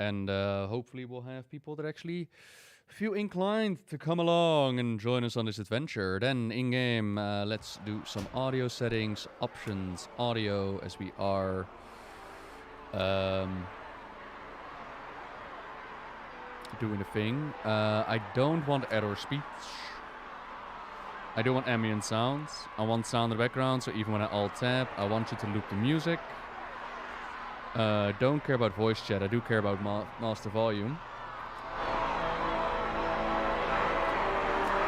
and hopefully we'll have people that actually feel inclined to come along and join us on this adventure. Then in-game, let's do some audio settings, options, audio, as we are doing the thing. I don't want error speech. I do want ambient sounds. I want sound in the background, so even when I alt-tab, I want you to loop the music. Don't care about voice chat, I do care about master volume.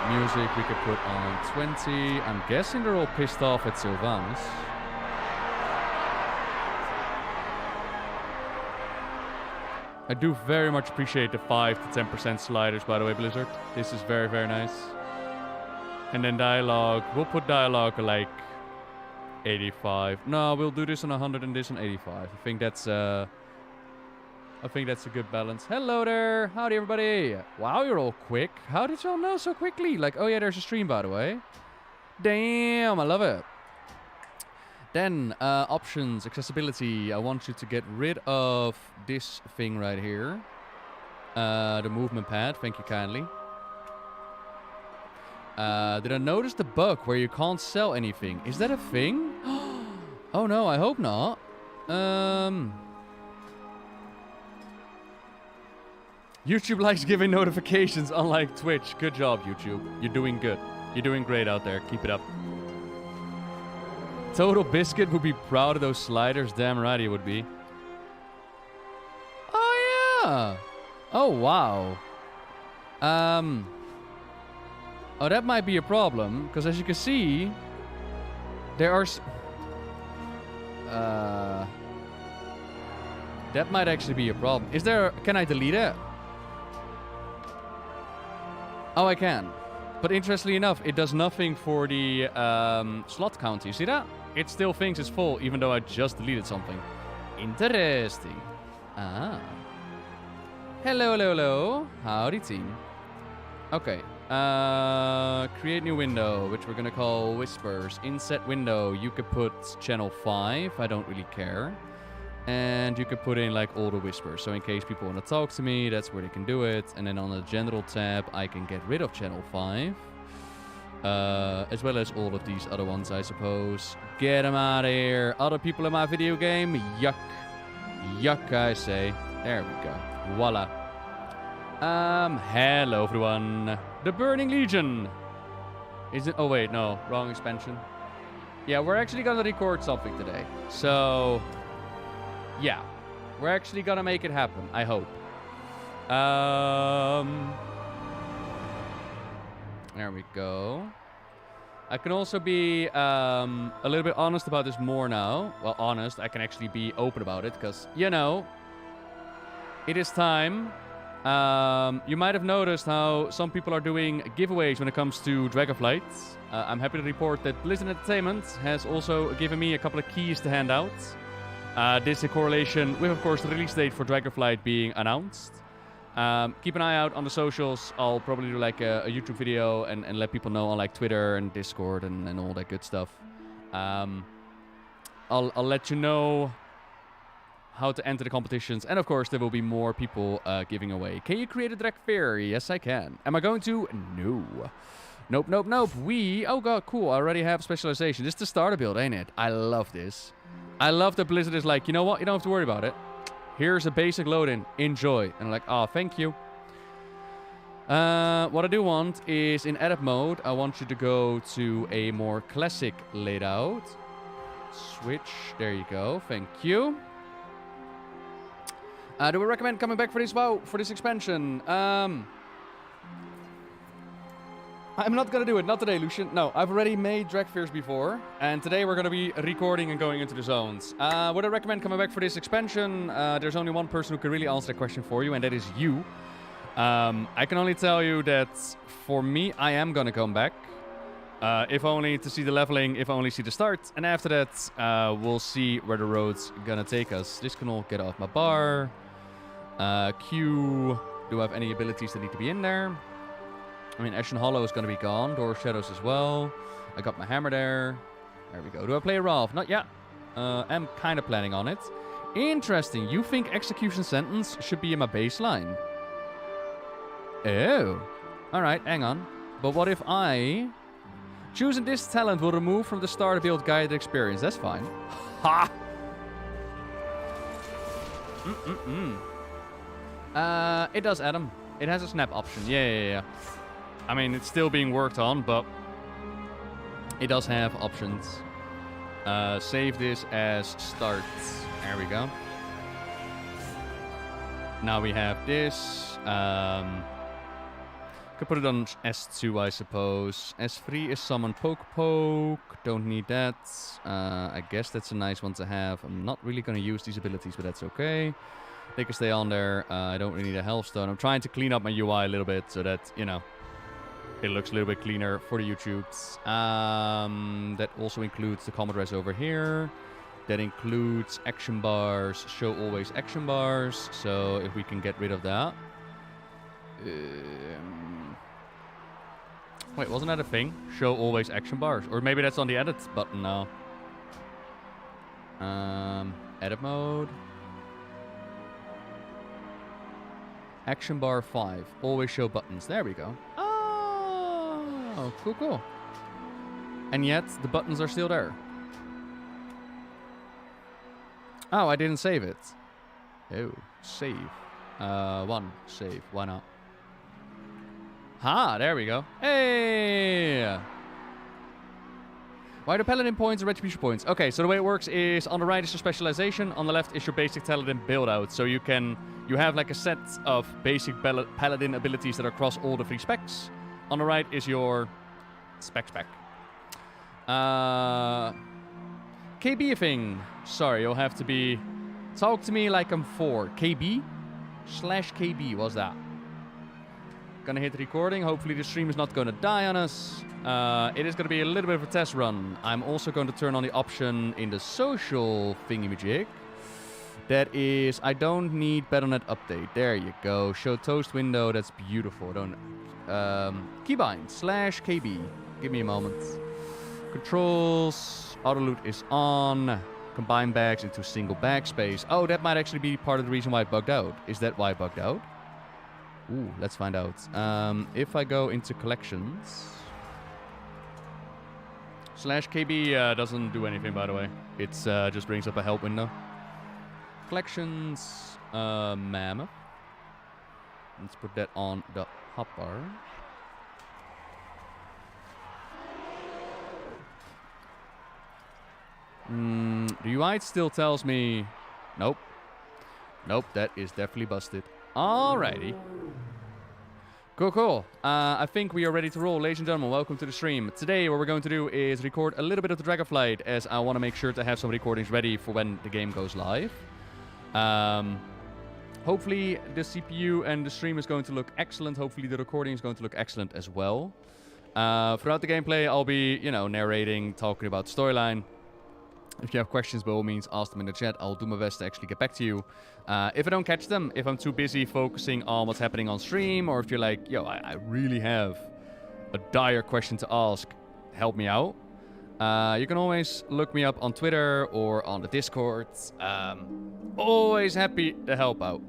Music we could put on 20. I'm guessing they're all pissed off at Sylvanas. I do very much appreciate the 5 to 10% sliders, by the way, Blizzard. This is very, very nice. And then dialogue. We'll put dialogue like 85. No, we'll do this on 100 and this on 85. I think that's a good balance. Hello there. Howdy, everybody. Wow, you're all quick. How did y'all know so quickly? Like, oh yeah, there's a stream, by the way. Damn, I love it. Then, options, accessibility. I want you to get rid of this thing right here. The movement pad. Thank you kindly. Did I notice the bug where you can't sell anything? Is that a thing? Oh no, I hope not. YouTube likes giving notifications unlike Twitch. Good job, YouTube. You're doing good. You're doing great out there. Keep it up. Total Biscuit would be proud of those sliders. Damn right he would be. Oh yeah. Oh wow. Oh, that might be a problem, because as you can see, there are... that might actually be a problem. Is there... Can I delete it? Oh, I can. But interestingly enough, it does nothing for the slot count. You see that? It still thinks it's full, even though I just deleted something. Interesting. Ah. Hello, hello, hello. Howdy, team. Okay. Create new window, which we're gonna call Whispers. Inset window, you could put channel 5, I don't really care. And you could put in like all the whispers, so in case people want to talk to me, that's where they can do it. And then on the general tab, I can get rid of channel 5. As well as all of these other ones, I suppose. Get them out of here. Other people in my video game, yuck. Yuck, I say. There we go. Voila. Hello everyone. The Burning Legion. Is it? Oh wait, no, wrong expansion. Yeah, we're actually gonna record something today. So, yeah, we're actually gonna make it happen. I hope. There we go. I can also be a little bit honest about this more now. Well, honest, I can actually be open about it because, you know, it is time. You might have noticed how some people are doing giveaways when it comes to Dragonflight. I'm happy to report that Blizzard Entertainment has also given me a couple of keys to hand out. This is a correlation with, of course, the release date for Dragonflight being announced. Keep an eye out on the socials. I'll probably do like a YouTube video and let people know on like Twitter and Discord and all that good stuff. I'll let you know how to enter the competitions, and of course there will be more people giving away. Can you create a Drek Fair? Yes, I can. Am I going to? No. Nope, nope, nope. Oh god, cool. I already have specialization. This is the starter build, ain't it? I love this. I love that Blizzard is like, you know what? You don't have to worry about it. Here's a basic load-in. Enjoy. And I'm like, oh, thank you. What I do want is in edit mode, I want you to go to a more classic layout. Switch. There you go. Thank you. Do we recommend coming back for this expansion? I'm not gonna do it. Not today, Lucian. No, I've already made Dragfears before, and today we're gonna be recording and going into the zones. Would I recommend coming back for this expansion? There's only one person who can really answer that question for you, and that is you. I can only tell you that for me, I am gonna come back. If only to see the leveling, if only see the start, and after that, we'll see where the road's gonna take us. This can all get off my bar. Q. Do I have any abilities that need to be in there? I mean, Ashen Hollow is going to be gone. Door of Shadows as well. I got my hammer there. There we go. Do I play Ralph? Not yet. I'm kind of planning on it. Interesting. You think execution sentence should be in my baseline? Oh. Alright, hang on. But what if I... Choosing this talent will remove from the starter build guided experience. That's fine. Ha! It does, Adam. It has a snap option. Yeah. I mean, it's still being worked on, but... It does have options. Save this as start. There we go. Now we have this. Could put it on S2, I suppose. S3 is summon poke. Don't need that. I guess that's a nice one to have. I'm not really going to use these abilities, but that's okay. They can stay on there. I don't really need a health stone. I'm trying to clean up my UI a little bit so that, you know, it looks a little bit cleaner for the YouTubes. That also includes the command res over here. That includes action bars. Show always action bars. So if we can get rid of that. Wait, wasn't that a thing? Show always action bars. Or maybe that's on the edit button now. Edit mode. Action bar 5. Always show buttons. There we go. Oh, cool. And yet, the buttons are still there. Oh, I didn't save it. Oh, save. Save. Why not? Ha, there we go. Hey! Why do paladin points and retribution points? Okay, so the way it works is on the right is your specialization, on the left is your basic paladin build out. So you have like a set of basic paladin abilities that are across all the 3 specs. On the right is your spec. KB thing. Sorry, you'll have to be... Talk to me like I'm 4. KB/KB was that. Gonna hit recording. Hopefully the stream is not gonna die on us. It is gonna be a little bit of a test run. I'm also going to turn on the option in the social thingamajig. That is, I don't need Battle.net update. There you go. Show toast window. That's beautiful. Keybind/KB. Give me a moment. Controls. Auto loot is on. Combine bags into single bag space. Oh, that might actually be part of the reason why it bugged out. Is that why it bugged out? Ooh, let's find out. If I go into collections... /KB doesn't do anything, by the way. It's just brings up a help window. Collections... Mammoth. Let's put that on the hotbar. The UI still tells me... Nope. Nope, that is definitely busted. Alrighty. Cool. I think we are ready to roll. Ladies and gentlemen, welcome to the stream. Today, what we're going to do is record a little bit of the Dragonflight, as I want to make sure to have some recordings ready for when the game goes live. Hopefully, the CPU and the stream is going to look excellent. Hopefully, the recording is going to look excellent as well. Throughout the gameplay, I'll be, narrating, talking about the storyline. If you have questions, by all means, ask them in the chat. I'll do my best to actually get back to you. If I don't catch them, if I'm too busy focusing on what's happening on stream, or if you're like, yo, I really have a dire question to ask, help me out. You can always look me up on Twitter or on the Discord. Always happy to help out.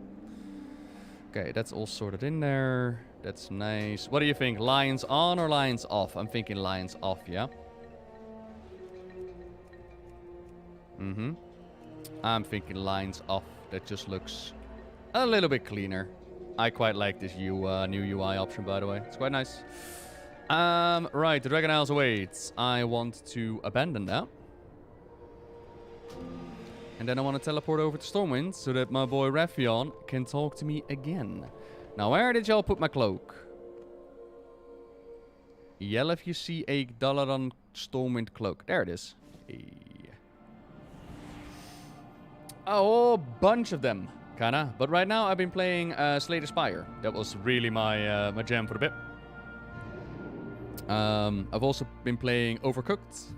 Okay, that's all sorted in there. That's nice. What do you think? Lions on or lions off? I'm thinking lions off, yeah? I'm thinking lines off. That just looks a little bit cleaner. I quite like this new UI option, by the way. It's quite nice. Right, the Dragon Isles awaits. I want to abandon that. And then I want to teleport over to Stormwind so that my boy Raffion can talk to me again. Now, where did y'all put my cloak? Yell if you see a Galagrond Stormwind cloak. There it is. A whole bunch of them, kinda. But right now I've been playing Slay the Spire. That was really my my jam for the bit. I've also been playing Overcooked.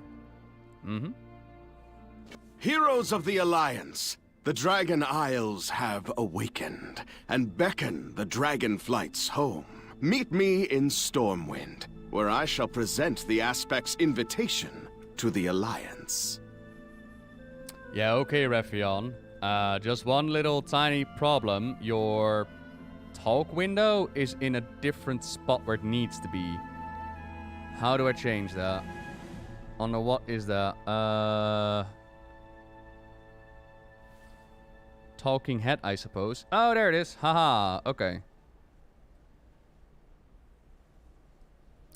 Heroes of the Alliance, the Dragon Isles have awakened and beckon the Dragonflight's home. Meet me in Stormwind, where I shall present the Aspect's invitation to the Alliance. Yeah, okay, Raffion. Just one little tiny problem. Your talk window is in a different spot where it needs to be. How do I change that? Oh no, what is that? Talking head, I suppose. Oh, there it is. Haha, okay.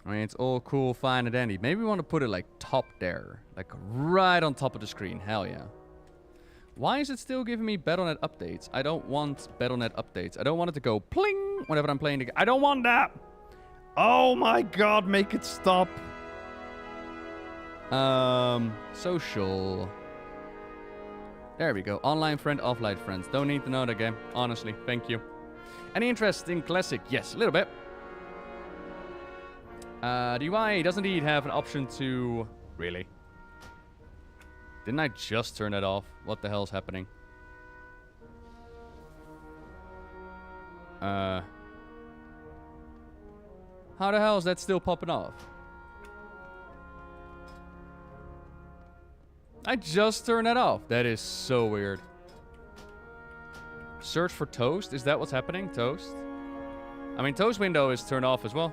I mean, it's all cool, fine and dandy. Maybe we want to put it like top there. Like right on top of the screen. Hell yeah. Why is it still giving me Battle.net updates? I don't want Battle.net updates. I don't want it to go pling whenever I'm playing the game. I don't want that! Oh my god, make it stop. Social. There we go. Online friend, offline friends. Don't need to know that game. Honestly, thank you. Any interest in Classic? Yes, a little bit. The UI does indeed have an option to... Really? Didn't I just turn that off? What the hell's happening? How the hell is that still popping off? I just turned that off. That is so weird. Search for Toast? Is that what's happening? Toast? I mean, Toast window is turned off as well.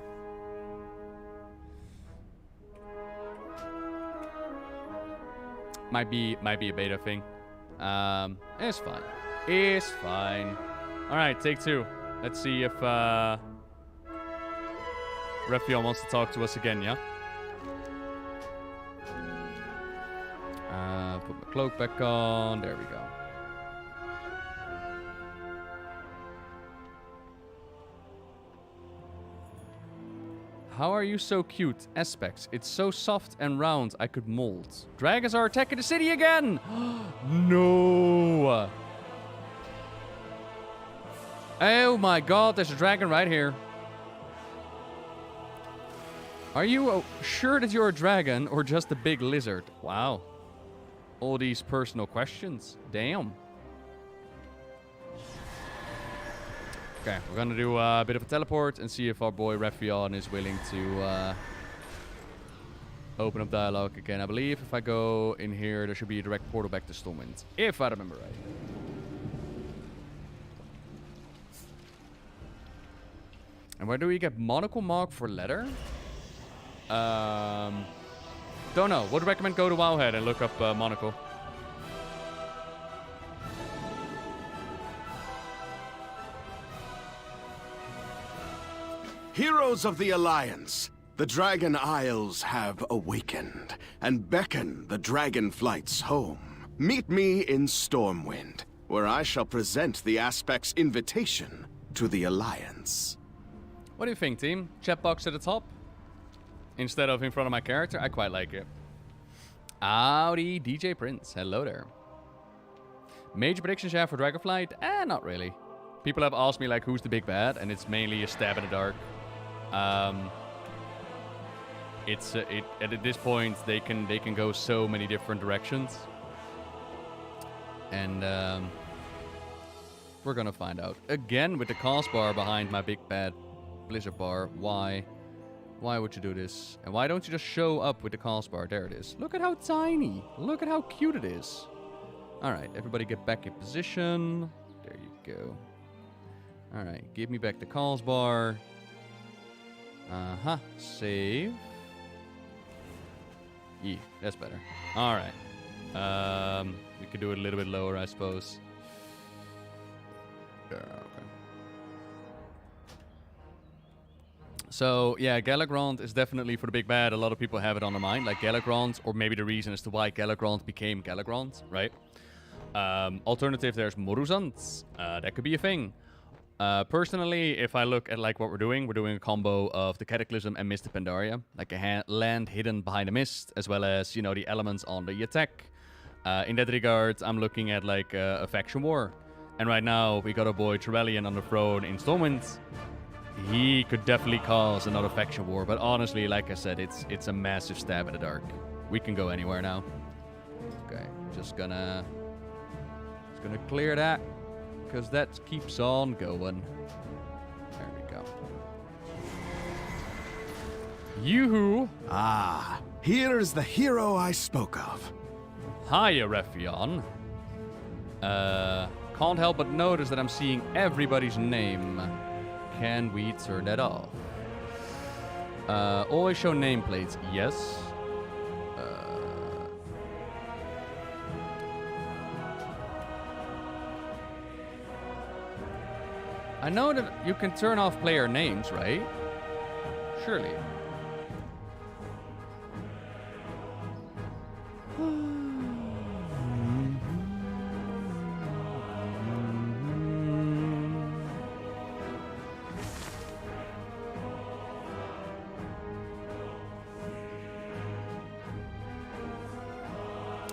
Might be a beta thing. It's fine. It's fine. Alright, take two. Let's see if Refion wants to talk to us again, yeah? Put my cloak back on. There we go. How are you so cute? Aspects. It's so soft and round I could mold. Dragons are attacking the city again! No! Oh my god, there's a dragon right here. Are you sure that you're a dragon or just a big lizard? Wow. All these personal questions. Damn. Okay, we're gonna do a bit of a teleport and see if our boy Refion is willing to open up dialogue again. I believe if I go in here, there should be a direct portal back to Stormwind, if I remember right. And where do we get monocle mark for letter? Don't know. Would recommend go to Wowhead and look up monocle. Heroes of the Alliance, the Dragon Isles have awakened and beckon the Dragonflight's home. Meet me in Stormwind, where I shall present the Aspect's invitation to the Alliance. What do you think, team? Chat box at the top? Instead of in front of my character? I quite like it. Howdy, DJ Prince. Hello there. Major predictions you have for Dragonflight? Not really. People have asked me, like, who's the big bad? And it's mainly a stab in the dark. At this point, they can go so many different directions. And, we're gonna find out. Again, with the cost bar behind my big bad Blizzard bar. Why? Why would you do this? And why don't you just show up with the cost bar? There it is. Look at how tiny. Look at how cute it is. Alright, everybody get back in position. There you go. Alright, give me back the calls bar. Save. Yeah, that's better. Alright. We could do it a little bit lower, I suppose. Yeah, okay. So, yeah, Galagrond is definitely for the big bad. A lot of people have it on their mind, like Galagrond, or maybe the reason as to why Galagrond became Galagrond, right? Alternative, there's Moruzant. That could be a thing. Personally, if I look at like what we're doing a combo of the Cataclysm and Mist of Pandaria, like a land hidden behind the mist, as well as, you know, the elements on the attack. In that regard, I'm looking at like a faction war. And right now, we got our boy Trevelian on the throne in Stormwind. He could definitely cause another faction war, but honestly, like I said, it's a massive stab in the dark. We can go anywhere now. Okay, just gonna clear that, because that keeps on going. There we go. Yoo-hoo! Ah, here is the hero I spoke of. Hiya, Refion. Can't help but notice that I'm seeing everybody's name. Can we turn that off? Always show nameplates. Yes. I know that you can turn off player names, right? Surely.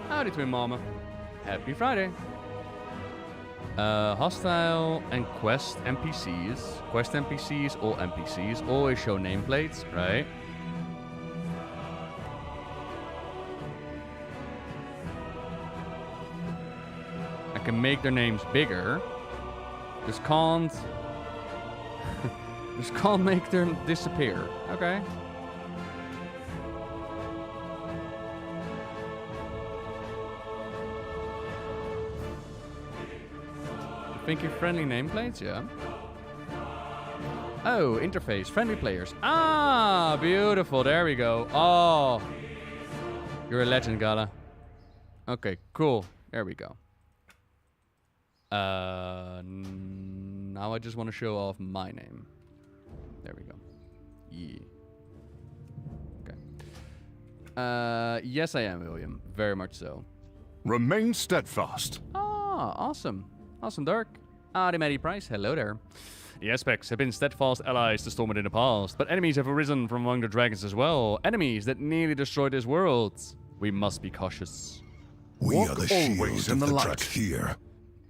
Howdy, Twin Mama. Happy Friday. Hostile and quest NPCs. Quest NPCs, all NPCs. Always show nameplates, right? I can make their names bigger. Just can't... just can't make them disappear. Okay. Thinking friendly nameplates, yeah. Oh, interface, friendly players. Ah, beautiful. There we go. Oh, you're a legend, Gala. Okay, cool. There we go. Now I just want to show off my name. There we go. Yeah. Okay. Yes, I am, William. Very much so. Remain steadfast. Ah, awesome. Awesome, Dark. Mary Price, hello there. The Aspects have been steadfast allies to Stormwind in the past, but enemies have arisen from among the dragons as well. Enemies that nearly destroyed this world. We must be cautious. We Walk are the shield always of in the the light. Drakfir.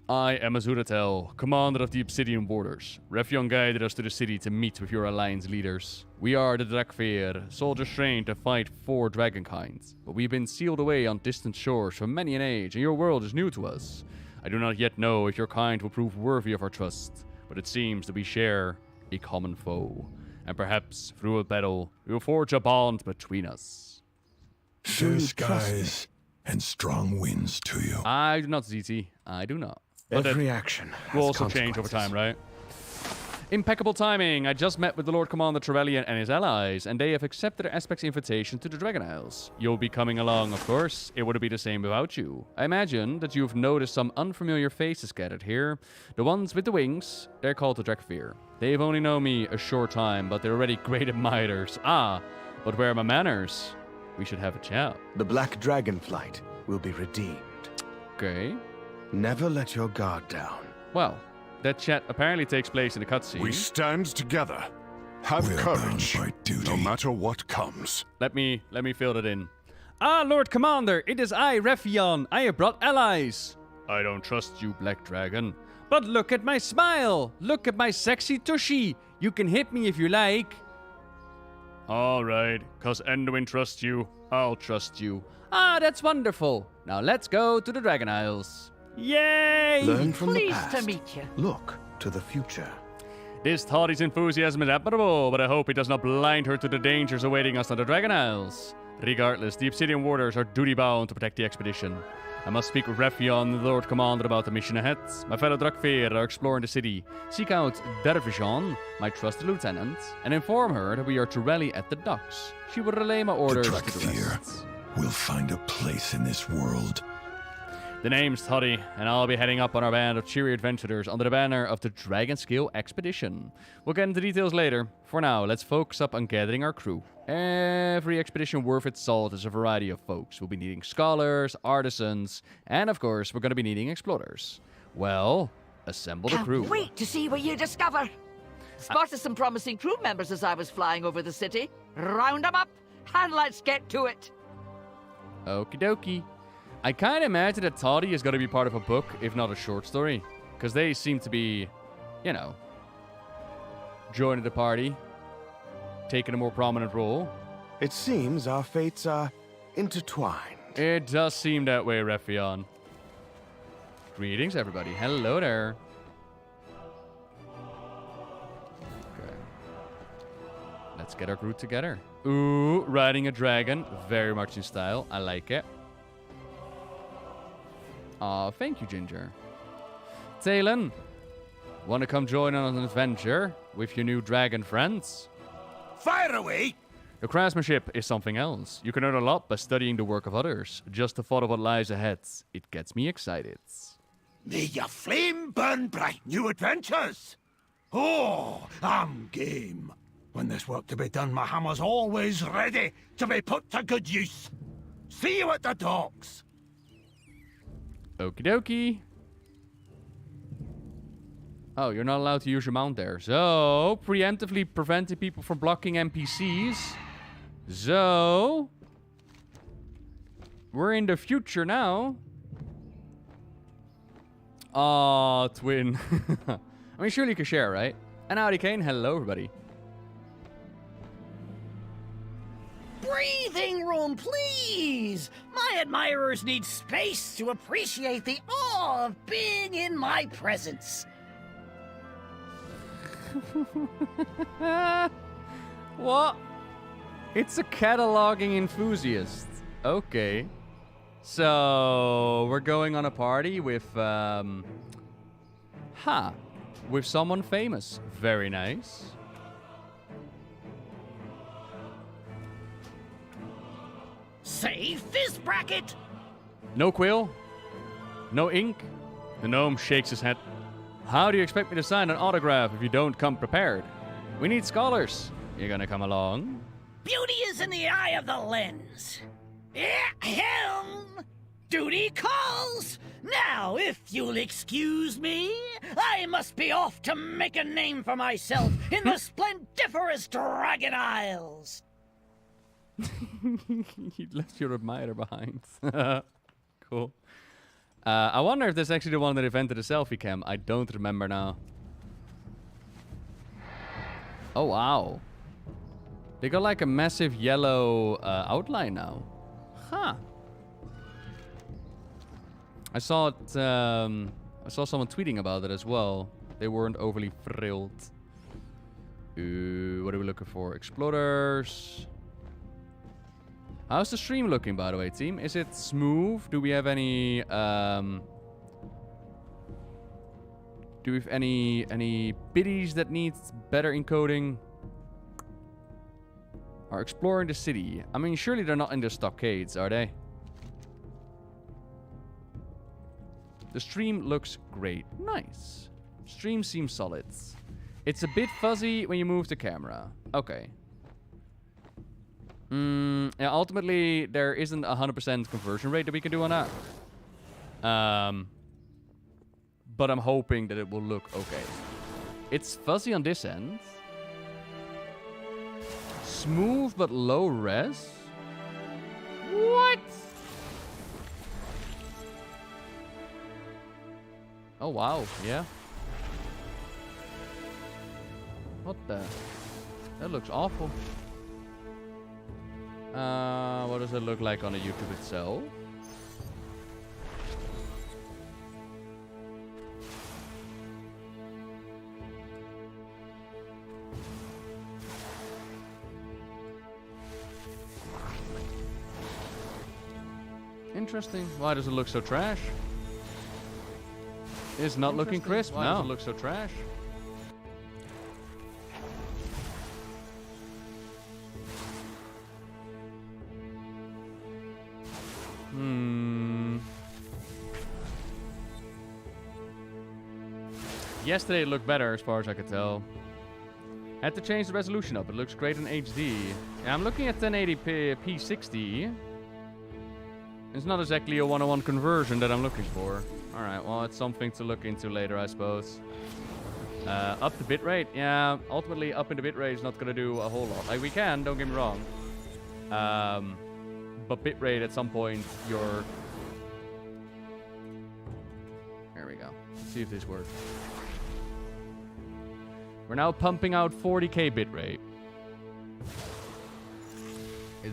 I am Azuratel, commander of the Obsidian Borders. Refyon guided us to the city to meet with your alliance leaders. We are the Drakfir, soldiers trained to fight for dragonkind. But we've been sealed away on distant shores for many an age, and your world is new to us. I do not yet know if your kind will prove worthy of our trust, but it seems that we share a common foe. And perhaps, through a battle, we will forge a bond between us. Fair skies and strong winds to you. I do not, ZT. I do not. But Every action has will also change over consequences. time, right? Impeccable timing. I just met with the Lord Commander Trevelyan and his allies, and they have accepted their Aspect's invitation to the Dragon Isles. You'll be coming along, of course. It wouldn't be the same without you. I imagine that you've noticed some unfamiliar faces gathered here. The ones with the wings, they're called the Drakfir. They've only known me a short time, but they're already great admirers. Ah, but where are my manners? We should have a chat. The Black Dragonflight will be redeemed. Okay. Never let your guard down. Well, that chat apparently takes place in the cutscene. We stand together. Have We're courage, bound by duty. no matter what comes. Let me fill that in. Ah, Lord Commander, it is I, Refyon. I have brought allies. I don't trust you, Black Dragon. But look at my smile. Look at my sexy tushy. You can hit me if you like. All right, cause Enduin trusts you, I'll trust you. Ah, that's wonderful. Now let's go to the Dragon Isles. Yay! Learn from the Pleased past. to meet you. Look to the future. This Toddy's enthusiasm is admirable, but I hope it does not blind her to the dangers awaiting us on the Dragon Isles. Regardless, the Obsidian Warders are duty-bound to protect the expedition. I must speak with Refyon, the Lord Commander, about the mission ahead. My fellow Drakfir are exploring the city. Seek out Dervishan, my trusted lieutenant, and inform her that we are to rally at the docks. She will relay my orders to the Drakfir rest. will find a place in this world. The name's Toddy, and I'll be heading up on our band of cheery adventurers under the banner of the Dragonscale Expedition. We'll get into details later. For now, let's focus up on gathering our crew. Every expedition worth its salt is a variety of folks. We'll be needing scholars, artisans, and of course, we're going to be needing explorers. Well, assemble the Can't crew. wait to see what you discover. Spotted some promising crew members as I was flying over the city. Round them up, and let's get to it. Okie dokie. I kind of imagine that Toddy is going to be part of a book, if not a short story. Because they seem to be, you know, joining the party, taking a more prominent role. It seems our fates are intertwined. It does seem that way, Refyon. Greetings, everybody. Hello there. Okay. Let's get our group together. Ooh, riding a dragon. Very much in style. I like it. Aw, thank you, Ginger. Talon, want to come join on an adventure with your new dragon friends? Fire away! Your craftsmanship is something else. You can learn a lot by studying the work of others. Just the thought of what lies ahead, it gets me excited. May your flame burn bright. New adventures! Oh, I'm game. When there's work to be done, my hammer's always ready to be put to good use. See you at the docks. Okie dokie. Oh, you're not allowed to use your mount there. So, preemptively preventing people from blocking NPCs. So, we're in the future now. Aw, twin. I mean, surely you can share, right? And howdy, Kane. Hello, everybody. Breathing room, please! My admirers need space to appreciate the awe of being in my presence. What? It's a cataloging enthusiast. Okay. So, we're going on a party with, with someone famous. Very nice. Say fizz bracket! No quill. No ink. The gnome shakes his head. How do you expect me to sign an autograph if you don't come prepared? We need scholars. You gonna come along? Beauty is in the eye of the lens. Ahem! Duty calls! Now, if you'll excuse me, I must be off to make a name for myself in the splendiferous Dragon Isles. You left your admirer behind. Cool. I wonder if this is actually the one that invented the selfie cam. I don't remember now. Oh, wow. They got like a massive yellow outline now. Huh. I saw it. I saw someone tweeting about it as well. They weren't overly thrilled. What are we looking for? Exploders. How's the stream looking, by the way, team? Is it smooth? Do we have any any biddies that need better encoding? Are exploring the city. I mean, surely they're not in the stockades, are they? The stream looks great. Nice. Stream seems solid. It's a bit fuzzy when you move the camera. Okay. Yeah, ultimately, there isn't a 100% conversion rate that we can do on that. But I'm hoping that it will look okay. It's fuzzy on this end. Smooth but low res? What? Oh, wow. Yeah. What the? That looks awful. What does it look like on the YouTube itself? Interesting. Why does it look so trash? It's not looking crisp. Why does it look so trash? Yesterday it looked better as far as I could tell. Had to change the resolution up. It looks great in HD. Yeah, I'm looking at 1080p 60. It's not exactly a 1:1 conversion that I'm looking for. Alright, well, it's something to look into later, I suppose. Up the bitrate? Yeah, ultimately upping the bitrate is not going to do a whole lot. Like, we can, don't get me wrong. But bitrate at some point, you're... There we go. Let's see if this works. We're now pumping out 40k bitrate.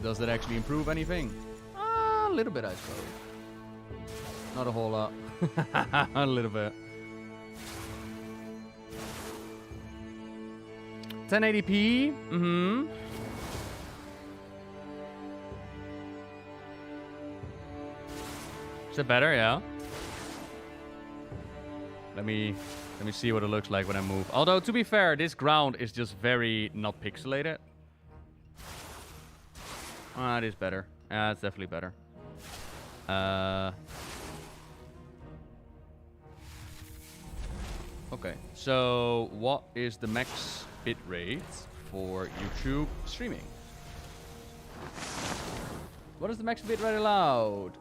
Does that actually improve anything? A little bit, I suppose. Not a whole lot. A little bit. 1080p. Mm-hmm. Is it better? Yeah. Let me see what it looks like when I move. Although, to be fair, this ground is just very not pixelated. Ah, it is better. Yeah, it's definitely better. Okay, so what is the max bitrate for YouTube streaming? What is the max bitrate allowed?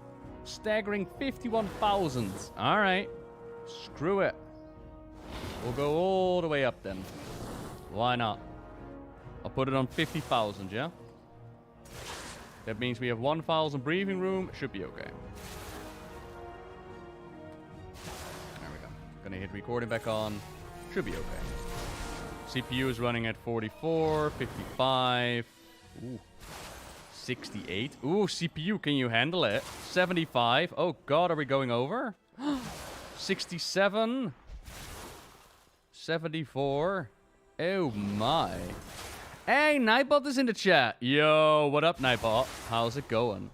Staggering 51,000. Alright. Screw it. We'll go all the way up then. Why not? I'll put it on 50,000, yeah? That means we have 1,000 breathing room. Should be okay. There we go. Gonna hit recording back on. Should be okay. CPU is running at 44, 55. Ooh. 68. Ooh, CPU, can you handle it? 75. Oh god, are we going over? 67. 74. Oh my. Hey, Nightbot is in the chat. Yo, what up, Nightbot? How's it going?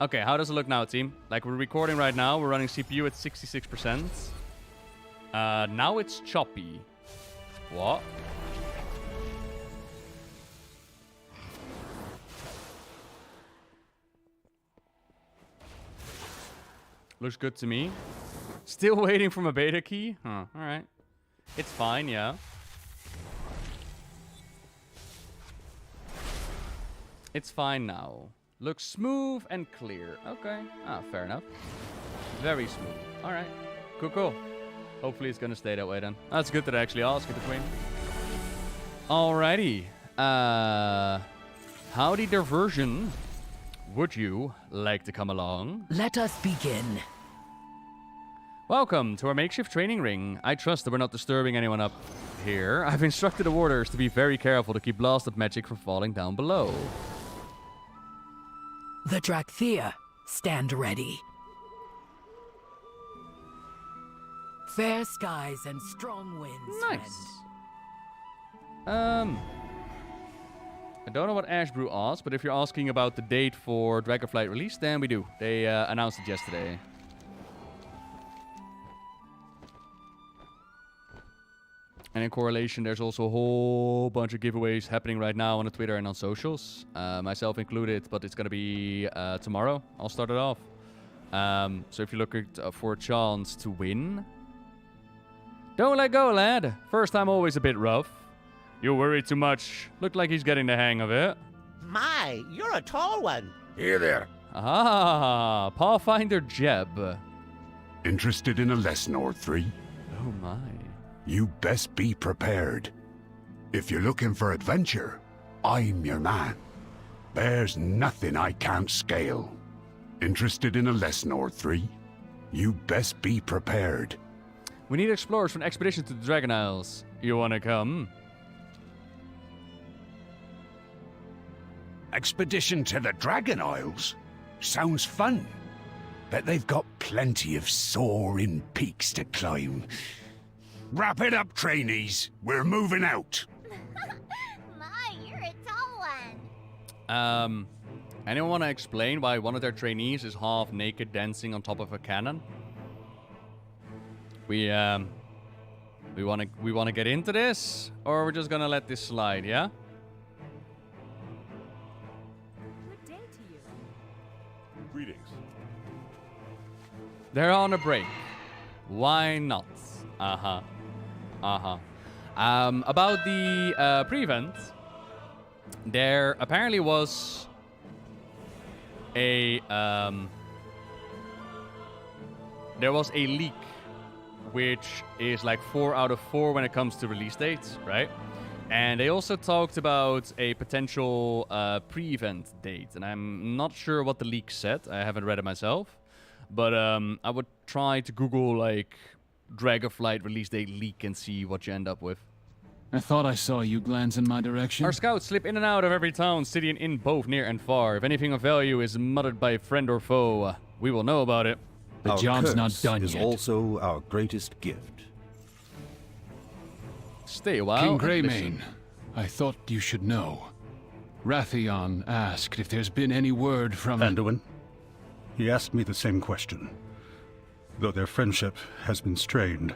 Okay, how does it look now, team? Like, we're recording right now. We're running CPU at 66%. Now it's choppy. What? Looks good to me. Still waiting for my beta key? Huh, alright. It's fine, yeah. It's fine now. Looks smooth and clear. Okay. Ah, fair enough. Very smooth. Alright. Cool, cool. Hopefully it's gonna stay that way then. That's good that I actually asked it, the Queen. Alrighty. Howdy diversion. Would you like to come along? Let us begin. Welcome to our makeshift training ring. I trust that we're not disturbing anyone up here. I've instructed the warders to be very careful to keep blasted magic from falling down below. The Drakthea, stand ready. Fair skies and strong winds. Nice. I don't know what Ashbrew asked, but if you're asking about the date for Dragonflight release, then we do. They announced it yesterday. And in correlation, there's also a whole bunch of giveaways happening right now on the Twitter and on socials. Myself included, but it's going to be tomorrow. I'll start it off. So if you're looking for a chance to win, don't let go, lad. First time always a bit rough. You worry too much. Look like he's getting the hang of it. My, you're a tall one. Here there. Ah, Pathfinder Jeb. Interested in a lesson or three? Oh my. You best be prepared. If you're looking for adventure, I'm your man. There's nothing I can't scale. Interested in a lesson or three? You best be prepared. We need explorers for an expedition to the Dragon Isles. You wanna come? Expedition to the Dragon Isles? Sounds fun. Bet they've got plenty of soaring peaks to climb. Wrap it up, trainees. We're moving out. My, you're a tall one. Anyone want to explain why one of their trainees is half naked dancing on top of a cannon? We want to get into this, or we're just gonna let this slide, yeah? Good day to you. Greetings. They're on a break. Why not? About the pre-event, there apparently was a leak, which is like 4 out of 4 when it comes to release dates, right? And they also talked about a potential pre-event date, and I'm not sure what the leak said. I haven't read it myself, but I would try to Google like Dragonflight release date leak and see what you end up with. I thought I saw you glance in my direction. Our scouts slip in and out of every town, city, and inn, both near and far. If anything of value is muttered by friend or foe, we will know about it. The job's not done is yet. Also our greatest gift. Stay a while. King and Greymane, listen. I thought you should know. Rathion asked if there's been any word from... Anduin, he asked me the same question. Though their friendship has been strained,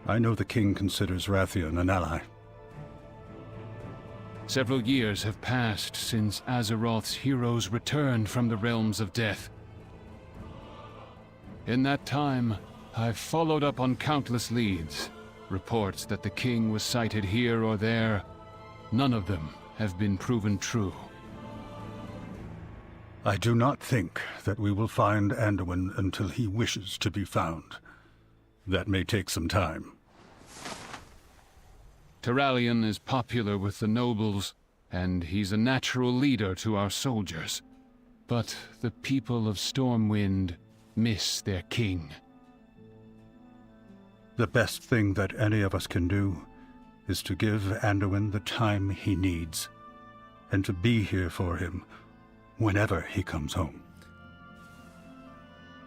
I know the king considers Rathian an ally. Several years have passed since Azeroth's heroes returned from the realms of death. In that time, I've followed up on countless leads. Reports that the king was sighted here or there. None of them have been proven true. I do not think that we will find Anduin until he wishes to be found. That may take some time. Turalyon is popular with the nobles, and he's a natural leader to our soldiers. But the people of Stormwind miss their king. The best thing that any of us can do is to give Anduin the time he needs, and to be here for him whenever he comes home.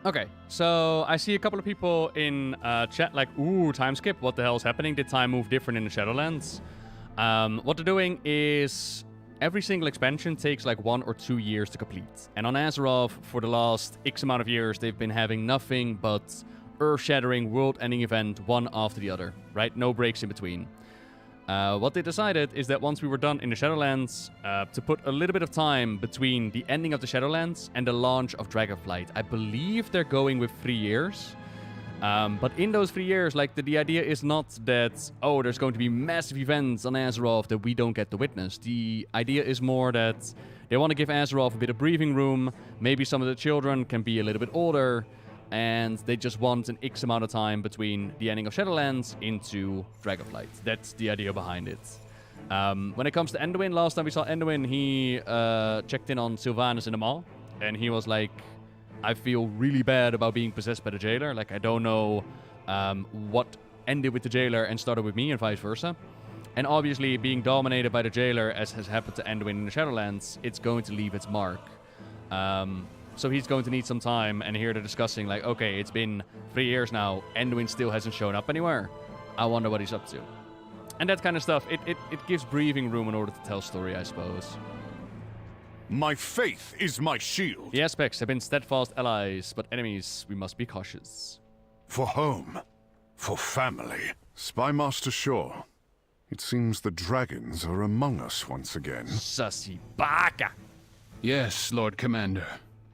Okay, so I see a couple of people in chat like, ooh, time skip, what the hell is happening? Did time move different in the Shadowlands? What they're doing is every single expansion takes like 1 or 2 years to complete. And on Azeroth, for the last X amount of years, they've been having nothing but earth-shattering, world-ending event one after the other, right? No breaks in between. What they decided is that once we were done in the Shadowlands, to put a little bit of time between the ending of the Shadowlands and the launch of Dragonflight. I believe they're going with 3 years. But in those 3 years, like, the idea is not that, oh, there's going to be massive events on Azeroth that we don't get to witness. The idea is more that they want to give Azeroth a bit of breathing room. Maybe some of the children can be a little bit older. And they just want an X amount of time between the ending of Shadowlands into Dragonflight. That's the idea behind it. When it comes to Anduin, last time we saw Anduin, he checked in on Sylvanas in the mall. And he was like, I feel really bad about being possessed by the jailer. Like, I don't know what ended with the jailer and started with me and vice versa. And obviously, being dominated by the jailer, as has happened to Anduin in the Shadowlands, it's going to leave its mark. So he's going to need some time, and here they're discussing, like, okay, it's been 3 years now, Anduin still hasn't shown up anywhere. I wonder what he's up to. And that kind of stuff, it gives breathing room in order to tell story, I suppose. My faith is my shield. The aspects have been steadfast allies, but enemies, we must be cautious. For home. For family. Spymaster Shaw, it seems the dragons are among us once again. Sussy baka! Yes, Lord Commander.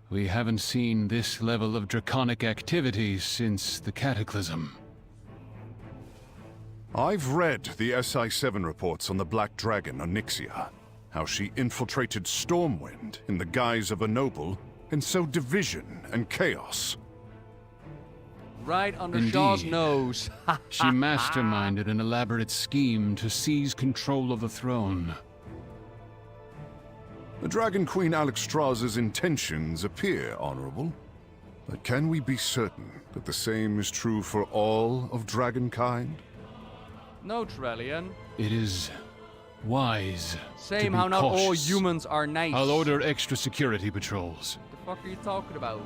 We haven't seen this level of draconic activity since the Cataclysm. I've read the SI-7 reports on the Black Dragon, Onyxia. How she infiltrated Stormwind in the guise of a noble, and sowed division and chaos. Right under Shaw's nose. She masterminded an elaborate scheme to seize control of the throne. The Dragon Queen Alexstrasza's intentions appear honorable. But can we be certain that the same is true for all of Dragonkind? No, Turalyon. It is wise. Same to be how not all cautious. humans are nice. I'll order extra security patrols. What the fuck are you talking about?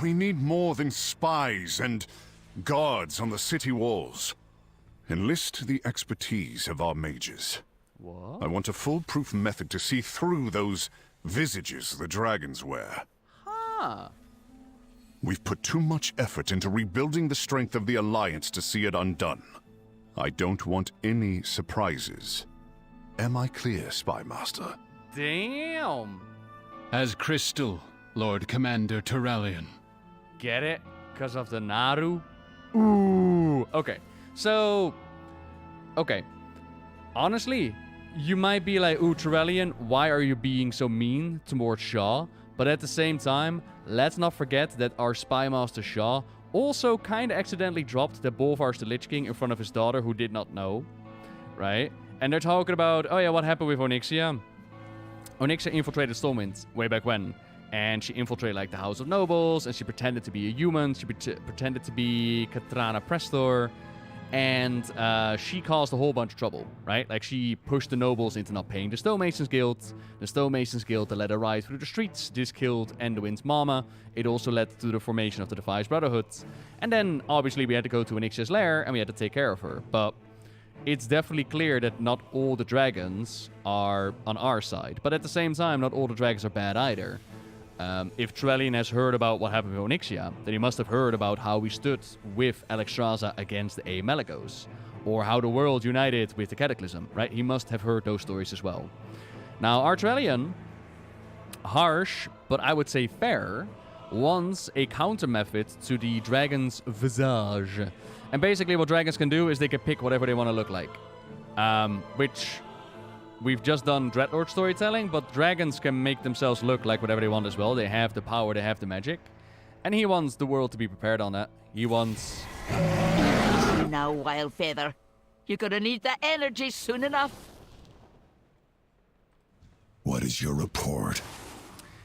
We need more than spies and guards on the city walls. Enlist the expertise of our mages. What? I want a foolproof method to see through those visages the dragons wear. Huh. We've put too much effort into rebuilding the strength of the Alliance to see it undone. I don't want any surprises. Am I clear, Spymaster? Damn. As Crystal, Lord Commander Turalyon. Get it? Because of the Naru? Ooh. Okay. So... Okay. Honestly, you might be like, ooh, Turalyon, why are you being so mean towards Shaw? But at the same time, let's not forget that our Spymaster Shaw also kind of accidentally dropped that Bolvar's the Lich King in front of his daughter who did not know. Right? And they're talking about, oh yeah, what happened with Onyxia? Onyxia infiltrated Stormwind way back when. And she infiltrated like the House of Nobles, and she pretended to be a human. She pretended to be Katrana Prestor. And she caused a whole bunch of trouble, right? Like, she pushed the nobles into not paying the Stonemasons Guild. The Stonemasons Guild led a riot through the streets. This killed Anduin's mama. It also led to the formation of the Defiance Brotherhood. And then, obviously, we had to go to Onyxia's lair, and we had to take care of her. But it's definitely clear that not all the dragons are on our side. But at the same time, not all the dragons are bad either. If Trellian has heard about what happened with Onyxia, then he must have heard about how we stood with Alexstrasza against the Malygos, or how the world united with the Cataclysm, right? He must have heard those stories as well. Now, our Trellian, harsh, but I would say fair, wants a counter method to the dragon's visage. And basically what dragons can do is they can pick whatever they want to look like. Which we've just done Dreadlord storytelling, but dragons can make themselves look like whatever they want as well. They have the power, they have the magic. And he wants the world to be prepared on that. He wants... Now, Wildfeather, you're gonna need that energy soon enough. What is your report?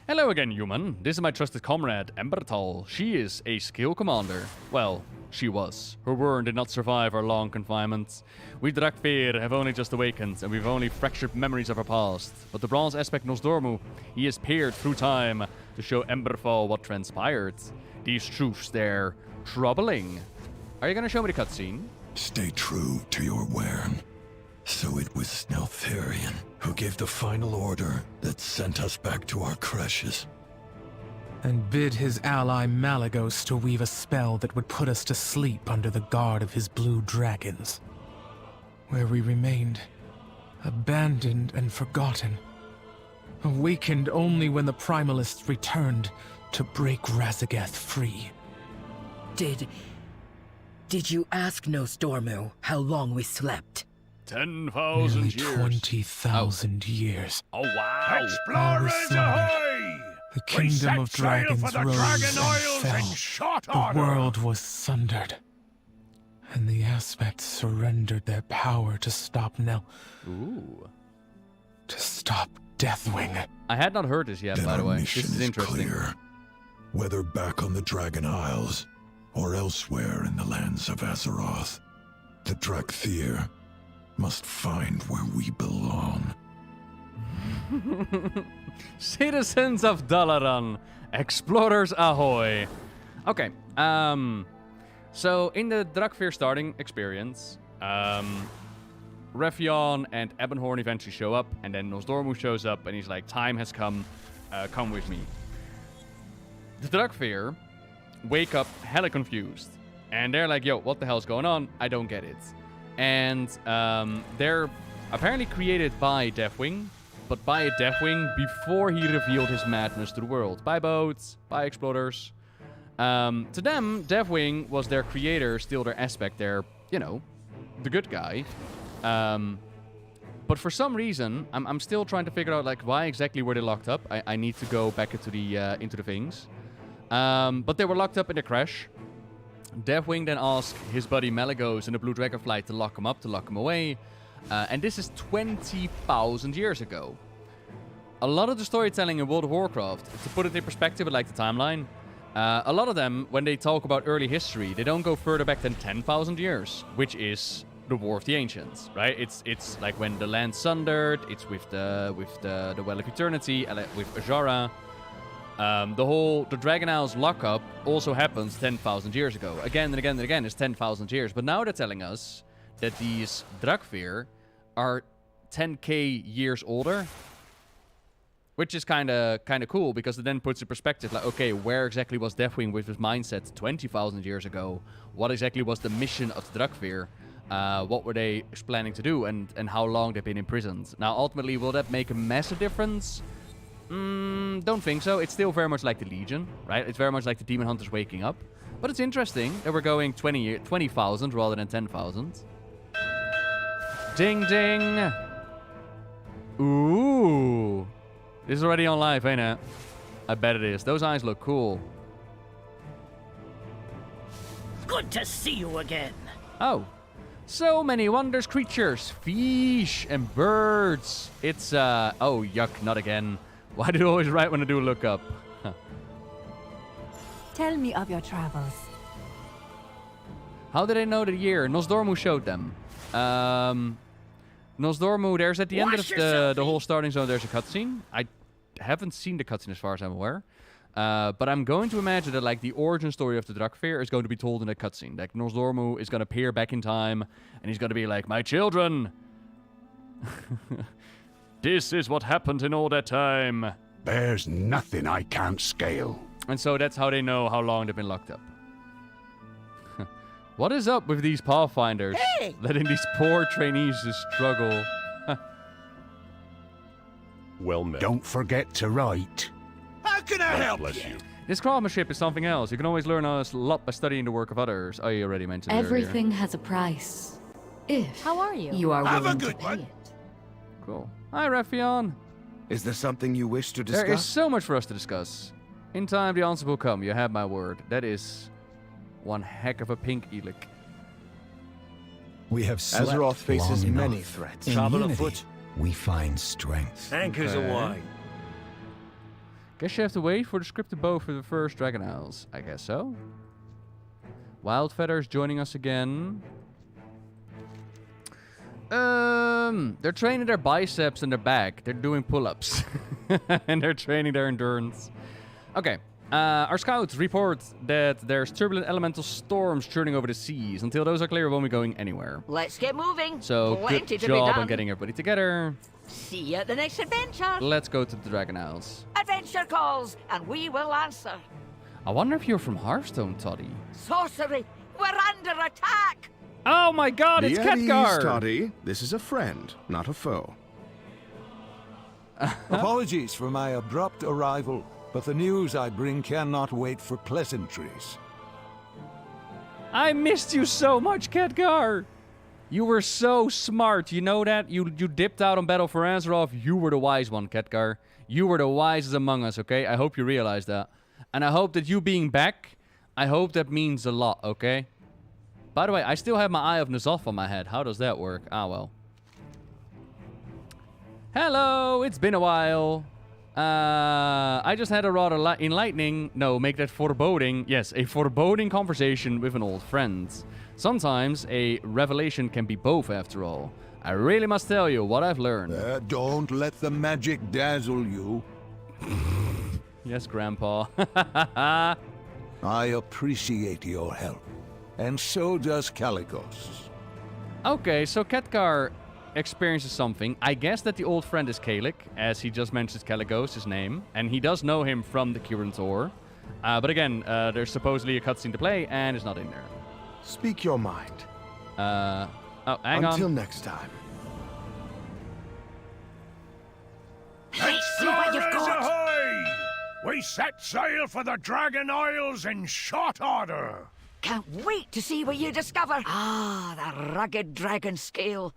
Hello again, human. This is my trusted comrade, Embertal. She is a skill commander. Well, she was. Her wurm did not survive our long confinement. We Drakfir have only just awakened, and we've only fractured memories of our past. But the bronze aspect Nosdormu, he has peered through time to show Emberfall what transpired. These truths, they're troubling. Are you gonna show me the cutscene? Stay true to your wurm. So it was Sneltharion who gave the final order that sent us back to our creches. And bid his ally Malygos to weave a spell that would put us to sleep under the guard of his blue dragons. Where we remained, abandoned and forgotten. Awakened only when the Primalists returned to break Razagath free. Did you ask Nosdormu how long we slept? 10,000 years. 20,000 years. Oh, wow. Explorers ahoy! The kingdom of dragons rose and fell. The world was sundered. And the aspects surrendered their power to stop Ooh. To stop Deathwing. I had not heard this yet, then by the our way. mission This is interesting. Clear. Whether back on the Dragon Isles, or elsewhere in the lands of Azeroth, the Drakthir must find where we belong. Citizens of Dalaran, explorers ahoy. Okay, so in the Drakfir starting experience, Rephion and Ebonhorn eventually show up, and then Nosdormu shows up, and he's like, time has come, come with me. The Drakfir wake up hella confused, and they're like, yo, what the hell's going on? I don't get it. And they're apparently created by Deathwing, but by a Deathwing before he revealed his madness to the world. By boats, by explorers. To them, Deathwing was their creator, still their aspect, their, you know, the good guy. But for some reason, I'm still trying to figure out, like, why exactly were they locked up? I need to go back into the things. But they were locked up in the crash. Deathwing then asked his buddy Malygos in the Blue Dragonflight to lock him up, to lock him away. And this is 20,000 years ago. A lot of the storytelling in World of Warcraft, to put it in perspective, like the timeline, a lot of them, when they talk about early history, they don't go further back than 10,000 years, which is the War of the Ancients, right? It's like when the land sundered. It's with the Well of Eternity, with Azshara. The Dragon Isles lockup also happens 10,000 years ago. Again and again and again, it's 10,000 years. But now they're telling us that these Drakfir are 10k years older, which is kind of cool, because it then puts in perspective, like, okay, where exactly was Deathwing with his mindset 20,000 years ago? What exactly was the mission of the Drakfir? What were they planning to do, and how long they've been imprisoned? Now, ultimately, will that make a massive difference? Don't think so. It's still very much like the Legion, right? It's very much like the Demon Hunters waking up. But it's interesting that we're going 20,000 rather than 10,000. Ding, ding. Ooh. This is already on live, ain't it? I bet it is. Those eyes look cool. Good to see you again. Oh. So many wondrous creatures. Fish and birds. It's, oh, yuck, not again. Why do you always write when I do look up? Huh. Tell me of your travels. How did they know the year? Nosdormu showed them. Nosdormu, there's at the end of the whole starting zone, there's a cutscene. I haven't seen the cutscene as far as I'm aware. But I'm going to imagine that, like, the origin story of the Drakfir is going to be told in that cutscene. Like, Nosdormu is going to appear back in time, and he's going to be like, my children! This is what happened in all that time. There's nothing I can't scale. And so that's how they know how long they've been locked up. What is up with these Pathfinders? Hey! Letting these poor trainees just struggle. Well met. Don't forget to write. How can I help Bless you? you. This craftsmanship is something else. You can always learn a lot by studying the work of others. I already mentioned it Everything earlier. has a price. If How are you? you are Have a willing to good pay one. it. Cool. Hi, Raffion. Is there something you wish to discuss? There is so much for us to discuss. In time, the answer will come. You have my word. That is one heck of a pink Elic. We have slept Azeroth faces long many enough. threats. In Travel unity, afoot. we find strength. Anchors Okay. away. Guess you have to wait for the scripted bow for the first Dragon Isles. I guess so. Wildfeather's joining us again. They're training their biceps and their back. They're doing pull-ups. And they're training their endurance. Okay. Our scouts report that there's turbulent elemental storms churning over the seas. Until those are clear, we won't be going anywhere. Let's get moving. So, Plenty good to be job done. on getting everybody together. See you at the next adventure. Let's go to the Dragon Isles. Adventure calls, and we will answer. I wonder if you're from Hearthstone, Toddy. Sorcery, we're under attack. Oh my god, it's Be at ease, Khadgar! Toddy. This is a friend, not a foe. Apologies for my abrupt arrival, but the news I bring cannot wait for pleasantries. I missed you so much, Khadgar! You were so smart, you know that? You dipped out on Battle for Azeroth. You were the wise one, Khadgar. You were the wisest among us, okay? I hope you realize that. And I hope that you being back, I hope that means a lot, okay? By the way, I still have my Eye of N'Zoth on my head. How does that work? Ah, well. Hello, it's been a while. I just had a rather enlightening, no, make that foreboding, yes, a foreboding conversation with an old friend. Sometimes a revelation can be both, after all. I really must tell you what I've learned. Don't let the magic dazzle you. Yes, Grandpa. I appreciate your help, and so does Caligos. Okay, so Khadgar experiences something. I guess that the old friend is Kalik, as he just mentioned Caligos, his name, and he does know him from the Current Tour. But again, there's supposedly a cutscene to play, and it's not in there. Speak your mind. Oh, hang on. Until next time. Let's see what you've got. Ahoy! We set sail for the Dragon Isles in short order. Can't wait to see what you discover. Ah, the rugged dragon scale.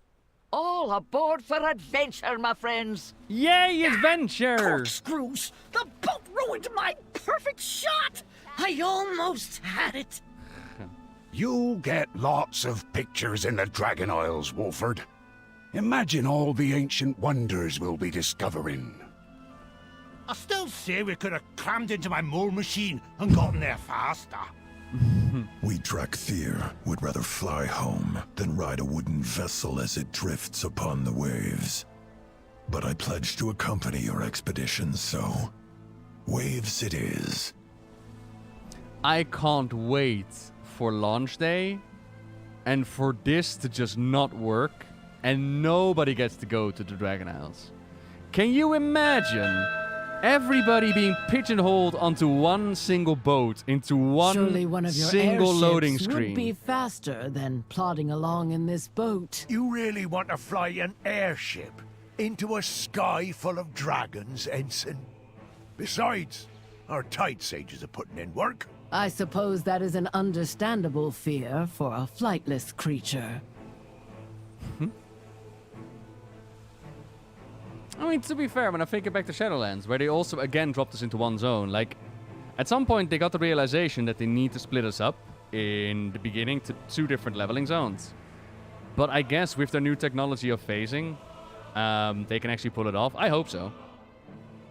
All aboard for adventure, my friends. Yay, adventure! Corkscrews! The boat ruined my perfect shot! I almost had it. You'll get lots of pictures in the Dragon Isles, Wolford. Imagine all the ancient wonders we'll be discovering. I still say we could have crammed into my mole machine and gotten there faster. We Drakthir would rather fly home than ride a wooden vessel as it drifts upon the waves. But I pledge to accompany your expedition, so waves it is. I can't wait for launch day and for this to just not work and nobody gets to go to the Dragon Isles. Can you imagine everybody being pigeonholed onto one single boat into Surely one one of your single airships loading would screen? be faster than plodding along in this boat. You really want to fly an airship into a sky full of dragons, Ensign? Besides, our tide sages are putting in work. I suppose that is an understandable fear for a flightless creature. I mean, to be fair, when I think back to Shadowlands, where they also again dropped us into one zone, like, at some point they got the realization that they need to split us up in the beginning to 2 different leveling zones. But I guess with their new technology of phasing, they can actually pull it off. I hope so.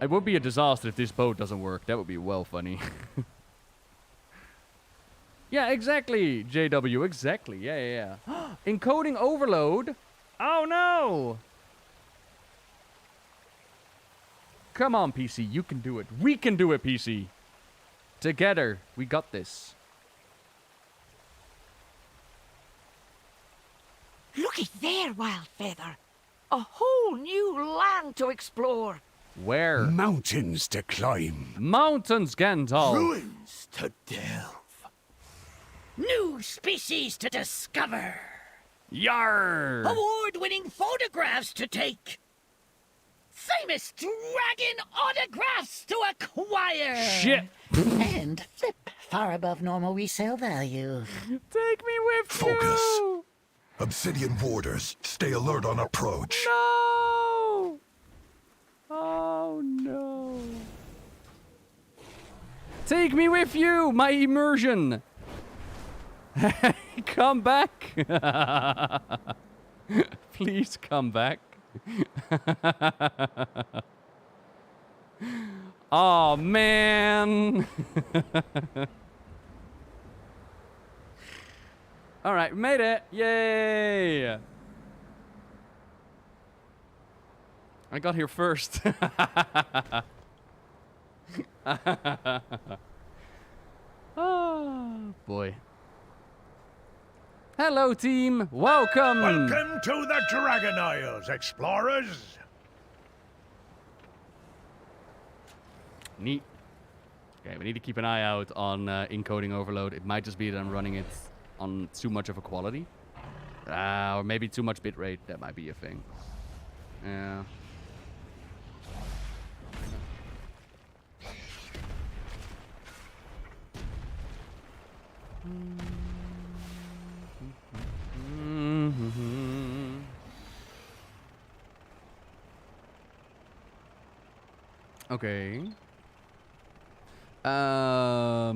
It would be a disaster if this boat doesn't work. That would be well funny. Yeah, exactly, JW, exactly. Yeah. Encoding overload? Oh no! Come on, PC, you can do it. We can do it, PC. Together, we got this. Looky there, Wildfeather. A whole new land to explore. Where? Mountains to climb. Mountains, Gandalf. Ruins to delve. New species to discover. Yar! Award-winning photographs to take. Famous dragon autographs to acquire. Shit. And flip far above normal resale value. Take me with Focus. you. Obsidian warders, stay alert on approach. No. Oh no. Take me with you, my immersion. Come back. Please come back. Oh man. All right, made it. Yay. I got here first. Oh boy. Hello, team. Welcome. Welcome to the Dragon Isles, explorers. Neat. Okay, we need to keep an eye out on encoding overload. It might just be that I'm running it on too much of a quality. Or maybe too much bitrate. That might be a thing. Yeah. Okay. I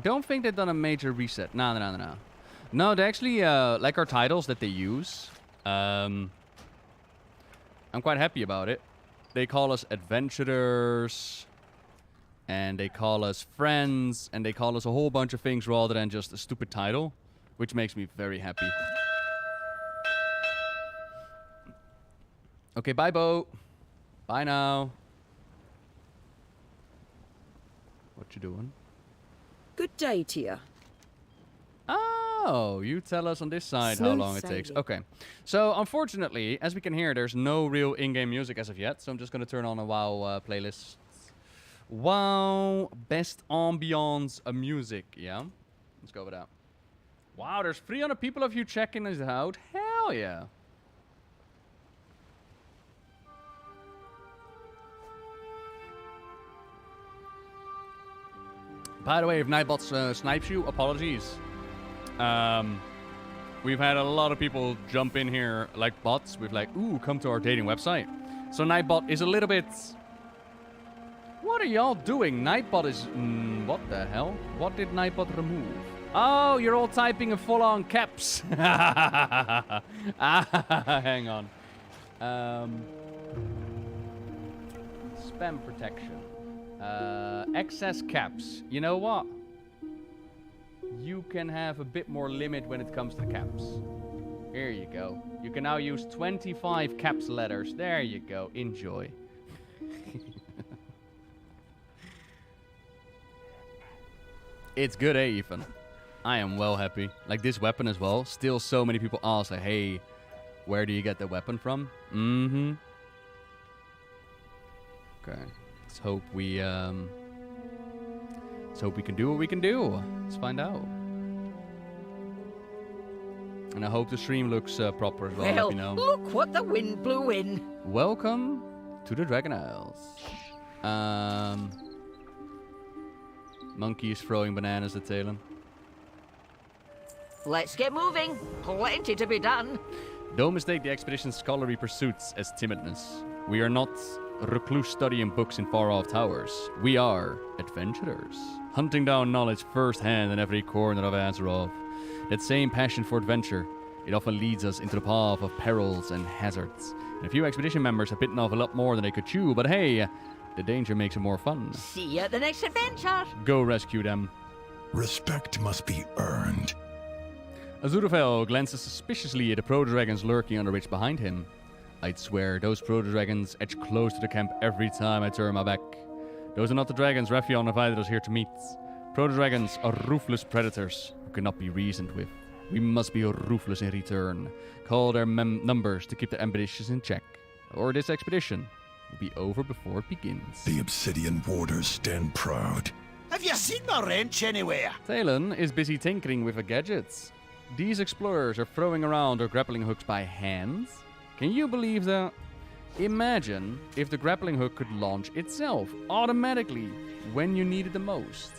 don't think they've done a major reset. No. No, they actually, like our titles that they use. I'm quite happy about it. They call us adventurers. And they call us friends. And they call us a whole bunch of things rather than just a stupid title. Which makes me very happy. Okay, bye, Bo. Bye now. What you doing? Good day to you. Oh, you tell us on this side how Smooth long it takes. sailing. Okay. So, unfortunately, as we can hear, there's no real in-game music as of yet. So I'm just going to turn on a WoW playlist. WoW best ambiance music. Yeah? Let's go with that. Wow, there's 300 people of you checking this out. Hell yeah. By the way, if Nightbots snipes you, apologies. We've had a lot of people jump in here like bots with like, ooh, come to our dating website. So Nightbot is a little bit... What are y'all doing? Nightbot is... what the hell? What did Nightbot remove? Oh, you're all typing in full-on caps. Hang on. Spam protection. Excess caps. You know what? You can have a bit more limit when it comes to the caps. Here you go. You can now use 25 caps letters. There you go. Enjoy. It's good, eh, Ethan? I am well happy. Like this weapon as well. Still so many people ask, like, hey, where do you get the weapon from? Mm-hmm. Okay. Let's hope we can do what we can do. Let's find out. And I hope the stream looks proper as well, Well, you know. look what the wind blew in. Welcome to the Dragon Isles. Monkey is throwing bananas at Talon. Let's get moving. Plenty to be done. Don't mistake the expedition's scholarly pursuits as timidness. We are not recluse studying books in far-off towers. We are adventurers, hunting down knowledge firsthand in every corner of Azeroth. That same passion for adventure, it often leads us into the path of perils and hazards. And a few expedition members have bitten off a lot more than they could chew, but hey, the danger makes it more fun. See you at the next adventure. Go rescue them. Respect must be earned. Azuraphale glances suspiciously at the proto-dragons lurking on the ridge behind him. I'd swear those proto-dragons edge close to the camp every time I turn my back. Those are not the dragons Raphion invited us here to meet. Proto-dragons are ruthless predators who cannot be reasoned with. We must be ruthless in return. Call their numbers to keep their ambitions in check. Or this expedition will be over before it begins. The Obsidian Warders stand proud. Have you seen my wrench anywhere? Talon is busy tinkering with the gadgets. These explorers are throwing around their grappling hooks by hand. Can you believe that? Imagine if the grappling hook could launch itself automatically when you need it the most.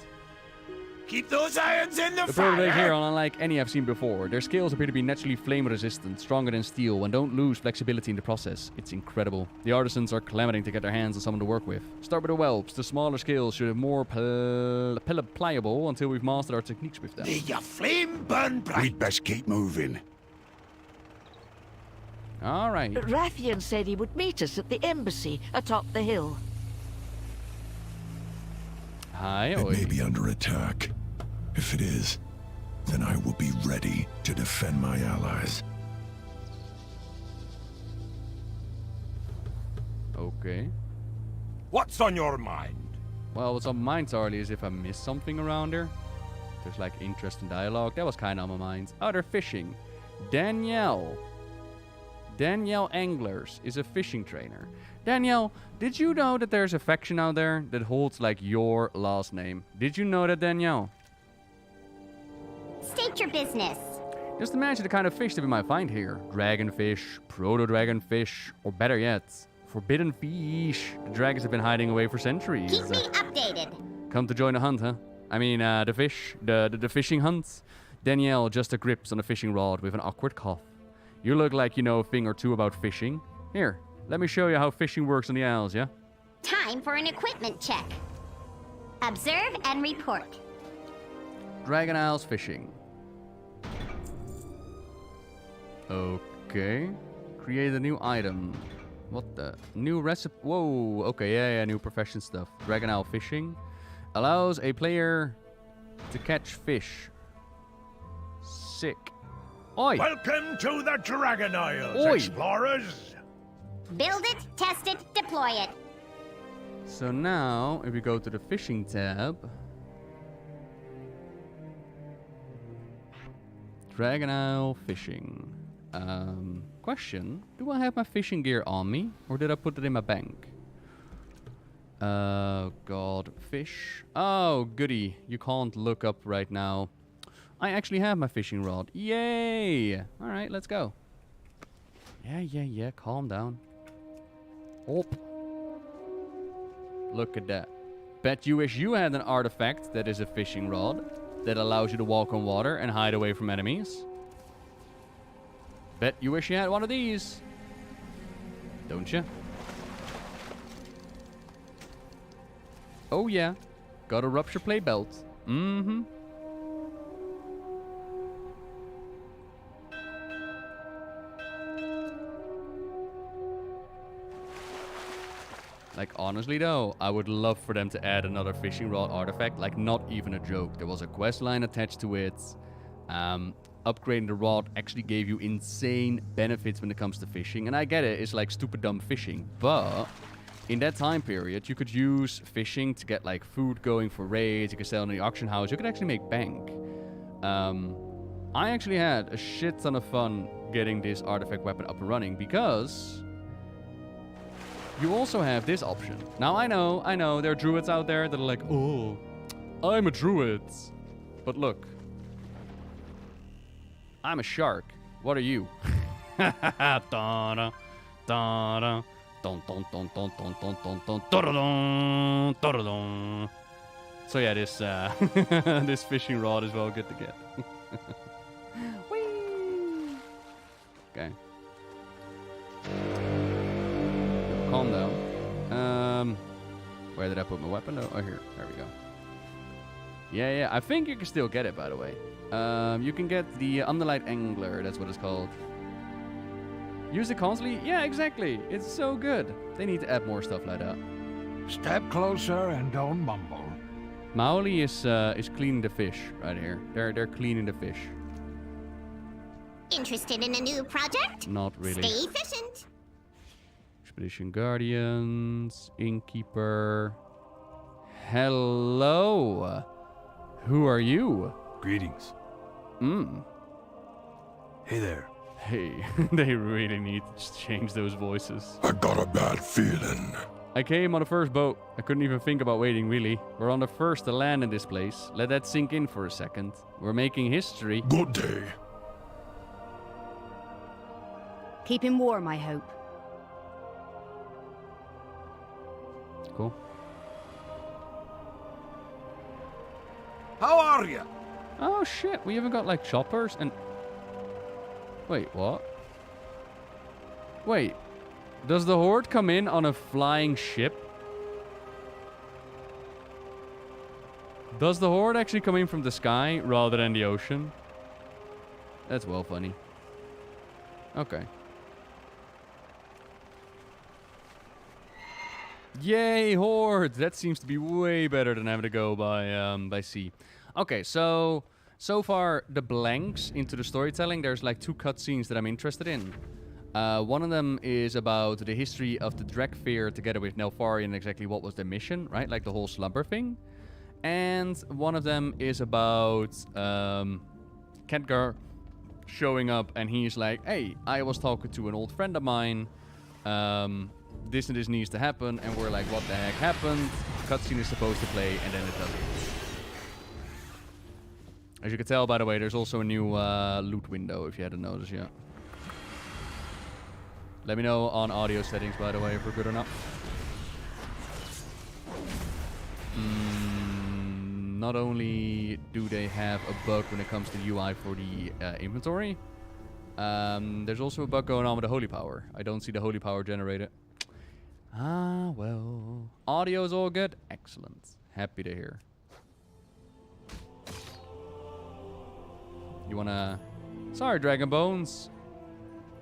Keep those irons in the The fire! prototype here are unlike any I've seen before. Their scales appear to be naturally flame resistant, stronger than steel, and don't lose flexibility in the process. It's incredible. The artisans are clamoring to get their hands on someone to work with. Start with the whelps. The smaller scales should have more pliable until we've mastered our techniques with them. May your flame burn bright! We'd best keep moving. Alright. Rathian said he would meet us at the embassy atop the hill. Hi, It may be under attack. If it is, then I will be ready to defend my allies. Okay. What's on your mind? Well, what's on my mind, Charlie, is if I missed something around here. There's like interesting dialogue. That was kind of on my mind. Oh, they're fishing. Danielle Anglers is a fishing trainer. Danielle, did you know that there's a faction out there that holds like your last name? Did you know that, Danielle? State your business. Just imagine the kind of fish that we might find here. Dragonfish, proto-dragonfish, or better yet, forbidden fish. The dragons have been hiding away for centuries. Keep me updated. Come to join the hunt, huh? I mean, the fishing hunt. Danielle just grips on a fishing rod with an awkward cough. You look like you know a thing or two about fishing. Here, let me show you how fishing works on the Isles, yeah? Time for an equipment check. Observe and report. Dragon Isles fishing. Okay. Create a new item. What the? New recipe. Whoa. Okay, yeah, new profession stuff. Dragon Isle fishing. Allows a player to catch fish. Sick. Oi! Welcome to the Dragon Isles, Oi. explorers! Build it, test it, deploy it. So now, if we go to the fishing tab. Dragon Isle fishing. Question. Do I have my fishing gear on me? Or did I put it in my bank? God. Fish. Oh, goody. You can't look up right now. I actually have my fishing rod. Yay! Alright, let's go. Yeah. Calm down. Oh. Look at that. Bet you wish you had an artifact that is a fishing rod that allows you to walk on water and hide away from enemies. Bet you wish you had one of these. Don't you? Oh yeah. Got a rupture plate belt. Mm-hmm. Like, honestly though, I would love for them to add another fishing rod artifact. Like, not even a joke. There was a quest line attached to it. Upgrading the rod actually gave you insane benefits when it comes to fishing. And I get it, it's like stupid dumb fishing. But in that time period, you could use fishing to get like food going for raids. You could sell in the auction house. You could actually make bank. I actually had a shit ton of fun getting this artifact weapon up and running because you also have this option. Now, I know, there are druids out there that are like, oh, I'm a druid. But look, I'm a shark. What are you? So yeah, this this fishing rod is well good to get. Whee! Okay. Calm down. Where did I put my weapon? Oh, here. There we go. Yeah. I think you can still get it, by the way. You can get the Untitled Angler. That's what it's called. Use it constantly? Yeah, exactly. It's so good. They need to add more stuff like that. Step closer and don't mumble. Maoli is cleaning the fish right here. They're cleaning the fish. Interested in a new project? Not really. Stay efficient. Expedition Guardians, Innkeeper. Hello. Who are you? Greetings. Hmm. Hey there. They really need to just change those voices. I got a bad feeling. I came on the first boat. I couldn't even think about waiting, really. We're on the first to land in this place. Let that sink in for a second. We're making history. Good day. Keep him warm, I hope. Cool. How are you? Oh shit, we even got like choppers and... Wait, what? Wait, does the Horde come in on a flying ship? Does the Horde actually come in from the sky rather than the ocean? That's well funny. Okay. Yay, Horde! That seems to be way better than having to go by sea. Okay, so far the blanks into the storytelling, there's like 2 cutscenes that I'm interested in. One of them is about the history of the Dragfear together with Nelfari and exactly what was their mission, right? Like the whole slumber thing. And one of them is about Khadgar showing up and he's like, hey, I was talking to an old friend of mine. This and this needs to happen, and we're like, what the heck happened? Cutscene is supposed to play, and then it doesn't. As you can tell, by the way, there's also a new loot window, if you hadn't noticed yet. Let me know on audio settings, by the way, if we're good or not. Not only do they have a bug when it comes to the UI for the inventory, there's also a bug going on with the holy power. I don't see the holy power generated. Ah, well. Audio's all good? Excellent. Happy to hear. You wanna... Sorry, Dragon Bones.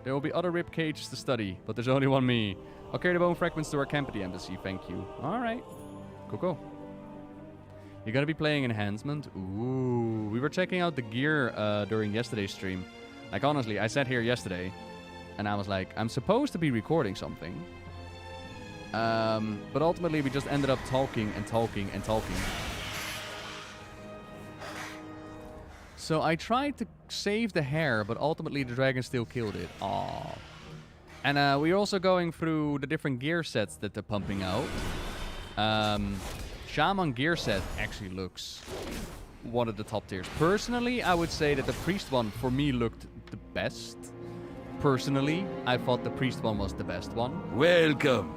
There will be other rib cages to study, but there's only one me. I'll carry the bone fragments to our camp at the embassy, thank you. Alright. Cool. You're gonna be playing Enhancement? Ooh. We were checking out the gear during yesterday's stream. Like, honestly, I sat here yesterday, and I was like, I'm supposed to be recording something. But ultimately, we just ended up talking and talking and talking. So I tried to save the hair, but ultimately the dragon still killed it. Aww. And we're also going through the different gear sets that they're pumping out. Shaman gear set actually looks one of the top tiers. Personally, I would say that the priest one for me looked the best. Personally, I thought the priest one was the best one. Welcome.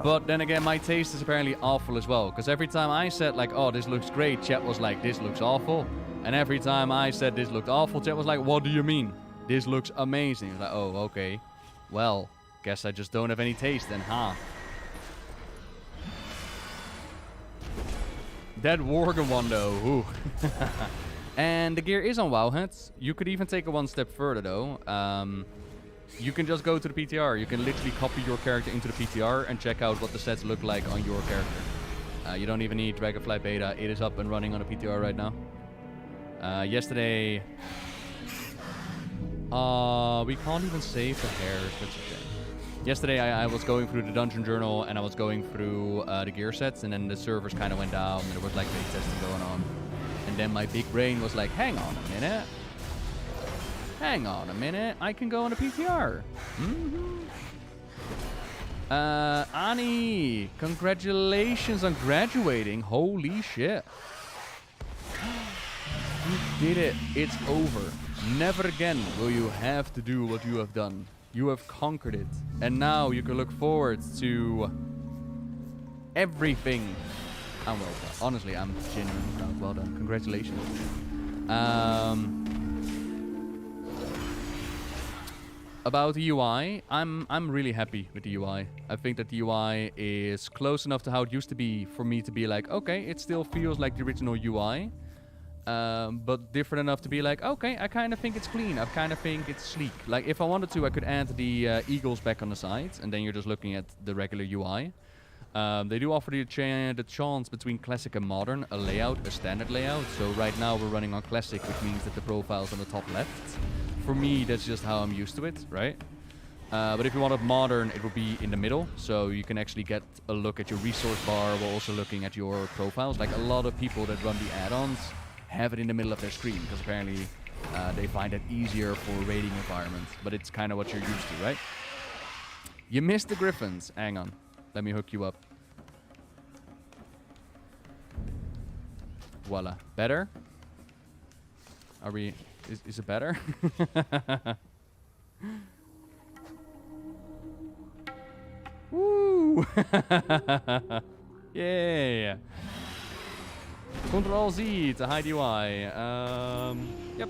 But then again, my taste is apparently awful as well. Because every time I said like, oh, this looks great, chat was like, this looks awful. And every time I said this looked awful, chat was like, what do you mean? This looks amazing. It's like, oh, okay. Well, guess I just don't have any taste then, huh? That Worgen one though, ooh. And the gear is on Wowhead. You could even take it one step further though. You can just go to the PTR. You can literally copy your character into the PTR and check out what the sets look like on your character. You don't even need Dragonflight Beta. It is up and running on the PTR right now. Yesterday... we can't even save the hairs. That's a shame. Yesterday I was going through the dungeon journal and I was going through the gear sets, and then the servers kind of went down and there was like beta testing going on. And then my big brain was like, hang on a minute. I can go on a PTR. Annie, congratulations on graduating. Holy shit. You did it. It's over. Never again will you have to do what you have done. You have conquered it. And now you can look forward to everything. I'm well done. Honestly, I'm genuinely proud. Well done. Congratulations. About the UI, I'm really happy with the UI. I think that the UI is close enough to how it used to be for me to be like, okay, it still feels like the original UI. But different enough to be like, okay, I kind of think it's clean. I kind of think it's sleek. Like, if I wanted to, I could add the eagles back on the sides, and then you're just looking at the regular UI. They do offer the chance between classic and modern, a layout, a standard layout. So right now we're running on classic, which means that the profile's on the top left. For me, that's just how I'm used to it, right? But if you wanted modern, it would be in the middle. So you can actually get a look at your resource bar while also looking at your profiles. Like, a lot of people that run the add-ons have it in the middle of their screen, because apparently they find it easier for raiding environments. But it's kind of what you're used to, right? You missed the griffins. Hang on. Let me hook you up. Voila. Better? Are we... Is it better? Woo! Yeah. Control Z to hide UI. Yep.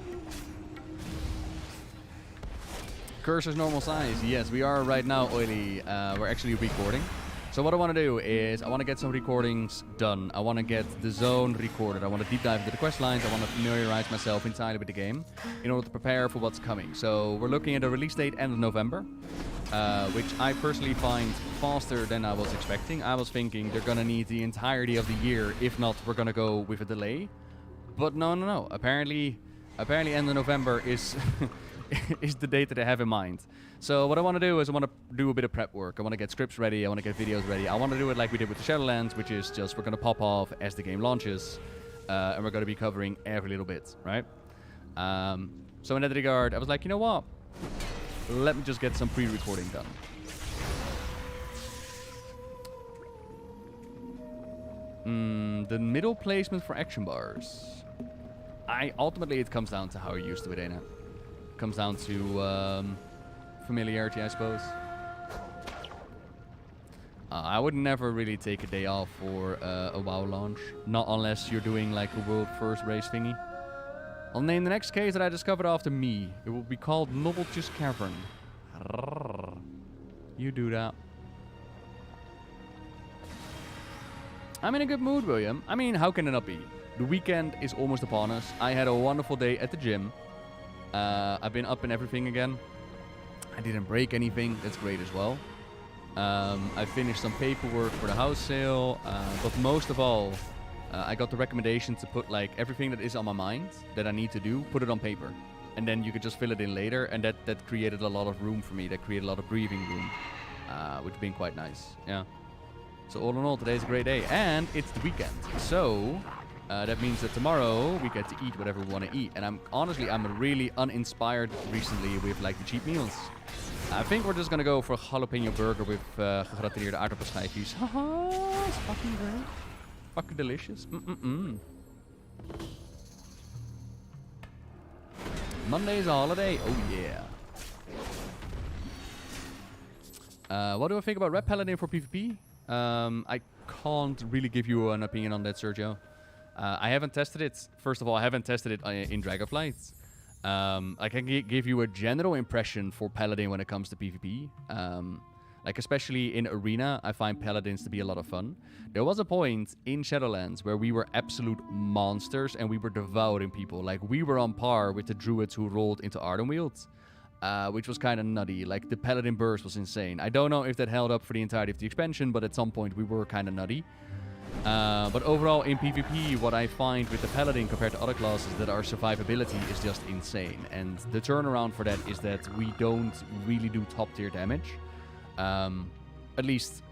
Cursor's normal size. Yes, we are right now, Oily. We're actually recording. So what I want to do is I want to get some recordings done. I want to get the zone recorded. I want to deep dive into the quest lines. I want to familiarize myself entirely with the game in order to prepare for what's coming. So we're looking at a release date end of November, which I personally find faster than I was expecting. I was thinking they're going to need the entirety of the year. If not, we're going to go with a delay. But no. Apparently end of November is is the date that I have in mind. So what I want to do is I want to do a bit of prep work. I want to get scripts ready. I want to get videos ready. I want to do it like we did with the Shadowlands, which is just we're going to pop off as the game launches. And we're going to be covering every little bit, right? So in that regard, I was like, you know what? Let me just get some pre-recording done. The middle placement for action bars. Ultimately, it comes down to how you're used to it, ain't it? Comes down to familiarity, I suppose. I would never really take a day off for a WoW launch. Not unless you're doing like a world first race thingy. I'll name the next case that I discovered after me. It will be called Nobbel Cavern. You do that. I'm in a good mood, William. I mean, how can it not be? The weekend is almost upon us. I had a wonderful day at the gym. I've been up and everything again. I didn't break anything. That's great as well. I finished some paperwork for the house sale. But most of all, I got the recommendation to put like everything that is on my mind that I need to do, put it on paper. And then you could just fill it in later. And that created a lot of room for me. That created a lot of breathing room. Which has been quite nice. Yeah. So all in all, today's a great day. And it's the weekend. So... that means that tomorrow we get to eat whatever we want to eat. And I'm really uninspired recently with like the cheap meals. I think we're just gonna go for a jalapeno burger with gegratineerde aardappelschijfjes. Haha, it's fucking great. Fucking delicious. Monday's a holiday. Oh yeah. What do I think about Red Paladin for PvP? I can't really give you an opinion on that, Sergio. I haven't tested it. First of all, I haven't tested it in Dragonflight. I can give you a general impression for Paladin when it comes to PvP. Like, especially in Arena, I find Paladins to be a lot of fun. There was a point in Shadowlands where we were absolute monsters and we were devouring people. Like, we were on par with the druids who rolled into Ardenweald, which was kind of nutty. Like, the Paladin burst was insane. I don't know if that held up for the entirety of the expansion, but at some point we were kind of nutty. But overall, in PvP, what I find with the Paladin compared to other classes, that our survivability is just insane. And the turnaround for that is that we don't really do top-tier damage. At least,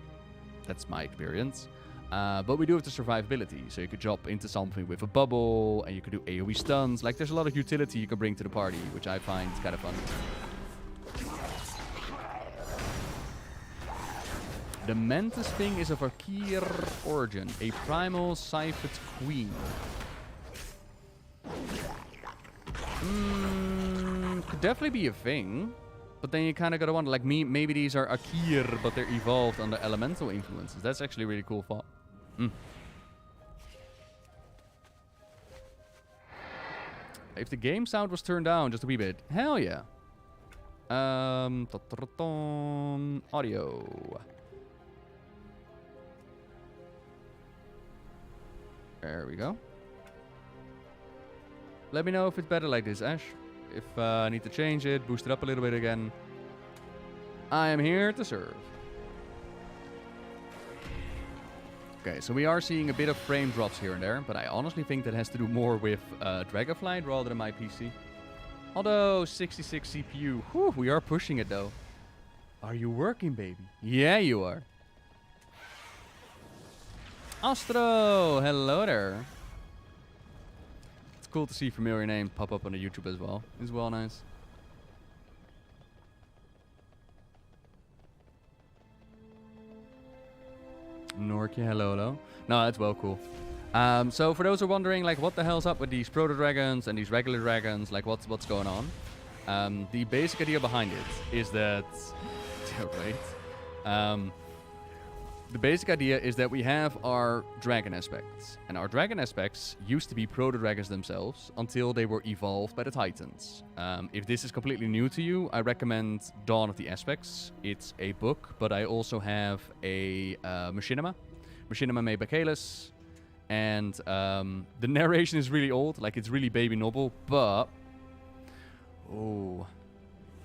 that's my experience. But we do have the survivability. So you could drop into something with a bubble, and you could do AoE stuns. Like, there's a lot of utility you can bring to the party, which I find kind of fun. The Mantis thing is of Akir origin, a primal ciphered queen. Could definitely be a thing, but then you kind of gotta wonder, like, maybe these are Akir, but they're evolved under elemental influences. That's actually a really cool thought. If the game sound was turned down just a wee bit, hell yeah. Audio. There we go. Let me know if it's better like this, Ash. If I need to change it, boost it up a little bit again. I am here to serve. Okay, so we are seeing a bit of frame drops here and there, but I honestly think that has to do more with Dragonflight rather than my PC. Although, 66 CPU. Whew, we are pushing it though. Are you working, baby? Yeah, you are. Astro, hello there. cool to see familiar names pop up on the YouTube as well. It's well nice. Norky, hello. No, that's well cool. So for those who are wondering, like, what the hell's up with these proto-dragons and these regular dragons, like, what's going on? The basic idea behind it is that... right? The basic idea is that we have our dragon aspects. And our dragon aspects used to be proto-dragons themselves until they were evolved by the Titans. If this is completely new to you, I recommend Dawn of the Aspects. It's a book, but I also have a machinima. Machinima made by Kalis. And the narration is really old, like it's really baby Nobbel, but... Oh...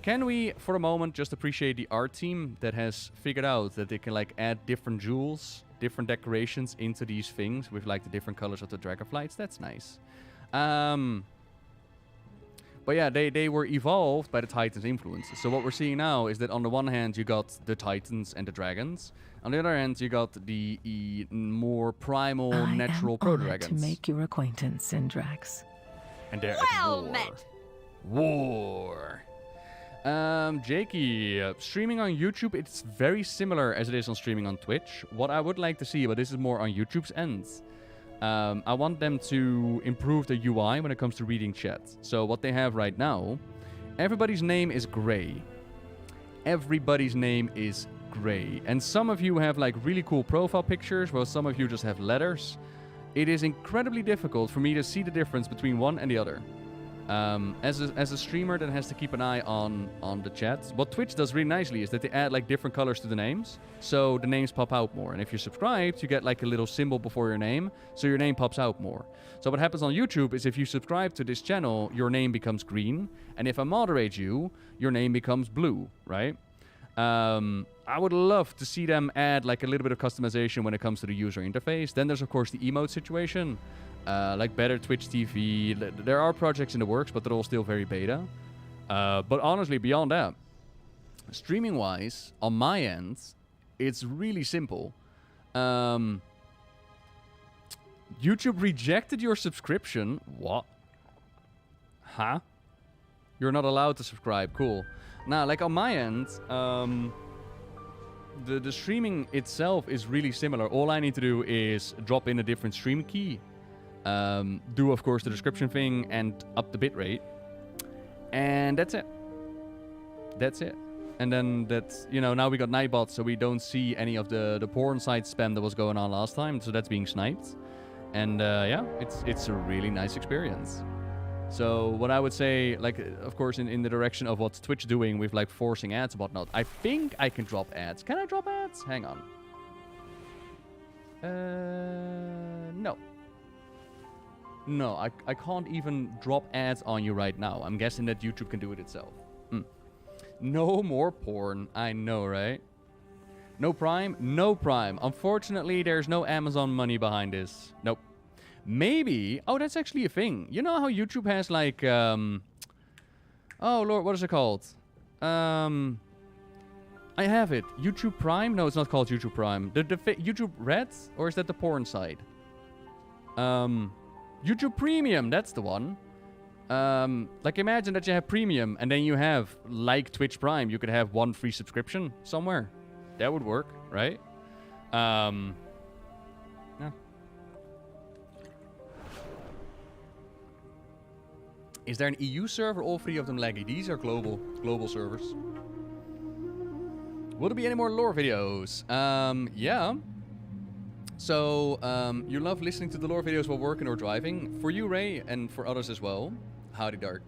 Can we, for a moment, just appreciate the art team that has figured out that they can, like, add different jewels, different decorations into these things with, like, the different colors of the Dragonflights? That's nice. But yeah, they were evolved by the Titans' influences. So what we're seeing now is that on the one hand, you got the Titans and the dragons. On the other hand, you got the more primal, natural proto-dragons. To make your acquaintance, Syndrax. And they're well at war. met. War. Jakey, streaming on YouTube, it's very similar as it is on streaming on Twitch. What I would like to see, but this is more on YouTube's end, I want them to improve the UI when it comes to reading chat. So what they have right now, everybody's name is gray. Everybody's name is gray. And some of you have like really cool profile pictures, while some of you just have letters. It is incredibly difficult for me to see the difference between one and the other. As a streamer that has to keep an eye on the chat, what Twitch does really nicely is that they add like different colors to the names, so the names pop out more. And if you're subscribed, you get like a little symbol before your name, so your name pops out more. So what happens on YouTube is if you subscribe to this channel, your name becomes green, and if I moderate you, your name becomes blue, right? I would love to see them add like a little bit of customization when it comes to the user interface. Then there's of course the emote situation. Like better Twitch TV. There are projects in the works, but they're all still very beta. But honestly, beyond that, streaming-wise, on my end, it's really simple. YouTube rejected your subscription. What? Huh? You're not allowed to subscribe. Cool. Now, like on my end, the streaming itself is really similar. All I need to do is drop in a different stream key. Do of course the description thing and up the bitrate, and that's it. That's it. And then that's, you know, now we got Nightbot, so we don't see any of the porn site spam that was going on last time, so that's being sniped. And yeah, it's a really nice experience. So what I would say, like, of course, in the direction of what's Twitch doing with like forcing ads and whatnot, I think I can drop ads. Can I drop ads? Hang on. No. No, I can't even drop ads on you right now. I'm guessing that YouTube can do it itself. No more porn. I know, right? No Prime? No Prime. Unfortunately, there's no Amazon money behind this. Nope. Maybe... Oh, that's actually a thing. You know how YouTube has like... Oh, Lord, what is it called? I have it. YouTube Prime? No, it's not called YouTube Prime. The YouTube Red? Or is that the porn side? YouTube Premium, that's the one. Like imagine that you have Premium and then you have, like Twitch Prime, you could have one free subscription somewhere. That would work, right? Yeah. Is there an EU server? All three of them laggy. These are global servers. Will there be any more lore videos? Yeah. So, you love listening to the lore videos while working or driving. For you, Ray, and for others as well. Howdy, Dark.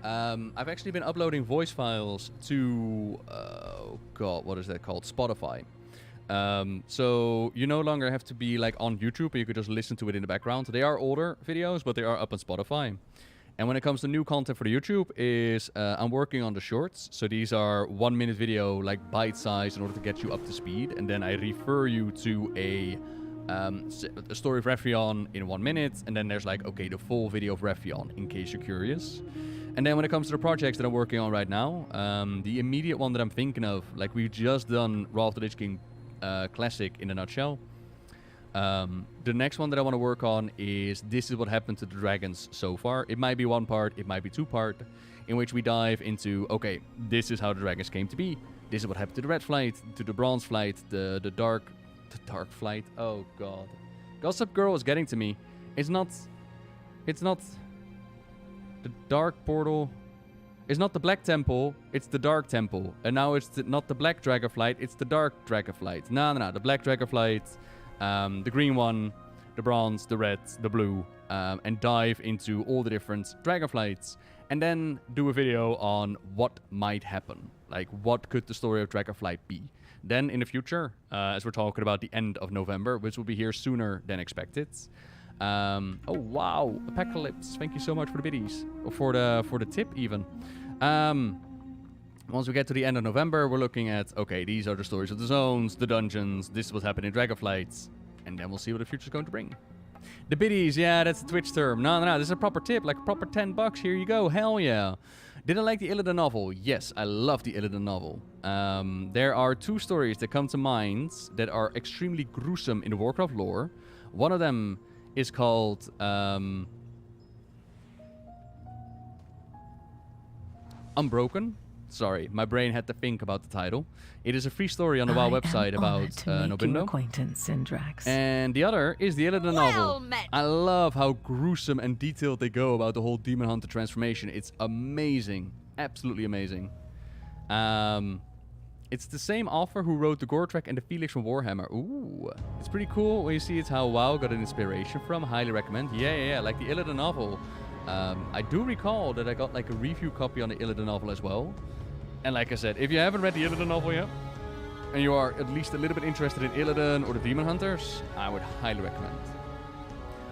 I've actually been uploading voice files to, oh god, what is that called? Spotify. So, you no longer have to be like on YouTube, and you could just listen to it in the background. They are older videos, but they are up on Spotify. And when it comes to new content for the YouTube is, I'm working on the shorts. So these are 1 minute video, like bite size in order to get you up to speed. And then I refer you to a story of Rephion in 1 minute, and then there's like, okay, the full video of Rephion, in case you're curious. And then when it comes to the projects that I'm working on right now, the immediate one that I'm thinking of, like we've just done Wrath of the Lich King Classic in a nutshell. The next one that I want to work on is This is what happened to the dragons so far. It might be one part, it might be two part, in which we dive into, okay, this is how the dragons came to be. This is what happened to the Red Flight, to the Bronze Flight, the Dark Flight. Oh god. Gossip Girl is getting to me. It's not the Dark Portal. It's not the Black Temple, it's the Dark Temple. And now it's not the Black Dragonflight, it's the Dark Dragonflight. No. The Black Dragonflight, the green one, the bronze, the red, the blue. And dive into all the different Dragonflights. And then do a video on what might happen. Like, what could the story of Dragonflight be? Then, in the future, as we're talking about the end of November, which will be here sooner than expected. Oh, wow. Apocalypse. Thank you so much for the biddies. Or for the tip, even. Once we get to the end of November, we're looking at, okay, these are the stories of the zones, the dungeons, this is what's happening in Dragonflight. And then we'll see what the future's going to bring. The biddies, yeah, that's the Twitch term. No, this is a proper tip, like a proper $10. Here you go, hell yeah. Did I like the Illidan novel? Yes, I love the Illidan novel. There are two stories that come to mind that are extremely gruesome in the Warcraft lore. One of them is called Unbroken. Sorry, my brain had to think about the title. It is a free story on the WoW website about Nobindo. Acquaintance, Syndrax. And the other is the Illidan novel. I love how gruesome and detailed they go about the whole Demon Hunter transformation. It's amazing. Absolutely amazing. It's the same author who wrote the Gore track and the Felix from Warhammer. Ooh. It's pretty cool when you see it's how WoW got an inspiration from. Highly recommend. Yeah. Like the Illidan novel. I do recall that I got like a review copy on the Illidan novel as well. And like I said, if you haven't read the Illidan novel yet, and you are at least a little bit interested in Illidan or the Demon Hunters, I would highly recommend.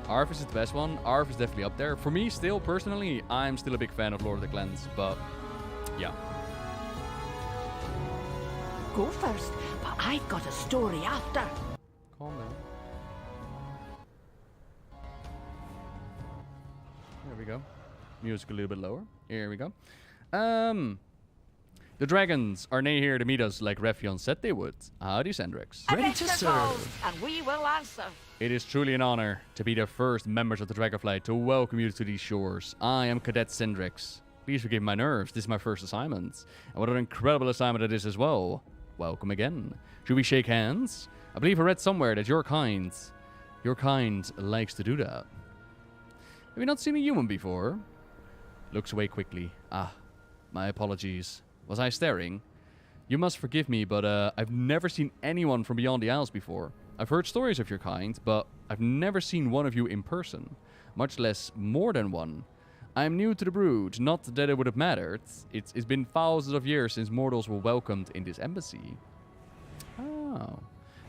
Arf is the best one. Arf is definitely up there. For me, still, personally, I'm still a big fan of Lord of the Clans, but yeah. Go first, but I've got a story after. Calm down. There we go. Music a little bit lower. Here we go. The dragons are near here to meet us like Rephion said they would. Howdy, Sandrex. Ready to serve. And we will answer. It is truly an honor to be the first members of the Dragonflight to welcome you to these shores. I am Cadet Sindrix. Please forgive my nerves. This is my first assignment. And what an incredible assignment it is as well. Welcome again. Should we shake hands? I believe I read somewhere that your kind likes to do that. Have you not seen a human before? Looks away quickly. Ah, my apologies. Was I staring? You must forgive me, but I've never seen anyone from beyond the Isles before. I've heard stories of your kind, but I've never seen one of you in person, much less more than one. I'm new to the Brood, not that it would have mattered. It's been thousands of years since mortals were welcomed in this embassy. Oh.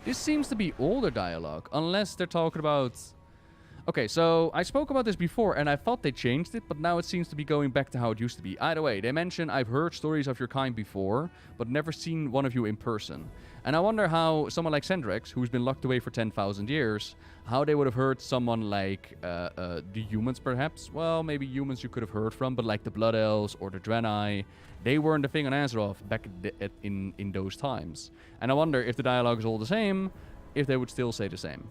This seems to be older dialogue, unless they're talking about... Okay, so I spoke about this before, and I thought they changed it, but now it seems to be going back to how it used to be. Either way, they mention I've heard stories of your kind before, but never seen one of you in person. And I wonder how someone like Sendrex, who's been locked away for 10,000 years, how they would have heard someone like the humans, perhaps. Well, maybe humans you could have heard from, but like the Blood Elves or the Draenei, they weren't a thing on Azeroth back in those times. And I wonder if the dialogue is all the same, if they would still say the same.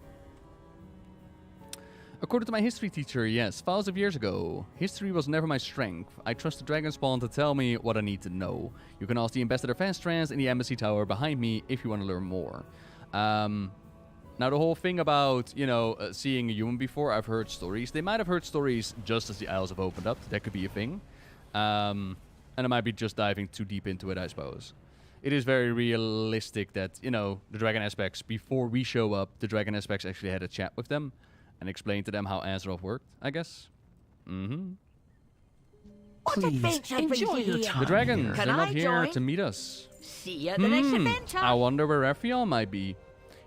According to my history teacher, yes, thousands of years ago. History was never my strength. I trust the Dragonspawn to tell me what I need to know. You can ask the Ambassador Fastrans in the embassy tower behind me if you want to learn more. Now, the whole thing about, seeing a human before, I've heard stories. They might have heard stories just as the Isles have opened up. That could be a thing. And I might be just diving too deep into it, I suppose. It is very realistic that, the Dragon Aspects, before we show up, the Dragon Aspects actually had a chat with them. And explain to them how Azeroth worked, I guess. Mm-hmm. Please, enjoy your time. The dragons, they're not here to meet us. See you at the next adventure. I wonder where Rephion might be.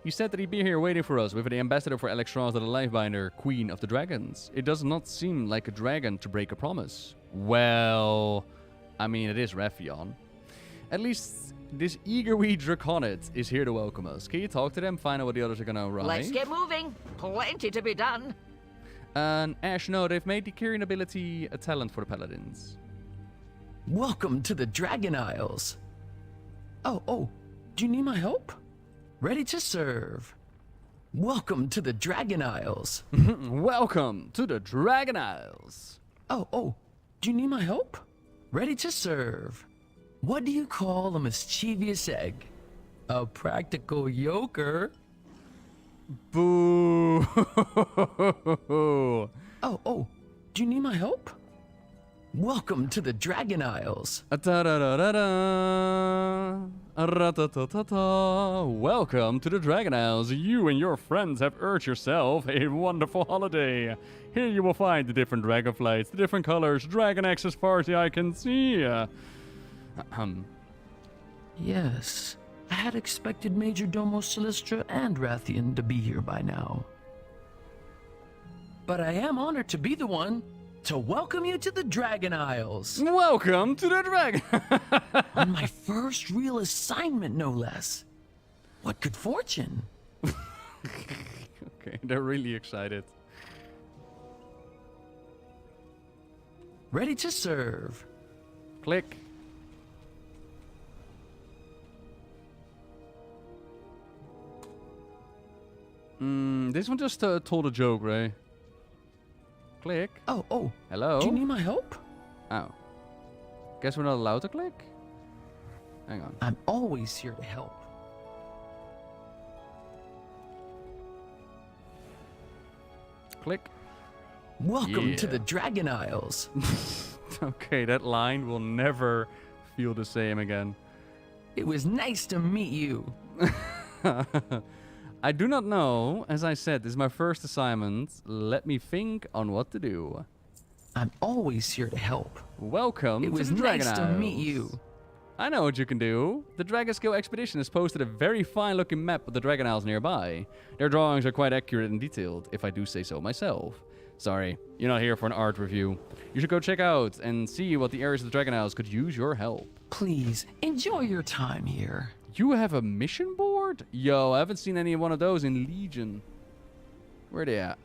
He said that he'd be here waiting for us with the ambassador for Alexstrasza the Lifebinder, Queen of the Dragons. It does not seem like a dragon to break a promise. Well, I mean, it is Rephion. At least this eager wee Draconid is here to welcome us. Can you talk to them, find out what the others are gonna arrive? Let's get moving. Plenty to be done. And Ash, no, they've made the curing ability a talent for the Paladins. Welcome to the Dragon Isles. Oh, do you need my help? Ready to serve. Welcome to the Dragon Isles. Welcome to the Dragon Isles. Oh, do you need my help? Ready to serve. What do you call a mischievous egg? A practical yoker. Boo. Oh, do you need my help? Welcome to the Dragon Isles. Welcome to the Dragon Isles. You and your friends have earned yourself a wonderful holiday. Here you will find the different Dragonflights, the different colors, dragon eggs as far as the eye can see. Yes, I had expected Major Domo Silistra and Rathian to be here by now. But I am honored to be the one to welcome you to the Dragon Isles. Welcome to the Dragon. On my first real assignment, no less. What good fortune? Okay, they're really excited. Ready to serve. Click. This one just told a joke, right? Click. Oh. Hello? Do you need my help? Oh. Guess we're not allowed to click? Hang on. I'm always here to help. Click. Welcome to the Dragon Isles. Okay, that line will never feel the same again. It was nice to meet you. I do not know. As I said, this is my first assignment. Let me think on what to do. I'm always here to help. Welcome to the Dragon Isles. It was nice to meet you. I know what you can do. The Dragon Scale Expedition has posted a very fine-looking map of the Dragon Isles nearby. Their drawings are quite accurate and detailed, if I do say so myself. Sorry, you're not here for an art review. You should go check out and see what the areas of the Dragon Isles could use your help. Please, enjoy your time here. You have a mission board? Yo, I haven't seen any one of those in Legion. Where are they at?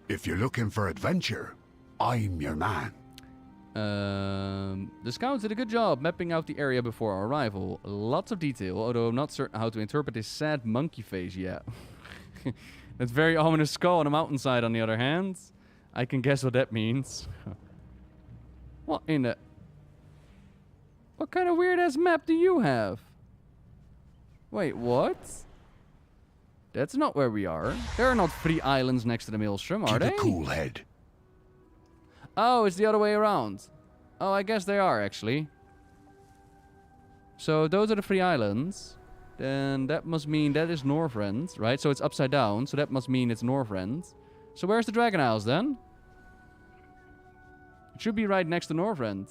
If you're looking for adventure, I'm your man. The scouts did a good job mapping out the area before our arrival. Lots of detail, although I'm not certain how to interpret this sad monkey face yet. That very ominous skull on a mountainside, on the other hand. I can guess what that means. What in the... What kind of weird-ass map do you have? Wait, what? That's not where we are. There are not 3 islands next to the Maelstrom, are they? Keep a cool head. Oh, it's the other way around. Oh, I guess they are, actually. So, those are the 3 islands. Then that must mean that is Northrend, right? So it's upside down, so that must mean it's Northrend. So where's the Dragon Isles, then? It should be right next to Northrend.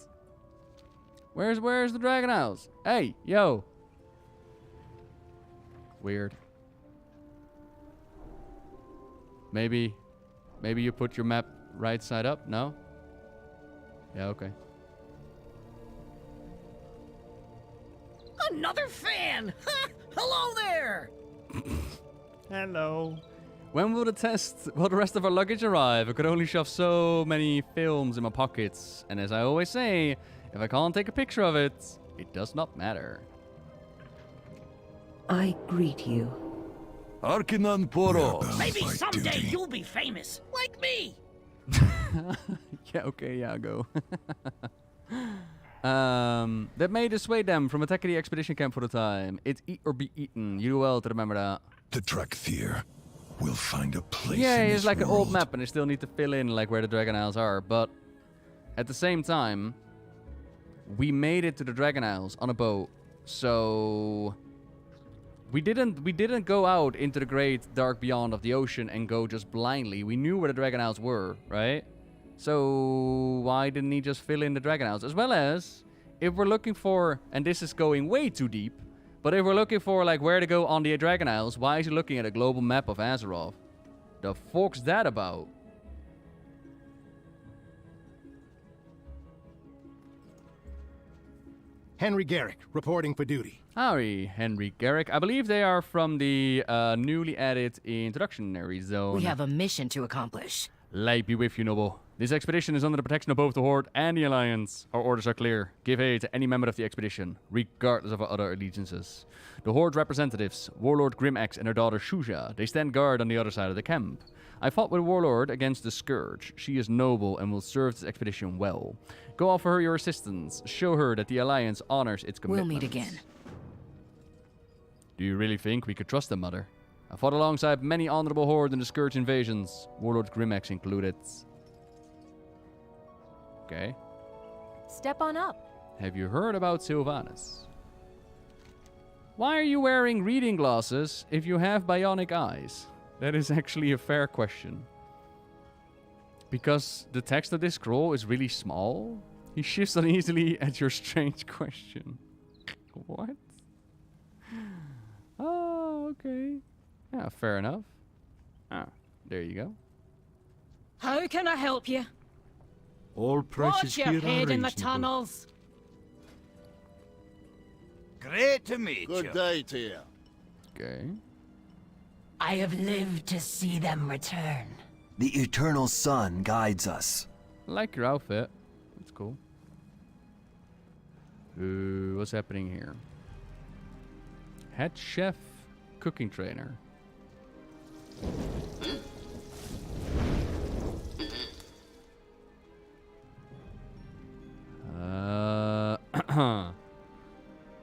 Where's the Dragon Isles? Hey, yo! Weird. Maybe you put your map right side up? No? Yeah, okay. Another fan! Hello there! Hello. When will the rest of our luggage arrive? I could only shove so many films in my pockets. And as I always say, if I can't take a picture of it, it does not matter. I greet you. Arkinan Poro. Maybe someday you'll be famous, like me! Yeah, okay, yeah, go. That may dissuade them from attacking the expedition camp for the time. It's eat or be eaten. You do well to remember that. The Drakthir will find a place yeah, in it's this like world. an old map and they still need to fill in like where the Dragon Isles are. But at the same time, we made it to the Dragon Isles on a boat. So we didn't go out into the great dark beyond of the ocean and go just blindly. We knew where the Dragon Isles were, right? So why didn't he just fill in the Dragon Isles? As well as, if we're looking for, and this is going way too deep, but if we're looking for like where to go on the Dragon Isles, why is he looking at a global map of Azeroth? The fuck's that about? Henry Garrick, reporting for duty. Howdy, Henry Garrick. I believe they are from the newly added introductionary zone. We have a mission to accomplish. Light be with you, Nobbel. This expedition is under the protection of both the Horde and the Alliance. Our orders are clear. Give aid to any member of the expedition, regardless of our other allegiances. The Horde representatives, Warlord Grimaxe and her daughter Shuja, they stand guard on the other side of the camp. I fought with Warlord against the Scourge. She is noble and will serve this expedition well. Go offer her your assistance. Show her that the Alliance honors its commitments. We'll meet again. Do you really think we could trust them, Mother? I fought alongside many honorable Horde in the Scourge invasions, Warlord Grimaxe included. Okay. Step on up. Have you heard about Sylvanas? Why are you wearing reading glasses if you have bionic eyes? That is actually a fair question. Because the text of this scroll is really small. He shifts uneasily at your strange question. What? Oh, okay. Yeah, fair enough. Ah, there you go. How can I help you? All prices Watch your here head are in the reasonable. tunnels. Great to meet you. Good day to you. Okay. I have lived to see them return. The eternal sun guides us. I like your outfit. That's cool. What's happening here? Head chef, cooking trainer.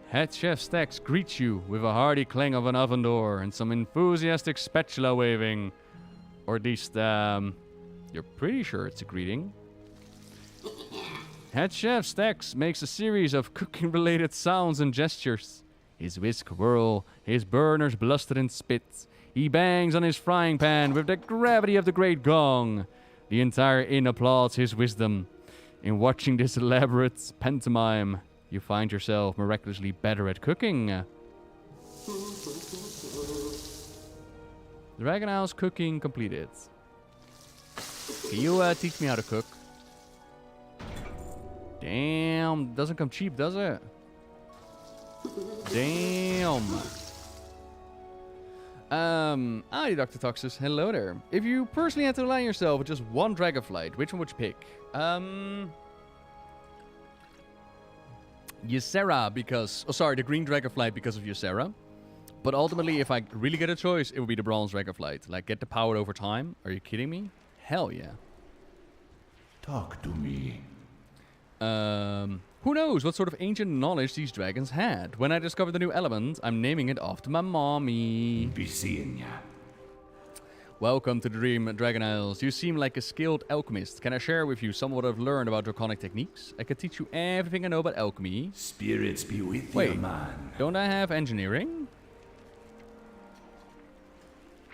Head chef Stax greets you with a hearty clang of an oven door and some enthusiastic spatula waving. Or at least, you're pretty sure it's a greeting. Head chef Stax makes a series of cooking-related sounds and gestures. His whisk whirl, his burners bluster and spit. He bangs on his frying pan with the gravity of the great gong. The entire inn applauds his wisdom. In watching this elaborate pantomime, you find yourself miraculously better at cooking. Dragon House cooking completed. Can you teach me how to cook? Damn, doesn't come cheap, does it? Damn. Hi, Dr. Toxus. Hello there. If you personally had to align yourself with just one Dragonflight, which one would you pick? Ysera, because... Oh, sorry, the green Dragonflight because of Ysera. But ultimately, if I really get a choice, it would be the bronze Dragonflight. Like, get the power over time? Are you kidding me? Hell yeah. Talk to me. Who knows what sort of ancient knowledge these dragons had? When I discovered the new element, I'm naming it after my mommy. Be seeing ya. Welcome to the Dream Dragon Isles. You seem like a skilled alchemist. Can I share with you some of what I've learned about draconic techniques? I can teach you everything I know about alchemy. Spirits be with Wait, you, man. Don't I have engineering?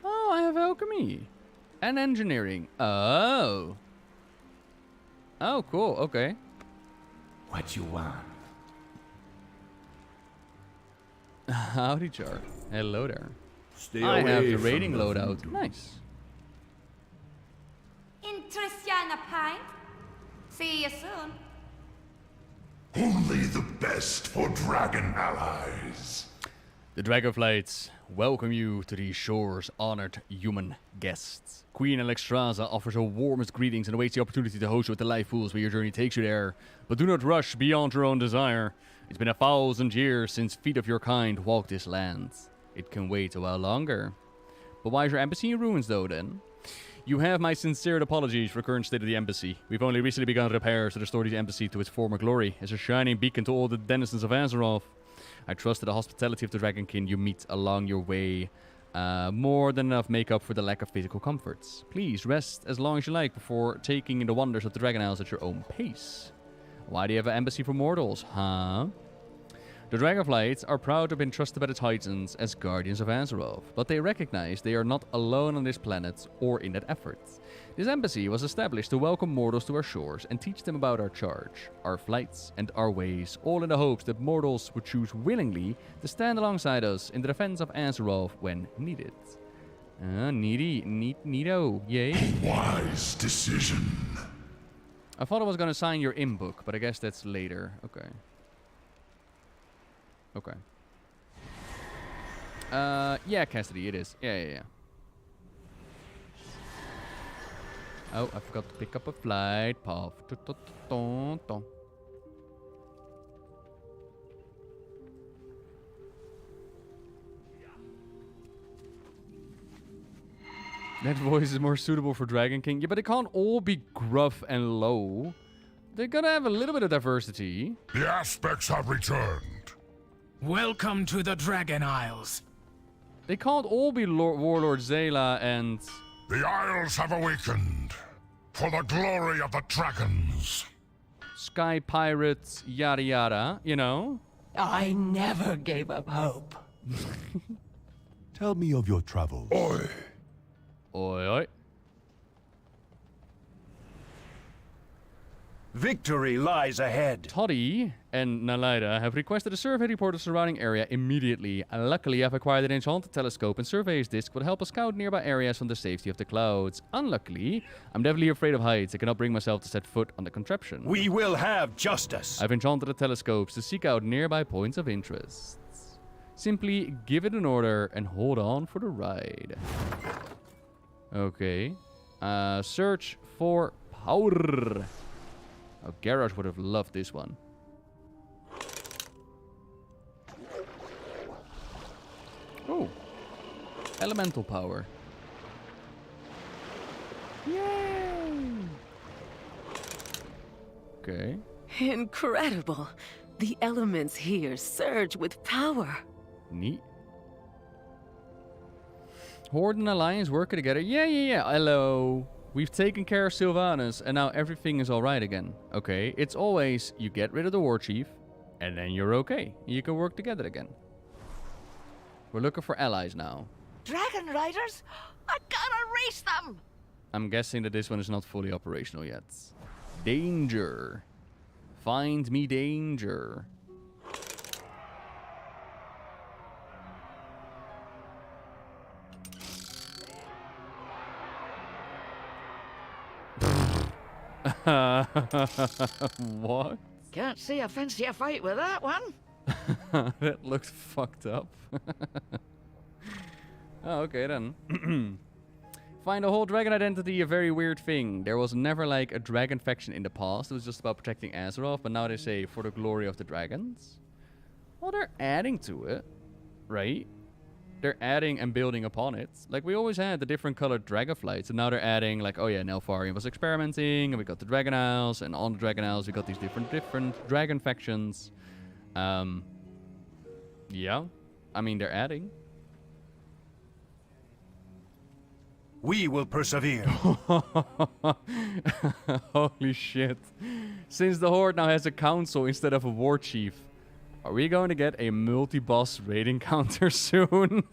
Oh, I have alchemy. And engineering. Oh. Oh, cool. Okay. What you want? Howdy, Char. Hello there. Stay I have away the from raiding the loadout. voodoo. Nice. Interestiana Pint. See you soon. Only the best for dragon allies. The Dragonflights welcome you to these shores, honored human guests. Queen Alexstrasza offers her warmest greetings and awaits the opportunity to host you at the life pools where your journey takes you there. But do not rush beyond your own desire. It's been 1,000 years since feet of your kind walked this land. It can wait a while longer. But why is your embassy in ruins though then? You have my sincere apologies for the current state of the embassy. We've only recently begun repairs to restore the embassy to its former glory as a shining beacon to all the denizens of Azeroth. I trust that the hospitality of the Dragonkin you meet along your way more than enough make up for the lack of physical comforts. Please rest as long as you like before taking in the wonders of the Dragon Isles at your own pace. Why do you have an embassy for mortals, huh? The Dragonflights are proud to have been trusted by the Titans as guardians of Azeroth, but they recognize they are not alone on this planet or in that effort. This embassy was established to welcome mortals to our shores and teach them about our charge, our flights, and our ways, all in the hopes that mortals would choose willingly to stand alongside us in the defense of Azeroth when needed. Neato, yay. Wise decision. I thought I was going to sign your in-book, but I guess that's later. Okay. Okay. Yeah, Cassidy, it is. Yeah. Oh, I forgot to pick up a flight path. That voice is more suitable for Dragon King. Yeah, but they can't all be gruff and low. They're gonna have a little bit of diversity. The aspects have returned. Welcome to the Dragon Isles. They can't all be Warlord Zayla and... The Isles have awakened. For the glory of the dragons. Sky Pirates, yada yada, you know? I never gave up hope. Tell me of your travels. Oi. Oi, oi. Victory lies ahead. Toddy and Nalaida have requested a survey report of the surrounding area immediately. Luckily, I've acquired an enchanted telescope, and survey's disc will help us scout nearby areas from the safety of the clouds. Unluckily, I'm definitely afraid of heights. I cannot bring myself to set foot on the contraption. We will have justice. I've enchanted the telescopes to seek out nearby points of interest. Simply give it an order and hold on for the ride. Okay. Search for power. Oh, Garrosh would have loved this one. Oh. Elemental power. Yay! Okay. Incredible. The elements here surge with power. Neat. Horde and Alliance working together. Yeah. Hello. We've taken care of Sylvanas, and now everything is alright again. Okay, it's always, you get rid of the War Chief, and then you're okay. You can work together again. We're looking for allies now. Dragon Riders? I gotta race them! I'm guessing that this one is not fully operational yet. Danger. Find me danger. What? Can't say I fancy a fight with that one. That looked fucked up. Oh, okay then. Find a whole dragon identity a very weird thing. There was never like a dragon faction in the past. It was just about protecting Azeroth, but now they say for the glory of the dragons. Well, they're adding to it, right? They're adding and building upon it. Like, we always had the different colored Dragonflights, and now they're adding, like, oh yeah, Nelfarian was experimenting, and we got the Dragon Isles, and on the Dragon Isles we got these different dragon factions. Yeah. I mean, they're adding. We will persevere. Holy shit. Since the Horde now has a council instead of a war chief, are we going to get a multi-boss raid encounter soon?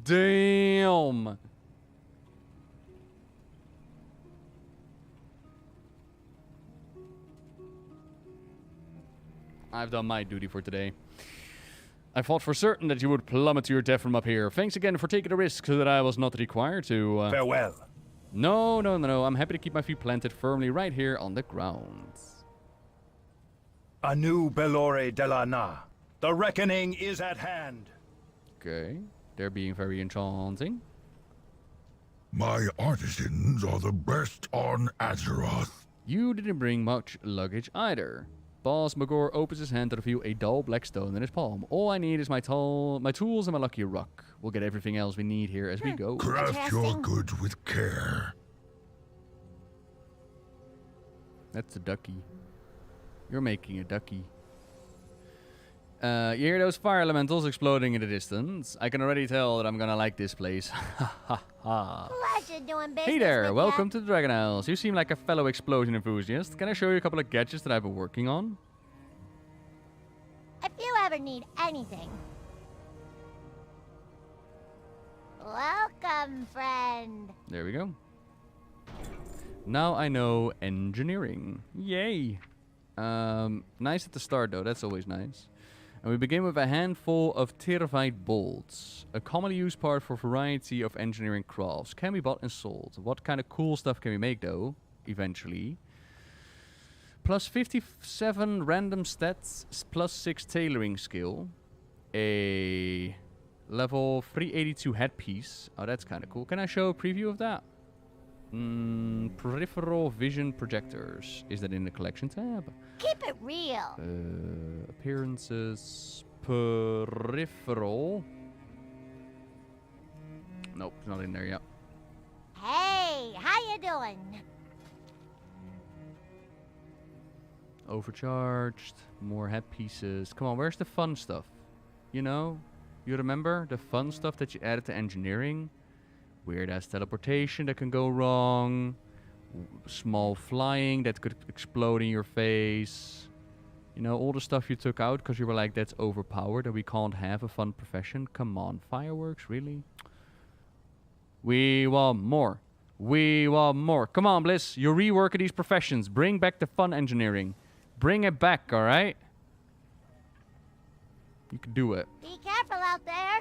Damn! I've done my duty for today. I thought for certain that you would plummet to your death from up here. Thanks again for taking the risk so that I was not required to... Farewell. No. I'm happy to keep my feet planted firmly right here on the ground. Anu Belore de la Na. The reckoning is at hand. Okay. They're being very enchanting. My artisans are the best on Azeroth. You didn't bring much luggage either. Boss Magor opens his hand to reveal a dull black stone in his palm. All I need is my tools and my lucky rock. We'll get everything else we need here as we go. Craft your goods with care. That's a ducky. You're making a ducky. You hear those fire elementals exploding in the distance? I can already tell that I'm gonna like this place. Pleasure doing business. Hey there, with welcome to the Dragon Isles. You seem like a fellow explosion enthusiast. Can I show you a couple of gadgets that I've been working on? If you ever need anything. Welcome, friend. There we go. Now I know engineering. Yay. Nice at the start though, that's always nice. And we begin with a handful of Terravite bolts. A commonly used part for a variety of engineering crafts. Can be bought and sold. What kind of cool stuff can we make though, eventually? Plus 57 random stats, plus 6 tailoring skill. A Level 382 headpiece. Oh, that's kind of cool. Can I show a preview of that? Peripheral vision projectors. Is that in the collection tab? Keep it real. Appearances. Peripheral. Nope, it's not in there yet. Hey, how you doing? Overcharged. More headpieces. Come on, where's the fun stuff? You know? You remember? The fun stuff that you added to engineering? Weird-ass teleportation that can go wrong. Small flying that could explode in your face. You know, all the stuff you took out because you were like, that's overpowered and we can't have a fun profession. Come on, fireworks, really? We want more. We want more. Come on, Bliss. You're reworking these professions. Bring back the fun engineering. Bring it back, alright? You can do it. Be careful out there.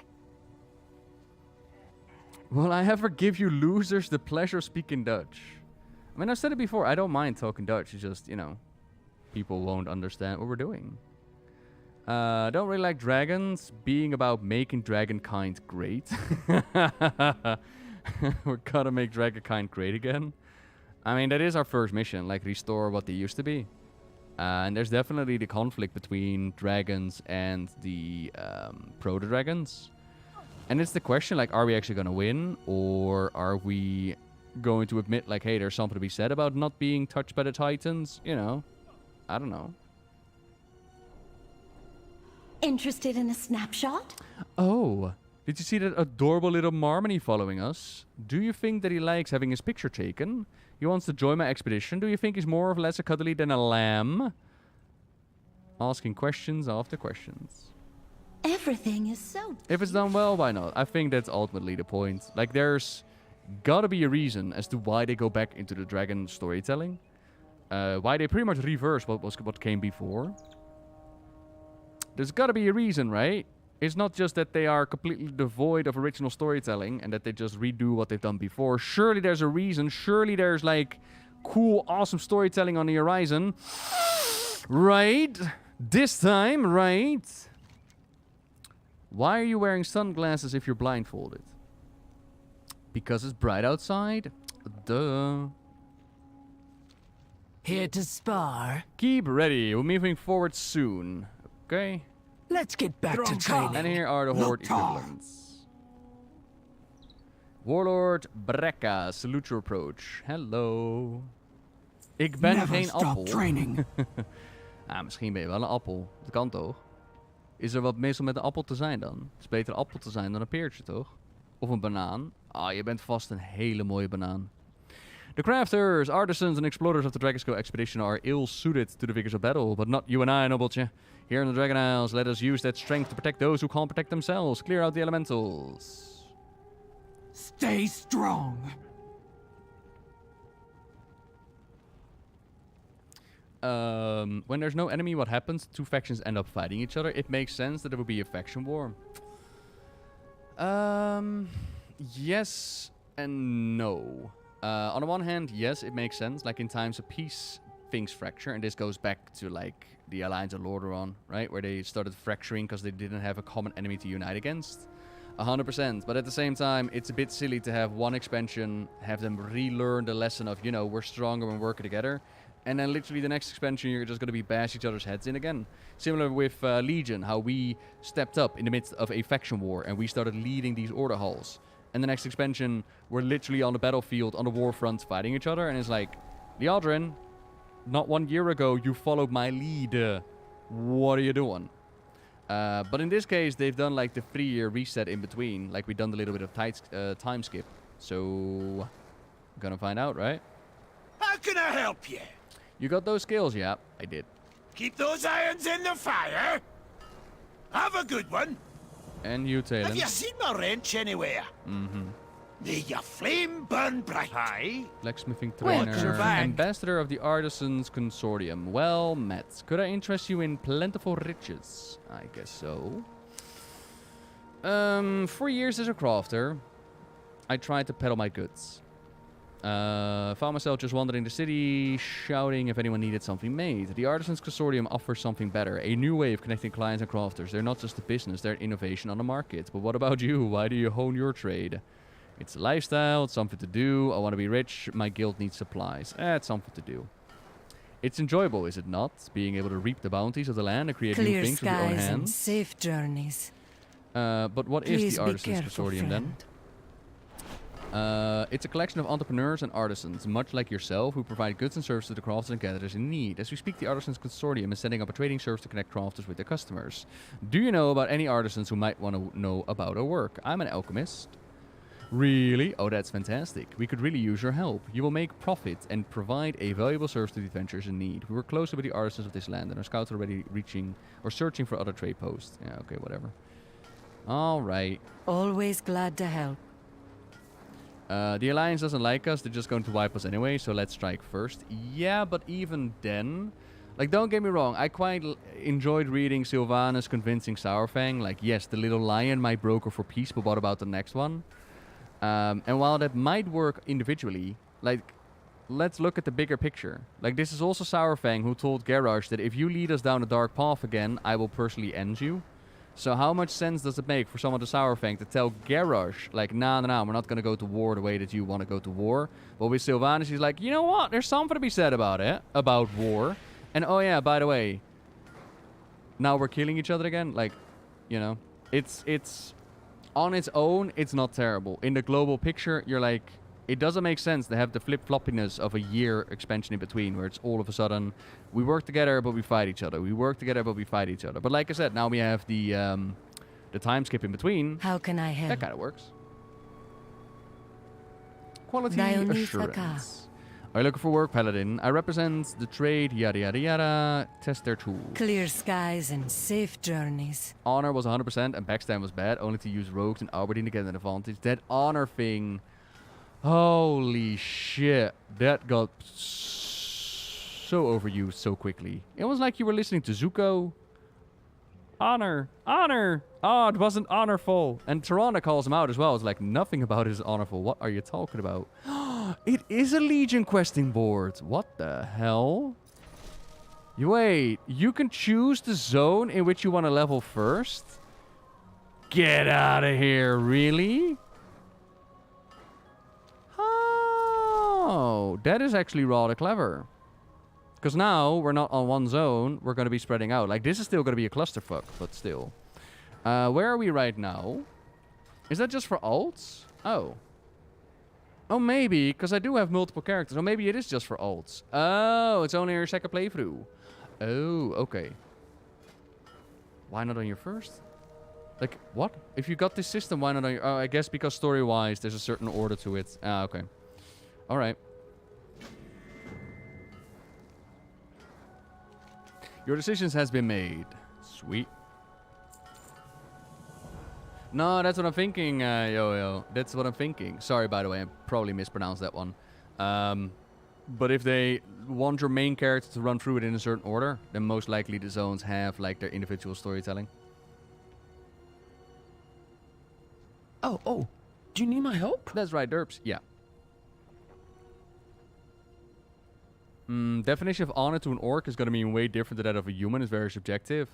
Will I ever give you losers the pleasure of speaking Dutch? I mean, I've said it before. I don't mind talking Dutch. It's just, you know, people won't understand what we're doing. Don't really like dragons. Being about making dragonkind great. We're gonna make dragonkind great again. I mean, that is our first mission. Like, restore what they used to be. And there's definitely the conflict between dragons and the proto-dragons. And it's the question, like, are we actually going to win? Or are we going to admit, like, hey, there's something to be said about not being touched by the Titans? You know, I don't know. Interested in a snapshot? Oh, did you see that adorable little Marmony following us? Do you think that he likes having his picture taken? He wants to join my expedition. Do you think he's more or less a cuddly than a lamb? Asking questions after questions. Everything is so... If it's done well, why not? I think that's ultimately the point. Like, there's gotta be a reason as to why they go back into the dragon storytelling. Why they pretty much reverse what came before. There's gotta be a reason, right? It's not just that they are completely devoid of original storytelling and that they just redo what they've done before. Surely there's a reason. Surely there's, like, cool, awesome storytelling on the horizon. Right? This time, right? Why are you wearing sunglasses if you're blindfolded? Because it's bright outside? Duh. Here to spar. Keep ready. We're moving forward soon. Okay? Let's get back to training. And here are the Horde equivalents. Warlord Brekka, salute your approach. Hello. Ik ben geen appel. Training. Misschien ben je wel een appel. Dat kan toch? Is er wat mis om met een appel te zijn dan? Het is beter een appel te zijn dan een peertje, toch? Of een banaan. Ah, je bent vast een hele mooie banaan. The crafters, artisans, and explorers of the Dragonskull expedition are ill-suited to the vigors of battle, but not you and I, Nobeltje. Here in the Dragon Isles, let us use that strength to protect those who can't protect themselves. Clear out the elementals. Stay strong. When there's no enemy, what happens? Two factions end up fighting each other. It makes sense that there would be a faction war. Yes and no. On the one hand, yes, it makes sense. Like in times of peace, things fracture, and this goes back to like the Alliance of Lordaeron, right? Where they started fracturing because they didn't have a common enemy to unite against. 100%. But at the same time, it's a bit silly to have one expansion, have them relearn the lesson of, you know, we're stronger when we're working together. And then literally the next expansion, you're just going to be bash each other's heads in again. Similar with Legion, how we stepped up in the midst of a faction war and we started leading these order halls. And the next expansion, we're literally on the battlefield, on the war front, fighting each other. And it's like, Liadrin, not 1 year ago, you followed my lead. What are you doing? But in this case, they've done like the 3-year reset in between. Like we've done a little bit of time skip. So, gonna find out, right? How can I help you? You got those skills? Yeah, I did. Keep those irons in the fire. Have a good one. And you, Talon. Have you seen my wrench anywhere? Mm-hmm. May your flame burn bright. Aye. Blacksmithing Watch your trainer. back. Ambassador of the Artisans Consortium. Well met. Could I interest you in plentiful riches? I guess so. 4 years as a crafter, I tried to peddle my goods. Found myself just wandering the city, shouting if anyone needed something made. The Artisans Consortium offers something better, a new way of connecting clients and crafters. They're not just a business, they're innovation on the market. But what about you? Why do you hone your trade? It's a lifestyle, it's something to do. I want to be rich, my guild needs supplies. It's something to do. It's enjoyable, is it not? Being able to reap the bounties of the land and create new things with your own hands. And safe journeys. But what is the Artisans Consortium then? It's a collection of entrepreneurs and artisans, much like yourself, who provide goods and services to the crafters and gatherers in need. As we speak, the Artisans Consortium is setting up a trading service to connect crafters with their customers. Do you know about any artisans who might want to know about our work? I'm an alchemist. Really? Oh, that's fantastic. We could really use your help. You will make profit and provide a valuable service to the adventurers in need. We work closely with the artisans of this land, and our scouts are already reaching or searching for other trade posts. Yeah, okay, whatever. All right. Always glad to help. The Alliance doesn't like us. They're just going to wipe us anyway, so let's strike first. Yeah, but even then... Like, don't get me wrong. I quite enjoyed reading Sylvanas convincing Sourfang. Like, yes, the little lion might broker for peace, but what about the next one? And while that might work individually, like, let's look at the bigger picture. Like, this is also Sourfang who told Garrosh that if you lead us down a dark path again, I will personally end you. So how much sense does it make for someone to Sourfang to tell Garrosh, like, nah, we're not going to go to war the way that you want to go to war. But with Sylvanas, he's like, you know what? There's something to be said about it, about war. And oh yeah, by the way, now we're killing each other again. Like, you know, it's on its own, it's not terrible. In the global picture, you're like, it doesn't make sense to have the flip-floppiness of a year expansion in between, where it's all of a sudden, we work together, but we fight each other. We work together, but we fight each other. But like I said, now we have the time skip in between. How can I help? That kind of works. Quality assurance. Are you looking for work, Paladin? I represent the trade, yada yada yada. Test their tools. Clear skies and safe journeys. Honor was 100% and backstab was bad. Only to use rogues and Aberdeen to get an advantage. That honor thing... Holy shit. That got so overused so quickly. It was like you were listening to Zuko. Honor. Honor. Oh, it wasn't honorful. And Tirana calls him out as well. It's like, nothing about it is honorful. What are you talking about? It is a Legion questing board. What the hell? Wait, you can choose the zone in which you want to level first? Get out of here, really? Oh, that is actually rather clever. Because now we're not on one zone, we're going to be spreading out. Like, this is still going to be a clusterfuck, but still. Where are we right now? Is that just for alts? Oh. Oh, maybe, because I do have multiple characters. Or maybe it is just for alts. Oh, it's only your second playthrough. Oh, okay. Why not on your first? Like, what? If you got this system, why not on your... Oh, I guess because story-wise, there's a certain order to it. Ah, okay. Alright. Your decisions has been made. Sweet. No, that's what I'm thinking, Yo-Yo. That's what I'm thinking. Sorry, by the way, I probably mispronounced that one. But if they want your main character to run through it in a certain order, then most likely the zones have, like, their individual storytelling. Oh. Do you need my help? That's right, Derps. Yeah. Definition of honor to an orc is going to be way different than that of a human. It's very subjective.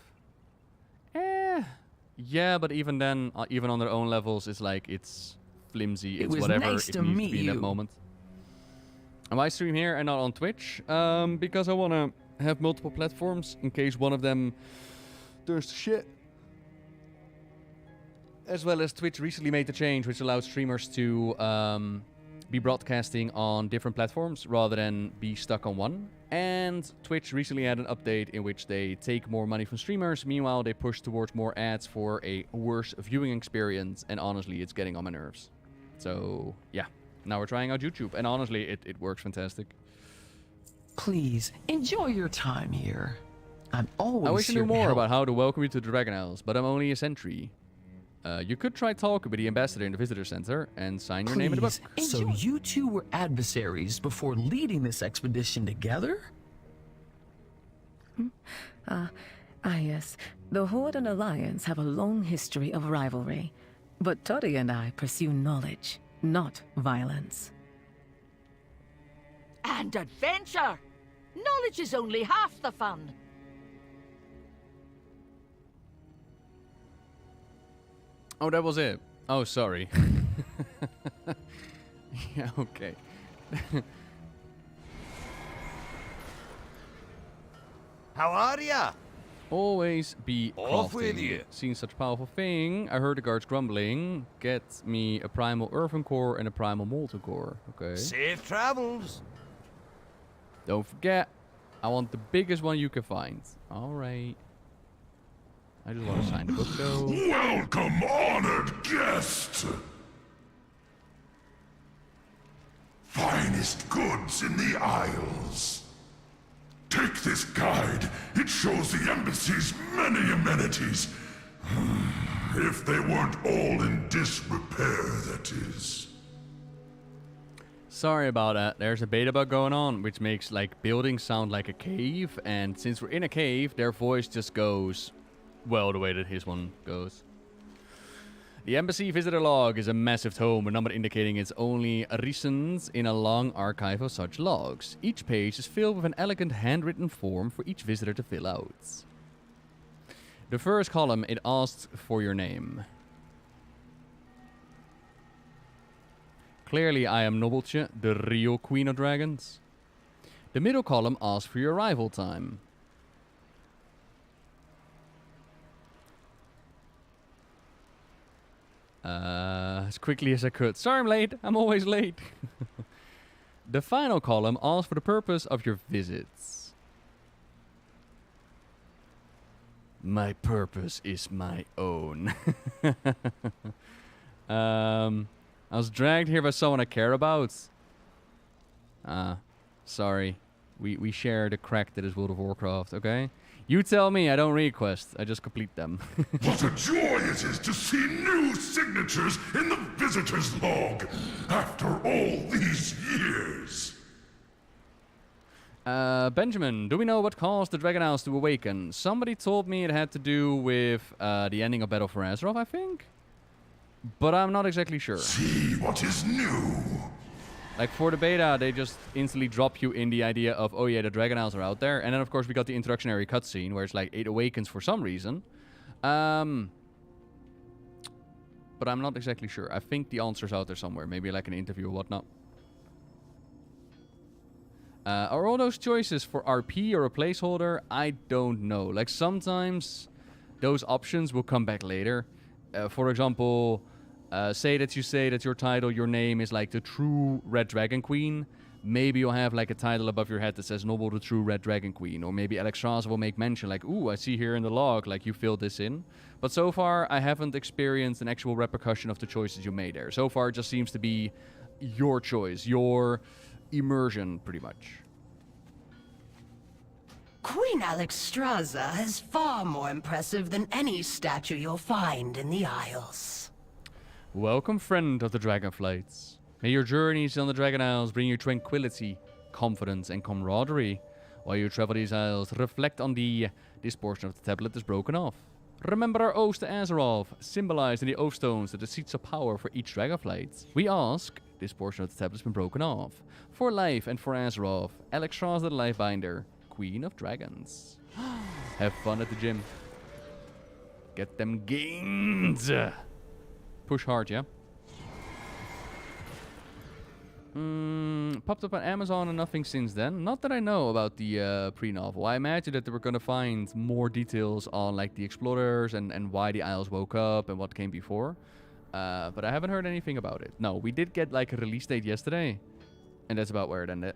Yeah, but even then, even on their own levels, it's like, it's flimsy. It's whatever nice it needs to be in that moment. And why stream here and not on Twitch? Because I want to have multiple platforms in case one of them turns to shit. As well as Twitch recently made the change which allows streamers to be broadcasting on different platforms rather than be stuck on one. And Twitch recently had an update in which they take more money from streamers. Meanwhile, they push towards more ads for a worse viewing experience. And honestly, it's getting on my nerves. So, yeah. Now we're trying out YouTube. And honestly, it works fantastic. Please, enjoy your time here. I'm always I wish I here knew to more help. about how to welcome you to the Dragon Isles, but I'm only a sentry. You could try talking with the ambassador in the visitor center and sign your name in the book. So you two were adversaries before leading this expedition together? Yes. The Horde and Alliance have a long history of rivalry. But Toddy and I pursue knowledge, not violence. And adventure. Knowledge is only half the fun. Oh, that was it. Oh, sorry. Yeah, okay. How are ya? Always be Off with crafting. you. Seen such powerful thing. I heard the guards grumbling. Get me a primal earthen core and a primal molten core. Okay. Safe travels. Don't forget, I want the biggest one you can find. Alright. I just want to sign the book though. Welcome, honored guest! Finest goods in the Isles. Take this guide. It shows the embassy's many amenities. If they weren't all in disrepair, that is. Sorry about that. There's a beta bug going on, which makes like buildings sound like a cave. And since we're in a cave, their voice just goes, well, the way that his one goes. The embassy visitor log is a massive tome, a number indicating it's only recent in a long archive of such logs. Each page is filled with an elegant handwritten form for each visitor to fill out. The first column, it asks for your name. Clearly, I am Nobbel, the real Queen of Dragons. The middle column asks for your arrival time. As quickly as I could. Sorry I'm late. I'm always late. The final column asks for the purpose of your visits. My purpose is my own. I was dragged here by someone I care about. Sorry. We share the crack that is World of Warcraft, okay? You tell me, I don't read quests, I just complete them. What a joy it is to see new signatures in the visitor's log after all these years. Benjamin, do we know what caused the Dragon Isles to awaken? Somebody told me it had to do with the ending of Battle for Azeroth, I think? But I'm not exactly sure. See what is new. Like, for the beta, they just instantly drop you in the idea of, oh yeah, the Dragon Isles are out there. And then, of course, we got the introductionary cutscene, where it's like, it awakens for some reason. But I'm not exactly sure. I think the answer's out there somewhere. Maybe like an interview or whatnot. Are all those choices for RP or a placeholder? I don't know. Like, sometimes those options will come back later. For example... say that you say that your title, your name is like the true Red Dragon Queen. Maybe you'll have like a title above your head that says Nobbel the true Red Dragon Queen. Or maybe Alexstrasza will make mention like, ooh, I see here in the log, like you filled this in. But so far, I haven't experienced an actual repercussion of the choices you made there. So far, it just seems to be your choice, your immersion, pretty much. Queen Alexstrasza is far more impressive than any statue you'll find in the Isles. Welcome, friend of the Dragonflights. May your journeys on the Dragon Isles bring you tranquility, confidence, and camaraderie. While you travel these isles, reflect on this portion of the tablet is broken off. Remember our oaths to Azeroth, symbolized in the oath stones that the seats of power for each Dragonflight. We ask, this portion of the tablet has been broken off. For life and for Azeroth, Alexstrasza the Lifebinder, Queen of Dragons. Have fun at the gym. Get them gains. Push hard, yeah? Popped up on Amazon and nothing since then. Not that I know about the pre-novel. I imagine that they were going to find more details on like the explorers and why the Isles woke up and what came before. But I haven't heard anything about it. No, we did get like a release date yesterday. And that's about where it ended.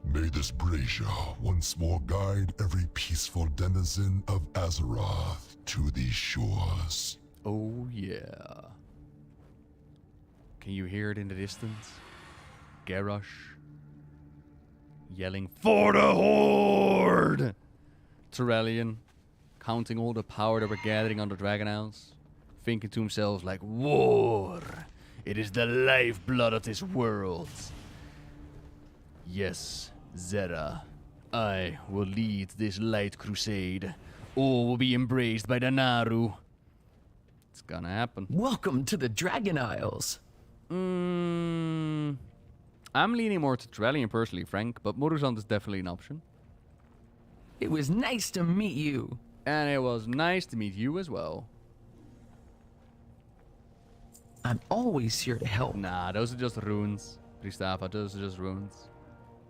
May this brazier once more guide every peaceful denizen of Azeroth to these shores. Oh yeah. Can you hear it in the distance? Garrosh yelling, "For the Horde!" Tyrellian counting all the power that we're gathering on the Dragon Isles, thinking to himself like, war! It is the lifeblood of this world. Yes, Zera, I will lead this light crusade. All will be embraced by the Naru. It's gonna happen. Welcome to the Dragon Isles. I'm leaning more to Trellian personally, Frank, but Moruzand is definitely an option. It was nice to meet you. And it was nice to meet you as well. I'm always here to help. Nah, those are just runes. Pristafa, those are just runes.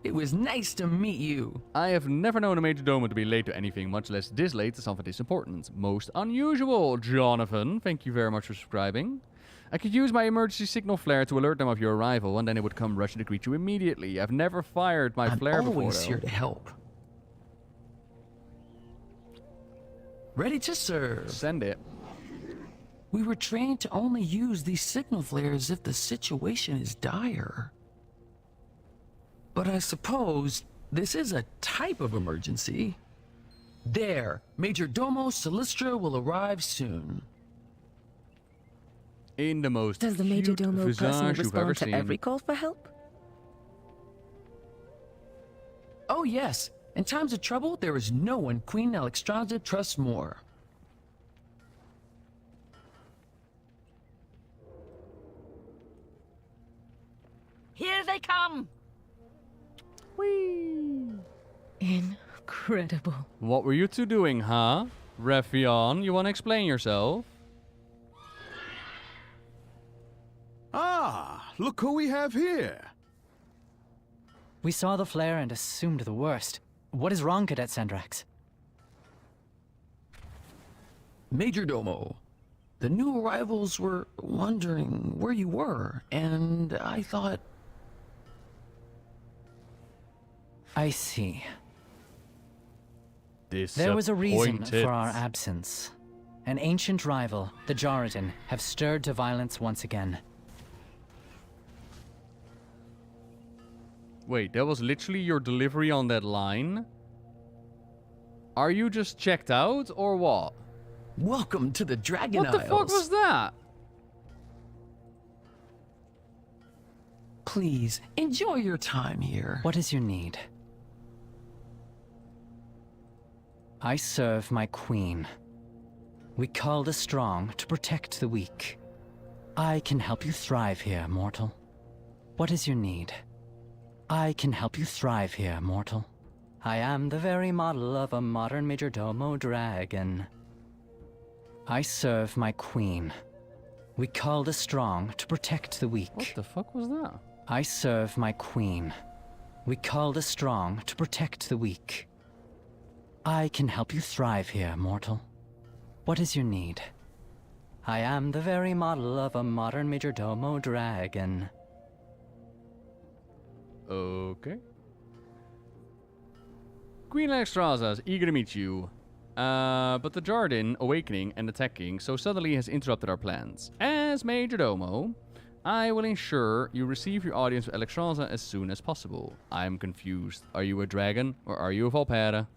It was nice to meet you. I have never known a Major Domo to be late to anything, much less this late to something this important. Most unusual, Jonathan. Thank you very much for subscribing. I could use my emergency signal flare to alert them of your arrival, and then it would come rushing to greet you immediately. I've never fired my flare before, I'm always here to help. Ready to serve. Send it. We were trained to only use these signal flares if the situation is dire. But I suppose this is a type of emergency. There, Major Domo Silistra will arrive soon. In the most Does the Major Domo personally you've ever respond to seen. every call for help? Oh yes, in times of trouble, there is no one Queen Alexstrasza trusts more. Here they come! Whee! Incredible. What were you two doing, huh? Refion, you want to explain yourself? Ah, look who we have here. We saw the flare and assumed the worst. What is wrong, Cadet Sendrax? Major Domo, the new arrivals were wondering where you were, and I thought... I see. There was a reason Disappointed. for our absence. An ancient rival, the Jaredin, have stirred to violence once again. Wait, that was literally your delivery on that line? Are you just checked out, or what? Welcome to the Dragon What the Isles. fuck was that? Please, enjoy your time here. What is your need? I serve my queen. We call the strong to protect the weak. I can help you thrive here, mortal. What is your need? I can help you thrive here, mortal. I am the very model of a modern Majordomo dragon. I serve my queen. We call the strong to protect the weak. What the fuck was that? I serve my queen. We call the strong to protect the weak. I can help you thrive here, mortal. What is your need? I am the very model of a modern Majordomo dragon. Okay. Queen Alexstrasza is eager to meet you. But the Jardin, awakening and attacking so suddenly has interrupted our plans. As Major Domo, I will ensure you receive your audience with Alexstrasza as soon as possible. I am confused. Are you a dragon or are you a Valpera?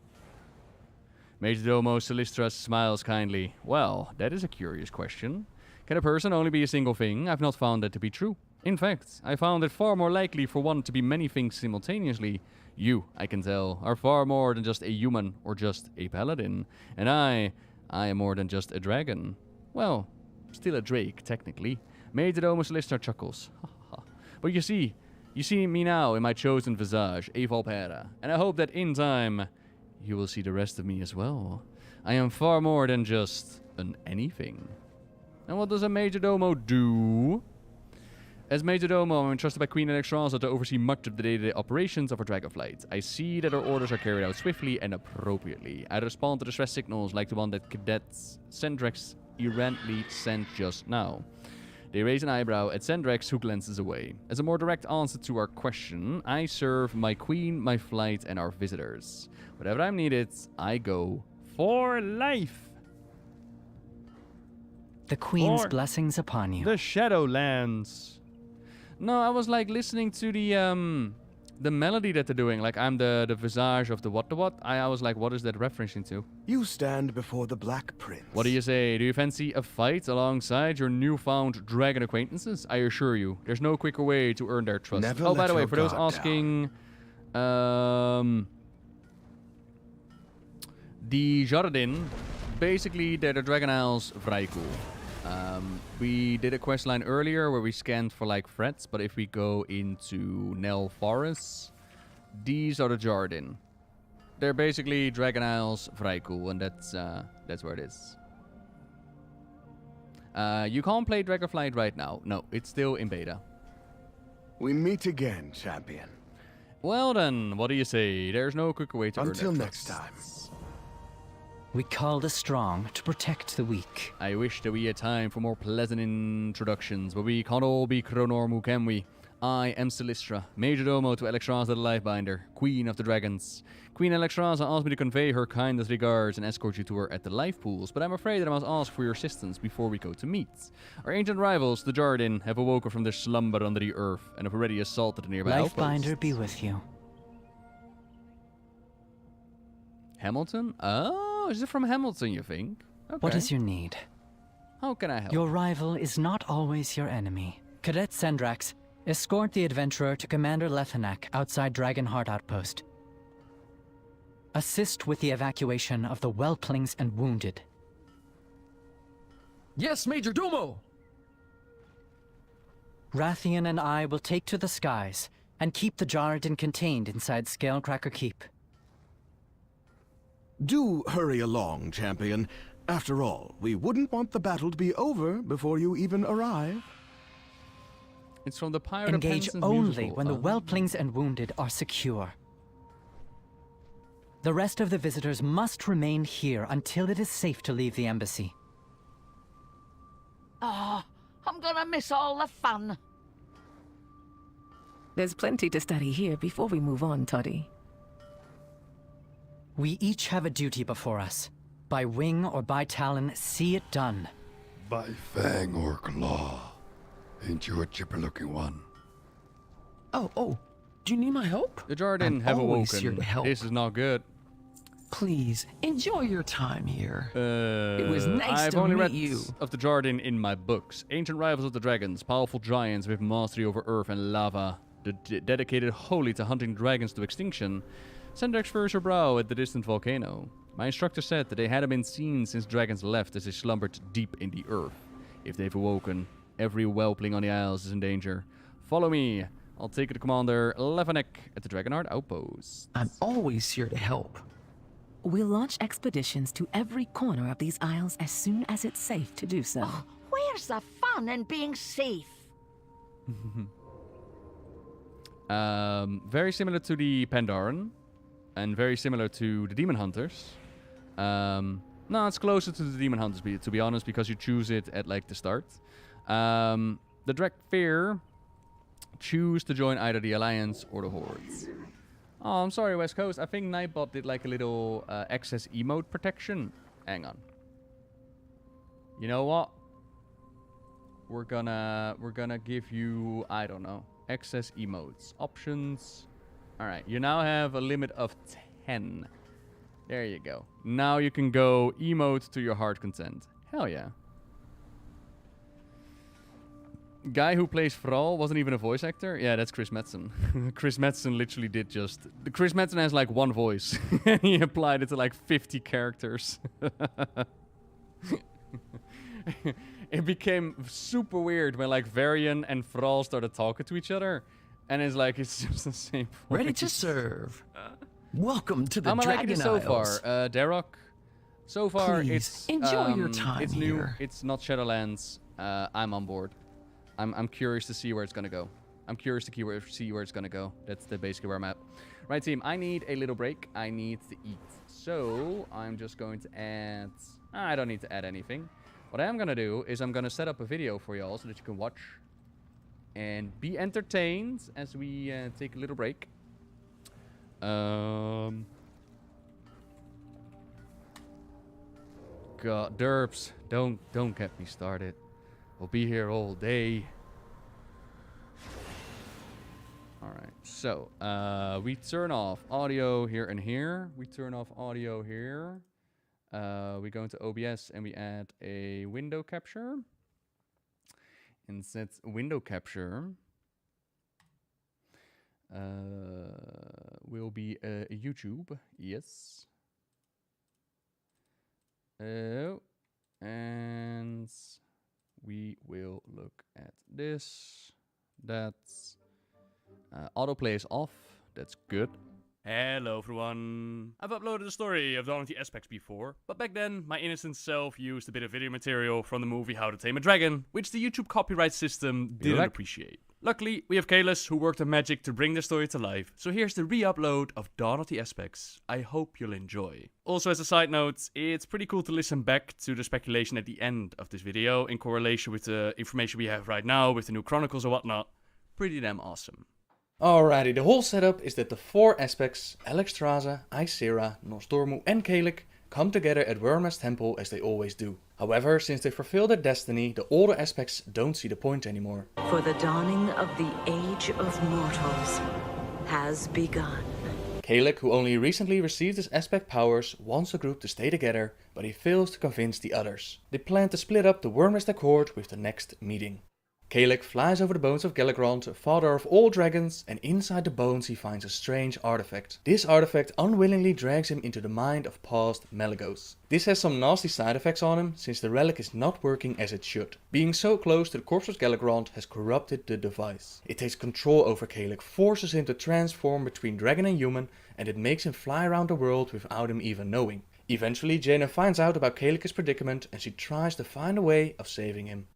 Major Domo Silistra smiles kindly. Well, that is a curious question. Can a person only be a single thing? I've not found that to be true. In fact, I found it far more likely for one to be many things simultaneously. You, I can tell, are far more than just a human or just a paladin. And I am more than just a dragon. Well, still a drake, technically. Major Domo Silistra chuckles. But you see me now in my chosen visage, a Valpera. And I hope that in time, you will see the rest of me as well. I am far more than just an anything. And what does a Major Domo do? As Major Domo, I'm entrusted by Queen Alexstrasza to oversee much of the day-to-day operations of our Dragonflight. I see that our orders are carried out swiftly and appropriately. I respond to distress signals like the one that Cadet Sendrax errantly sent just now. They raise an eyebrow at Sendrax, who glances away. As a more direct answer to our question, I serve my queen, my flight, and our visitors. Whenever I'm needed, I go for life. The Queen's For blessings upon you. The Shadowlands. No, I was like listening to the melody that they're doing. Like I'm the visage of the what. I was like, what is that referencing to? You stand before the Black Prince. What do you say? Do you fancy a fight alongside your newfound dragon acquaintances? I assure you, there's no quicker way to earn their trust. Never Oh, by let the way, your for those guard asking, the Jardin, basically they're the Dragon Isles vrij cool. We did a quest line earlier where we scanned for like threats, but if we go into Nell Forest, these are the Jardin. They're basically Dragon Isles, very cool, and that's where it is. You can't play Dragonflight right now. No, it's still in beta. We meet again, champion. Well then, what do you say? There's no quicker way to earn Until their next time. We call the strong to protect the weak. I wish that we had time for more pleasant introductions, but we can't all be Chronormu, can we? I am Silistra, Major Domo to Alexstrasza the Lifebinder, Queen of the Dragons. Queen Alexstrasza asked me to convey her kindest regards and escort you to her at the life pools, but I'm afraid that I must ask for your assistance before we go to meet. Our ancient rivals, the Jardin, have awoken from their slumber under the earth and have already assaulted the nearby outposts. Lifebinder be with you. Hamilton? Oh, is it from Hamilton, you think? Okay. What is your need? How can I help? Your rival is not always your enemy. Cadet Sendrax, escort the adventurer to Commander Lethenak outside Dragonheart Outpost. Assist with the evacuation of the whelplings and wounded. Yes, Major Domo! Rathian and I will take to the skies and keep the Jardin contained inside Scalecracker Keep. Do hurry along, champion. After all, we wouldn't want the battle to be over before you even arrive. It's from the Pirate Engage of Penzance only musical. when the whelplings and wounded are secure. The rest of the visitors must remain here until it is safe to leave the embassy. Oh, I'm gonna miss all the fun. There's plenty to study here before we move on, Toddy. We each have a duty before us. By wing or by talon, see it done. By fang or claw. Ain't you a chipper-looking one? Oh, do you need my help? The Jardin have always awoken. here to help. This is not good. Please, enjoy your time here. It was nice I've to only meet read you. of the Jardin in my books. Ancient rivals of the dragons, powerful giants with mastery over earth and lava, dedicated wholly to hunting dragons to extinction. Sendrax furrows her brow at the distant volcano. My instructor said that they hadn't been seen since dragons left as they slumbered deep in the earth. If they've awoken, every whelpling on the Isles is in danger. Follow me. I'll take you to Commander Lethenak at the Dragonheart Outpost. I'm always here to help. We'll launch expeditions to every corner of these isles as soon as it's safe to do so. Oh, where's the fun in being safe? Very similar to the Pandaren. And very similar to the Demon Hunters. No, it's closer to the Demon Hunters, to be honest, because you choose it at like the start. The Drakfear choose to join either the Alliance or the Hordes. Oh, I'm sorry, West Coast. I think Nightbot did like a little excess emote protection. Hang on. You know what? We're gonna give you, I don't know, excess emotes. Options. Alright, you now have a limit of 10. There you go. Now you can go emote to your heart content. Hell yeah. Guy who plays Thrall wasn't even a voice actor? Yeah, that's Chris Metzen. Chris Metzen literally did just... Chris Metzen has like one voice. And he applied it to like 50 characters. It became super weird when like Varian and Thrall started talking to each other. And it's like, it's just the same voice. Ready to serve. Welcome to the I'm Dragon liking it so far. Isles. Darok, so far Please, it's... enjoy your time it's new, here. it's not Shadowlands. I'm on board. I'm curious to see where it's gonna go. I'm curious to see where it's gonna go. That's basically where I'm at. Right, team, I need a little break. I need to eat. So, I'm just going to add... I don't need to add anything. What I am gonna do is I'm gonna set up a video for y'all so that you can watch and be entertained as we take a little break. God, derps, don't get me started. We'll be here all day. Alright, so we turn off audio here and here. We turn off audio here. We go into OBS and we add a window capture. And set window capture will be YouTube. Yes. Oh, and will look at this. That's autoplay is off. That's good. Hello everyone. I've uploaded a story of the Untitled aspects before, but back then my innocent self used a bit of video material from the movie How to Tame a Dragon, which the YouTube copyright system didn't appreciate. Luckily, we have Kalis who worked on magic to bring the story to life, so here's the re-upload of Dawn of the Aspects. I hope you'll enjoy. Also, as a side note, it's pretty cool to listen back to the speculation at the end of this video in correlation with the information we have right now with the new chronicles or whatnot. Pretty damn awesome. Alrighty, the whole setup is that the 4 aspects, Alexstrasza, Ysera, Nosdormu and Kalik, come together at Wyrmrest Temple as they always do. However, since they fulfill their destiny, the older aspects don't see the point anymore. For the dawning of the Age of Mortals has begun. Kalik, who only recently received his aspect powers, wants the group to stay together, but he fails to convince the others. They plan to split up the Wyrmrest Accord with the next meeting. Kalik flies over the bones of Galagrond, father of all dragons, and inside the bones he finds a strange artifact. This artifact unwillingly drags him into the mind of past Malygos. This has some nasty side effects on him, since the relic is not working as it should. Being so close to the corpse of Galagrond has corrupted the device. It takes control over Kalik, forces him to transform between dragon and human, and it makes him fly around the world without him even knowing. Eventually, Jaina finds out about Kalik's predicament, and she tries to find a way of saving him.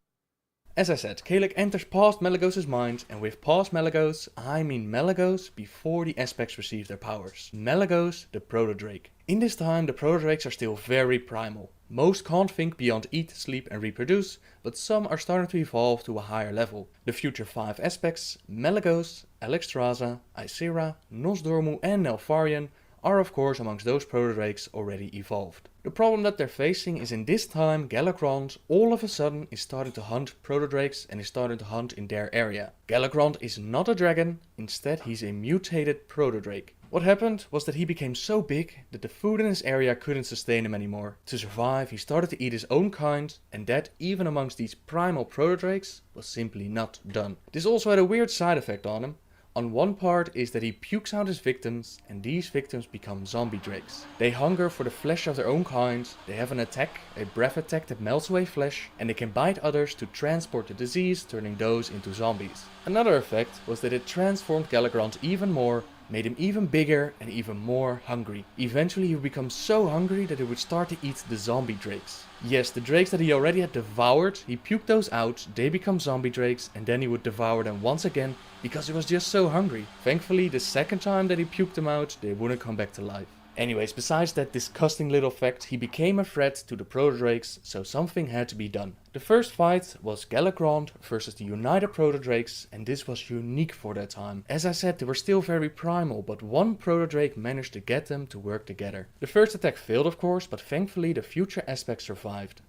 As I said, Kalik enters past Malygos' mind, and with past Malygos, I mean Malygos before the aspects receive their powers. Malygos, the Proto-Drake. In this time, the Proto-Drakes are still very primal. Most can't think beyond eat, sleep and reproduce, but some are starting to evolve to a higher level. The future 5 aspects, Malygos, Alexstrasza, Ysera, Nosdormu and Neltharion, are of course amongst those Proto-Drakes already evolved. The problem that they're facing is in this time Galagrond all of a sudden is starting to hunt Proto-Drakes and is starting to hunt in their area. Galagrond is not a dragon, instead he's a mutated Proto-Drake. What happened was that he became so big that the food in his area couldn't sustain him anymore. To survive he started to eat his own kind, and that even amongst these primal Proto-Drakes was simply not done. This also had a weird side effect on him. On one part is that he pukes out his victims, and these victims become zombie drakes. They hunger for the flesh of their own kind, they have an attack, a breath attack that melts away flesh, and they can bite others to transport the disease, turning those into zombies. Another effect was that it transformed Galagrond even more, made him even bigger and even more hungry. Eventually he would become so hungry that he would start to eat the zombie drakes. Yes, the drakes that he already had devoured, he puked those out, they become zombie drakes, and then he would devour them once again because he was just so hungry. Thankfully, the second time that he puked them out, they wouldn't come back to life. Anyways, besides that disgusting little fact, he became a threat to the Proto-Drakes, so something had to be done. The first fight was Galagrond versus the United Proto-Drakes, and this was unique for that time. As I said, they were still very primal, but one Proto-Drake managed to get them to work together. The first attack failed of course, but thankfully the future aspects survived.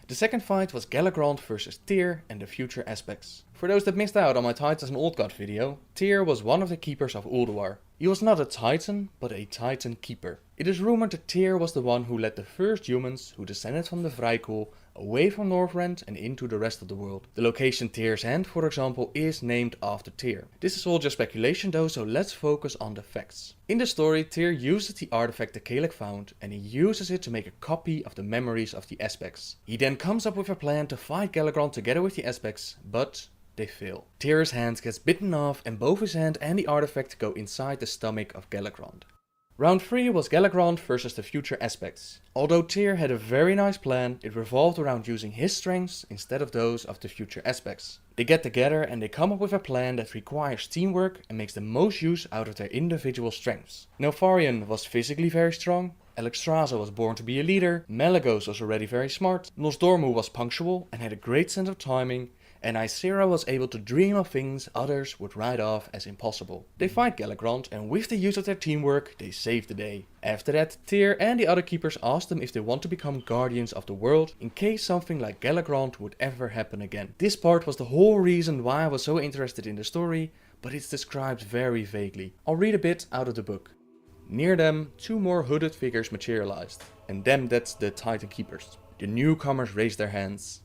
The second fight was Galagrond versus Tyr and the future aspects. For those that missed out on my Titans and Old God video, Tyr was one of the keepers of Ulduar. He was not a Titan, but a Titan keeper. It is rumored that Tyr was the one who led the first humans who descended from the Vrykul away from Northrend and into the rest of the world. The location Tyr's Hand, for example, is named after Tyr. This is all just speculation though, so let's focus on the facts. In the story, Tyr uses the artifact that Kalik found, and he uses it to make a copy of the memories of the aspects. He then comes up with a plan to fight Galagrond together with the aspects, but they fail. Tyr's hand gets bitten off and both his hand and the artifact go inside the stomach of Galagrond. Round 3 was Galagrond versus the future aspects. Although Tyr had a very nice plan, it revolved around using his strengths instead of those of the future aspects. They get together and they come up with a plan that requires teamwork and makes the most use out of their individual strengths. Neltharion was physically very strong, Alexstrasza was born to be a leader, Malygos was already very smart, Nosdormu was punctual and had a great sense of timing, and Ysera was able to dream of things others would write off as impossible. They fight Galagrond, and with the use of their teamwork, they save the day. After that, Tyr and the other keepers asked them if they want to become guardians of the world in case something like Galagrond would ever happen again. This part was the whole reason why I was so interested in the story, but it's described very vaguely. I'll read a bit out of the book. Near them, 2 more hooded figures materialized, and that's the Titan keepers. The newcomers raised their hands.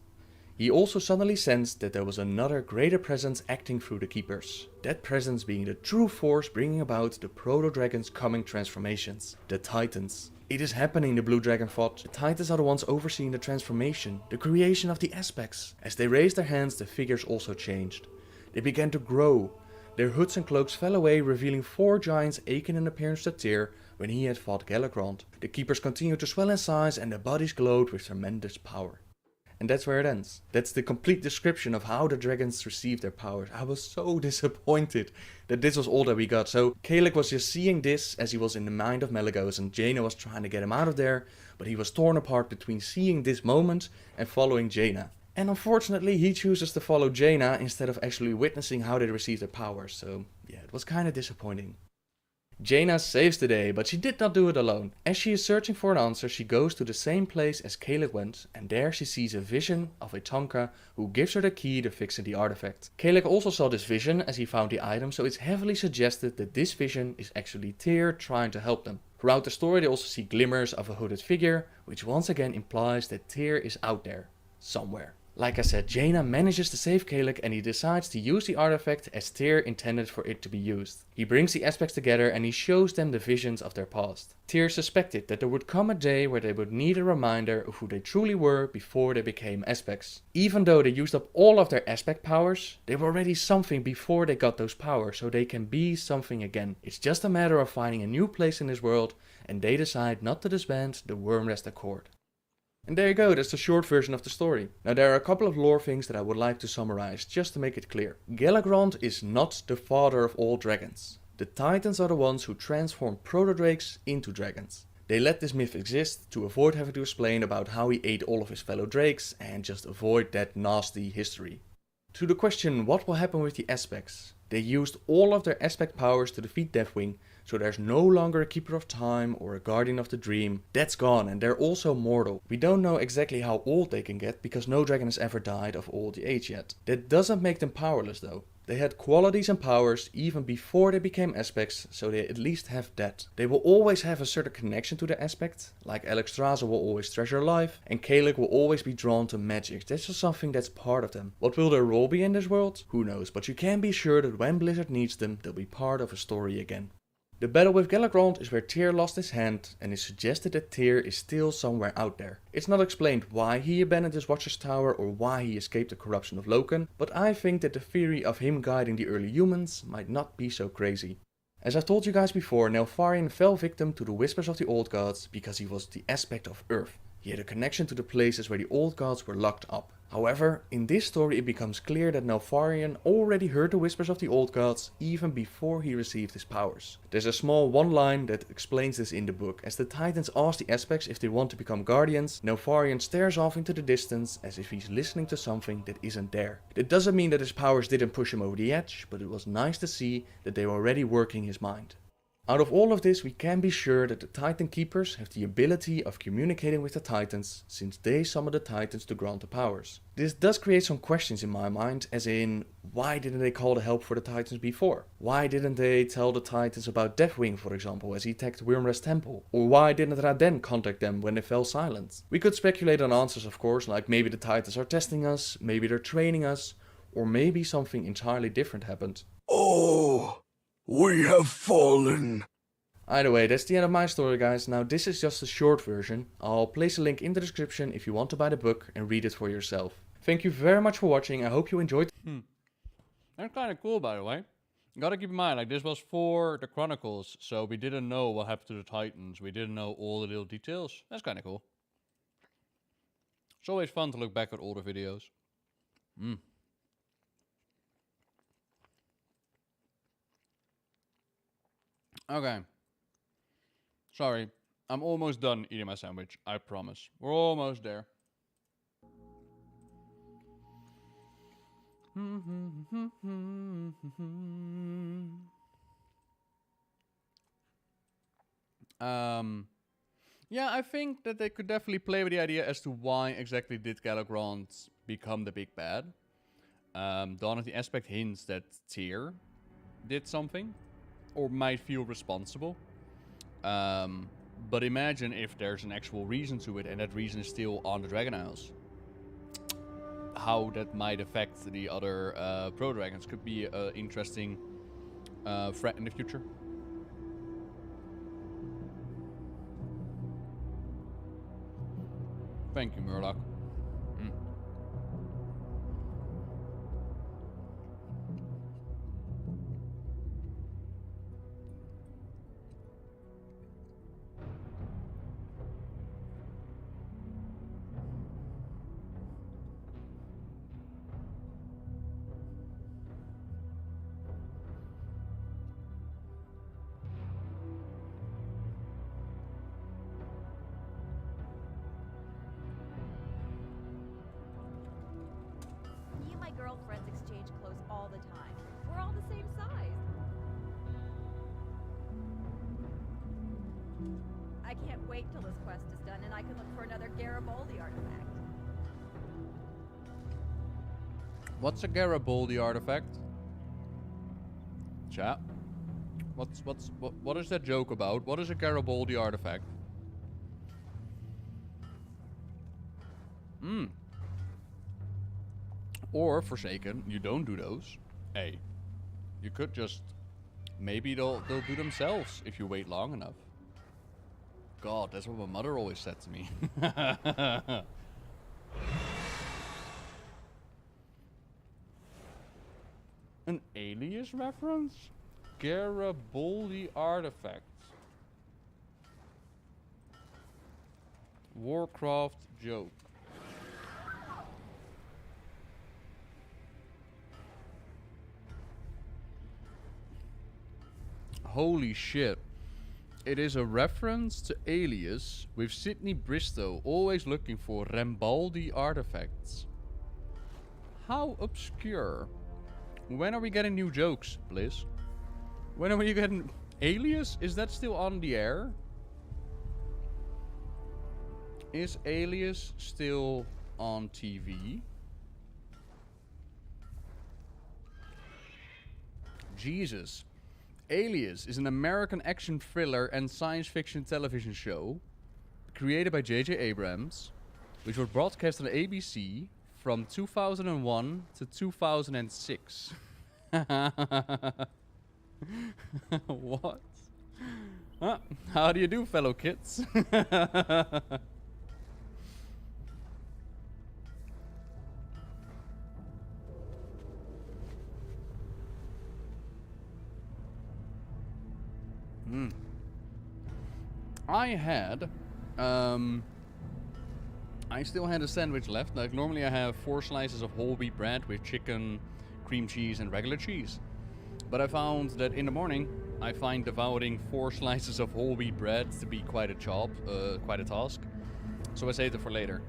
He also suddenly sensed that there was another greater presence acting through the keepers. That presence being the true force bringing about the Proto-Dragon's coming transformations, the Titans. It is happening, the Blue Dragon thought. The Titans are the ones overseeing the transformation, the creation of the aspects. As they raised their hands, the figures also changed. They began to grow. Their hoods and cloaks fell away, revealing 4 giants akin in appearance to Tyr when he had fought Galagrond. The keepers continued to swell in size and their bodies glowed with tremendous power. And that's where it ends. That's the complete description of how the dragons received their powers. I was so disappointed that this was all that we got. So Caelid was just seeing this as he was in the mind of Malygos, and Jaina was trying to get him out of there, but he was torn apart between seeing this moment and following Jaina. And unfortunately he chooses to follow Jaina instead of actually witnessing how they received their powers. So yeah, it was kind of disappointing. Jaina saves the day, but she did not do it alone. As she is searching for an answer, she goes to the same place as Caelid went, and there she sees a vision of a Tonka who gives her the key to fixing the artifact. Caelid also saw this vision as he found the item, so it's heavily suggested that this vision is actually Tyr trying to help them. Throughout the story they also see glimmers of a hooded figure, which once again implies that Tyr is out there, somewhere. Like I said, Jaina manages to save Caelid and he decides to use the artifact as Tyr intended for it to be used. He brings the aspects together and he shows them the visions of their past. Tyr suspected that there would come a day where they would need a reminder of who they truly were before they became aspects. Even though they used up all of their aspect powers, they were already something before they got those powers, so they can be something again. It's just a matter of finding a new place in this world, and they decide not to disband the Wormrest Accord. And there you go, that's the short version of the story. Now there are a couple of lore things that I would like to summarize, just to make it clear. Galagrond is not the father of all dragons. The Titans are the ones who transform proto-drakes into dragons. They let this myth exist to avoid having to explain about how he ate all of his fellow drakes and just avoid that nasty history. To the question what will happen with the aspects, they used all of their aspect powers to defeat Deathwing, so there's no longer a Keeper of Time or a Guardian of the Dream. That's gone, and they're also mortal. We don't know exactly how old they can get because no dragon has ever died of old age yet. That doesn't make them powerless though. They had qualities and powers even before they became aspects, so they at least have that. They will always have a certain connection to the aspect, like Alexstrasza will always treasure life, and Caelid will always be drawn to magic. That's just something that's part of them. What will their role be in this world? Who knows, but you can be sure that when Blizzard needs them, they'll be part of a story again. The battle with Galagrond is where Tyr lost his hand, and it's suggested that Tyr is still somewhere out there. It's not explained why he abandoned his Watcher's Tower or why he escaped the corruption of Loken, but I think that the theory of him guiding the early humans might not be so crazy. As I've told you guys before, Neltharion fell victim to the whispers of the old gods because he was the aspect of Earth. He had a connection to the places where the old gods were locked up. However, in this story it becomes clear that Neltharion already heard the whispers of the old gods even before he received his powers. There's a small one line that explains this in the book. As the Titans ask the aspects if they want to become guardians, Neltharion stares off into the distance as if he's listening to something that isn't there. It doesn't mean that his powers didn't push him over the edge, but it was nice to see that they were already working his mind. Out of all of this, we can be sure that the Titan Keepers have the ability of communicating with the Titans, since they summon the Titans to grant the powers. This does create some questions in my mind, as in, why didn't they call the help for the Titans before? Why didn't they tell the Titans about Deathwing, for example, as he attacked Wyrmrest Temple? Or why didn't Raden contact them when they fell silent? We could speculate on answers, of course, like maybe the Titans are testing us, maybe they're training us, or maybe something entirely different happened. Oh! We have fallen. Either way, that's the end of my story, guys. Now this is just a short version. I'll place a link in the description if you want to buy the book and read it for yourself. Thank you very much for watching. I hope you enjoyed. That's kind of cool, by the way. You gotta keep in mind, like, this was for the Chronicles, so we didn't know what happened to the Titans. We didn't know all the little details. That's kind of cool. It's always fun to look back at older videos. Okay. Sorry, I'm almost done eating my sandwich, I promise. We're almost there. Yeah, I think that they could definitely play with the idea as to why exactly did Galagrond become the big bad. Dawn of the Aspect hints that Tyr did something, or might feel responsible. But imagine if there's an actual reason to it, and that reason is still on the Dragon Isles. How that might affect the other Pro-Dragons could be an interesting threat in the future. Thank you, Murloc. Me and my girlfriends exchange clothes all the time. We're all the same size. I can't wait till this quest is done and I can look for another Garibaldi artifact. What's a Garibaldi artifact? Chat. What is that joke about? What is a Garibaldi artifact? Or, Forsaken, you don't do those. Hey, you could just... Maybe they'll do themselves if you wait long enough. God, that's what my mother always said to me. An Alias reference? Garibaldi artifact. Warcraft joke. Holy shit. It is a reference to Alias with Sydney Bristow always looking for Rambaldi artifacts. How obscure. When are we getting new jokes, Bliss? When are we getting... Alias? Is that still on the air? Is Alias still on TV? Jesus. Alias is an American action thriller and science fiction television show created by J.J. Abrams, which was broadcast on ABC from 2001 to 2006. What? How do you do, fellow kids? I still had a sandwich left. Like, normally I have 4 slices of whole wheat bread with chicken, cream cheese, and regular cheese. But I found that in the morning, I find devouring 4 slices of whole wheat bread to be quite a job, quite a task. So I saved it for later.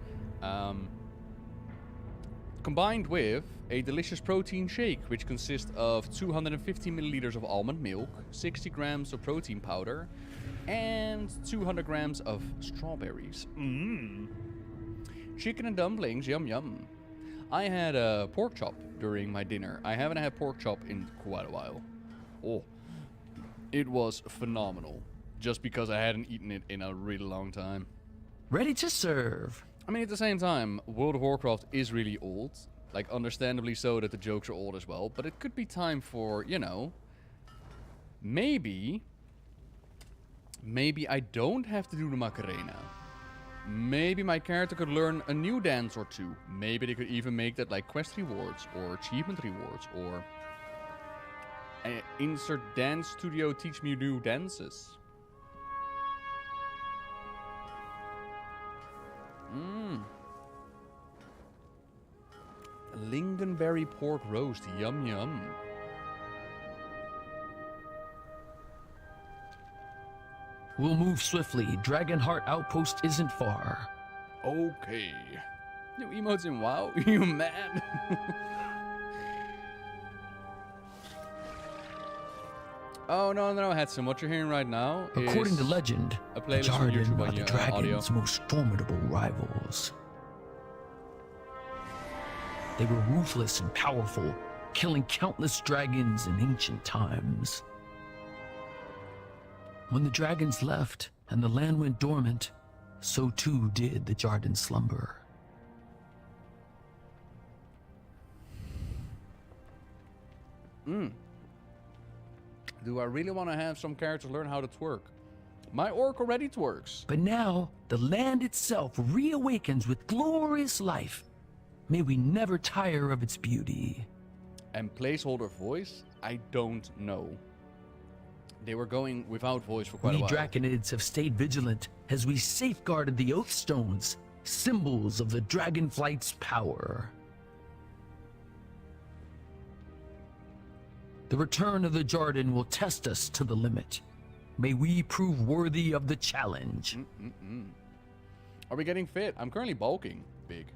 Combined with a delicious protein shake, which consists of 250 milliliters of almond milk, 60 grams of protein powder, and 200 grams of strawberries. Chicken and dumplings, yum yum. I had a pork chop during my dinner. I haven't had pork chop in quite a while. Oh, it was phenomenal. Just because I hadn't eaten it in a really long time. Ready to serve. I mean, at the same time, World of Warcraft is really old. Like, understandably so that the jokes are old as well. But it could be time for, you know... Maybe I don't have to do the Macarena. Maybe my character could learn a new dance or two. Maybe they could even make that like quest rewards or achievement rewards or... insert dance studio teach me new dances. Lingonberry pork roast, yum yum. We'll move swiftly. Dragonheart Outpost isn't far. Okay. New emotes in WoW? You mad? Oh, no, Hudson. What you're hearing right now According to legend, a the playlist on Jarden YouTube are on the your dragon's audio. most formidable rivals. They were ruthless and powerful, killing countless dragons in ancient times. When the dragons left and the land went dormant, so too did the Jarden slumber. Do I really want to have some characters learn how to twerk? My orc already twerks. But now, the land itself reawakens with glorious life. May we never tire of its beauty. And placeholder voice? I don't know. They were going without voice for quite a We while. Draconids have stayed vigilant as we safeguarded the Oath Stones, symbols of the Dragonflight's power. The return of the Jarden will test us to the limit. May we prove worthy of the challenge. Are we getting fit? I'm currently bulking big.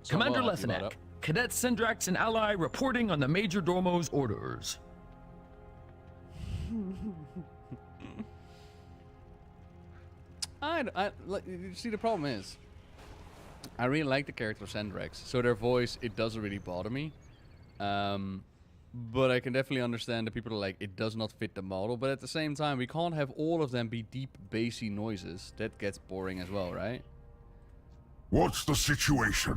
Commander Lethenak, Cadet Syndrax and ally reporting on the Major Domo's orders. You see, the problem is, I really like the character of Syndrax, so their voice, it doesn't really bother me. But I can definitely understand that people are like, it does not fit the model. But at the same time, we can't have all of them be deep, bassy noises. That gets boring as well, right? What's the situation?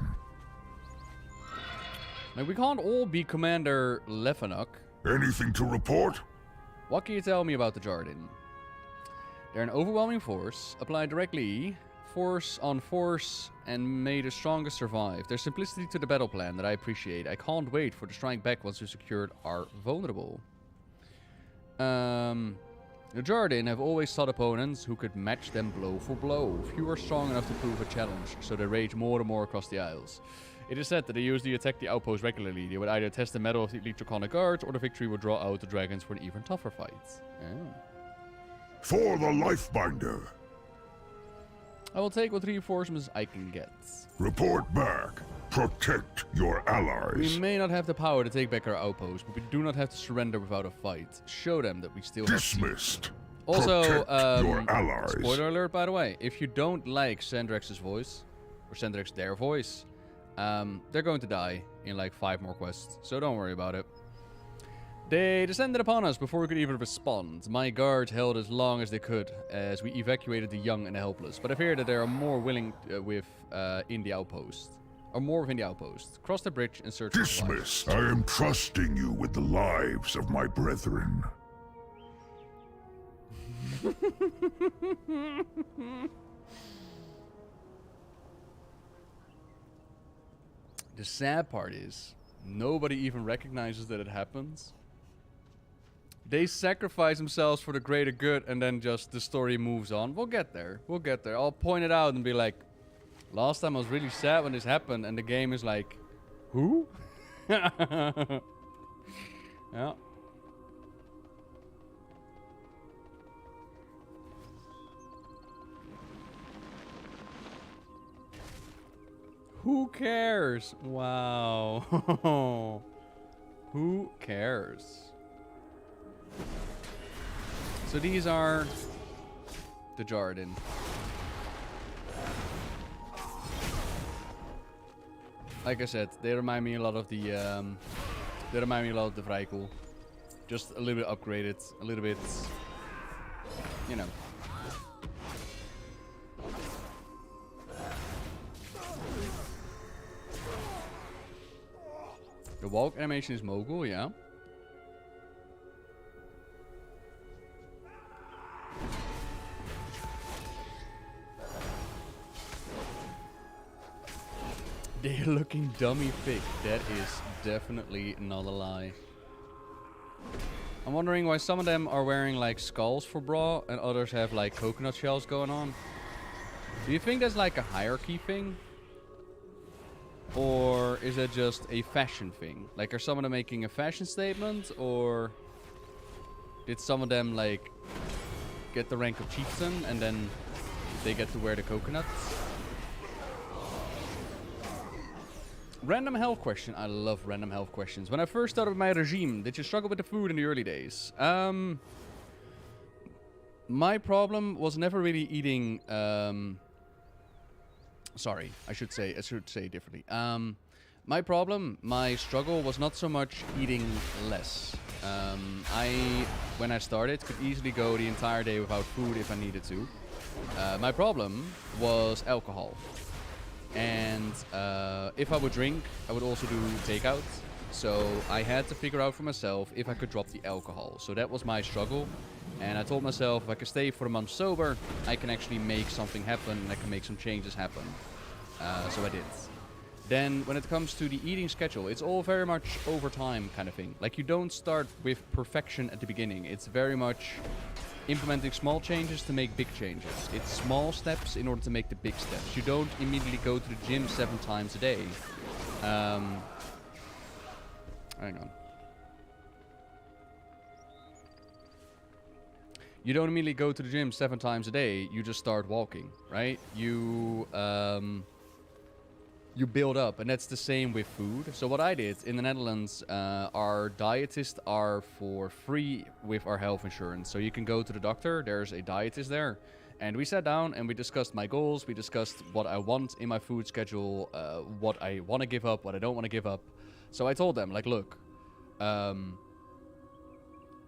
Like, we can't all be Commander Lethenak. Anything to report? What can you tell me about the Jarden? They're an overwhelming force, applied directly, force on force, and may the strongest survive. There's simplicity to the battle plan that I appreciate. I can't wait for the strike back once we secured our vulnerable. The Jarden have always sought opponents who could match them blow for blow. Few are strong enough to prove a challenge, so they rage more and more across the Isles. It is said that they usually attack the outpost regularly. They would either test the mettle of the elite Draconic guards, or the victory would draw out the dragons for an even tougher fight. Oh. For the Lifebinder. I will take what reinforcements I can get. Report back. Protect your allies. We may not have the power to take back our outpost, but we do not have to surrender without a fight. Show them that we still Dismissed. Also, Protect your allies. Spoiler alert, by the way. If you don't like Syndrax's voice, or Syndrax their voice, they're going to die in like 5 more quests, so don't worry about it. They descended upon us before we could even respond. My guards held as long as they could as we evacuated the young and the helpless, but I fear that there are more willing in the outpost. Or more within the outpost. Cross the bridge and search for Dismissed. I am trusting you with the lives of my brethren. The sad part is, nobody even recognizes that it happens. They sacrifice themselves for the greater good, and then just the story moves on. We'll get there. We'll get there. I'll point it out and be like, last time I was really sad when this happened, and the game is like, who? Yeah. Who cares? Wow. Who cares? So these are the Jarden. Like I said, they remind me a lot of the Vrykul. Just a little bit upgraded, a little bit, you know. The walk animation is Mogul, yeah. They're looking dummy thick. That is definitely not a lie. I'm wondering why some of them are wearing like skulls for bra and others have like coconut shells going on. Do you think that's like a hierarchy thing? Or is that just a fashion thing? Like, are some of them making a fashion statement? Or did some of them like get the rank of chieftain and then they get to wear the coconuts? Random health question. I love random health questions. When I first started my regime, did you struggle with the food in the early days? My problem was never really eating... Sorry, I should say differently. My struggle was not so much eating less. When I started, could easily go the entire day without food if I needed to. My problem was alcohol. And if I would drink, I would also do takeout. So I had to figure out for myself if I could drop the alcohol. So that was my struggle. And I told myself if I could stay for a month sober, I can actually make something happen and I can make some changes happen. So I did. Then when it comes to the eating schedule, it's all very much over time kind of thing. Like you don't start with perfection at the beginning. It's very much implementing small changes to make big changes. It's small steps in order to make the big steps. You don't immediately go to the gym 7 times a day. Hang on. You don't immediately go to the gym 7 times a day. You just start walking, right? You build up, and that's the same with food. So what I did in the Netherlands, our dietists are for free with our health insurance. So you can go to the doctor, there's a dietist there. And we sat down and we discussed my goals, we discussed what I want in my food schedule, what I want to give up, what I don't want to give up. So I told them, like, look,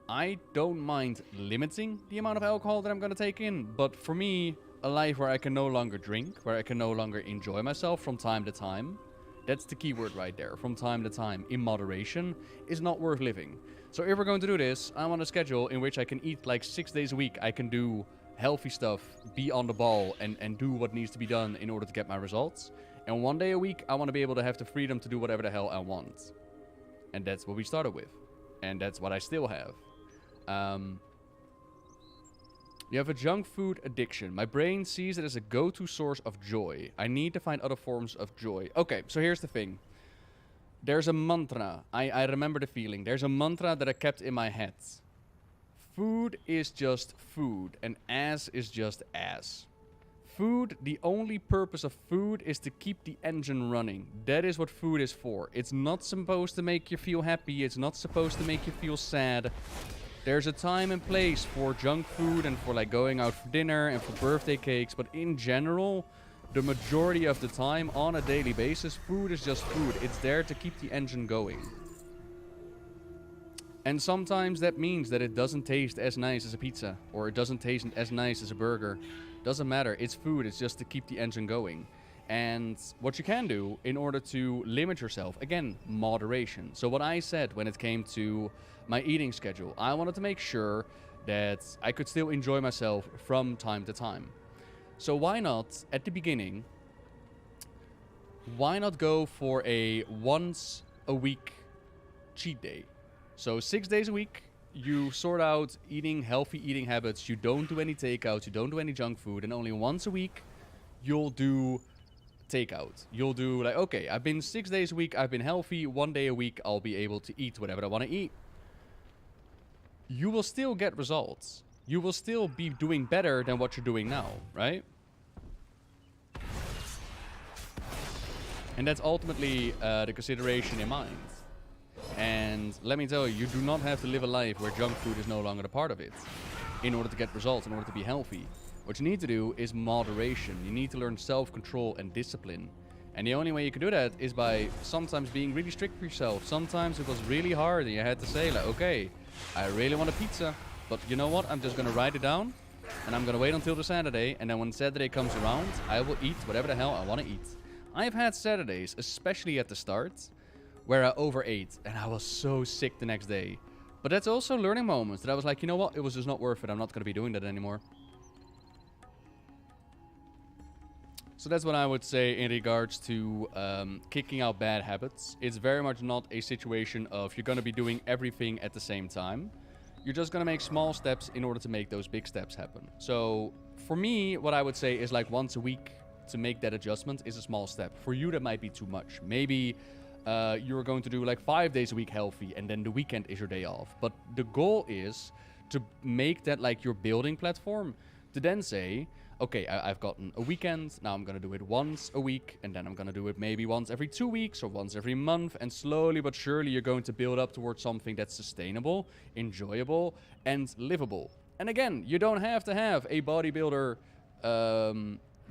I don't mind limiting the amount of alcohol that I'm going to take in, but for me, a life where I can no longer drink, where I can no longer enjoy myself from time to time, that's the key word right there, from time to time, in moderation, is not worth living. So if we're going to do this, I want a schedule in which I can eat like 6 days a week, I can do healthy stuff, be on the ball, and do what needs to be done in order to get my results. And 1 day a week, I want to be able to have the freedom to do whatever the hell I want. And that's what we started with. And that's what I still have. You have a junk food addiction. My brain sees it as a go-to source of joy. I need to find other forms of joy. Okay, so here's the thing. There's a mantra. I remember the feeling. There's a mantra that I kept in my head. Food is just food, and ass is just ass. Food, the only purpose of food is to keep the engine running. That is what food is for. It's not supposed to make you feel happy. It's not supposed to make you feel sad. There's a time and place for junk food and for like going out for dinner and for birthday cakes, but in general, the majority of the time, on a daily basis, food is just food. It's there to keep the engine going. And sometimes that means that it doesn't taste as nice as a pizza, or it doesn't taste as nice as a burger. Doesn't matter, it's food, it's just to keep the engine going. And what you can do in order to limit yourself, again, moderation. So what I said when it came to my eating schedule, I wanted to make sure that I could still enjoy myself from time to time. So why not, at the beginning, why not go for a once a week cheat day? So 6 days a week, you sort out healthy eating habits, you don't do any takeouts, you don't do any junk food, and only once a week, you'll do takeout. You'll do like, okay, I've been 6 days a week, I've been healthy, 1 day a week, I'll be able to eat whatever I want to eat. You will still get results. You will still be doing better than what you're doing now, right? And that's ultimately the consideration in mind. And let me tell you, you do not have to live a life where junk food is no longer a part of it in order to get results, in order to be healthy. What you need to do is moderation. You need to learn self-control and discipline. And the only way you can do that is by sometimes being really strict with yourself. Sometimes it was really hard and you had to say like, okay, I really want a pizza, but you know what? I'm just going to write it down and I'm going to wait until the Saturday. And then when Saturday comes around, I will eat whatever the hell I want to eat. I've had Saturdays, especially at the start, where I overate and I was so sick the next day. But that's also learning moments that I was like, you know what? It was just not worth it. I'm not going to be doing that anymore. So that's what I would say in regards to kicking out bad habits. It's very much not a situation of you're going to be doing everything at the same time. You're just going to make small steps in order to make those big steps happen. So for me, what I would say is like once a week to make that adjustment is a small step. For you, that might be too much. Maybe you're going to do like 5 days a week healthy and then the weekend is your day off. But the goal is to make that like your building platform to then say, okay, I've gotten a weekend, now I'm going to do it once a week, and then I'm going to do it maybe once every 2 weeks or once every month, and slowly but surely you're going to build up towards something that's sustainable, enjoyable, and livable. And again, you don't have to have a bodybuilder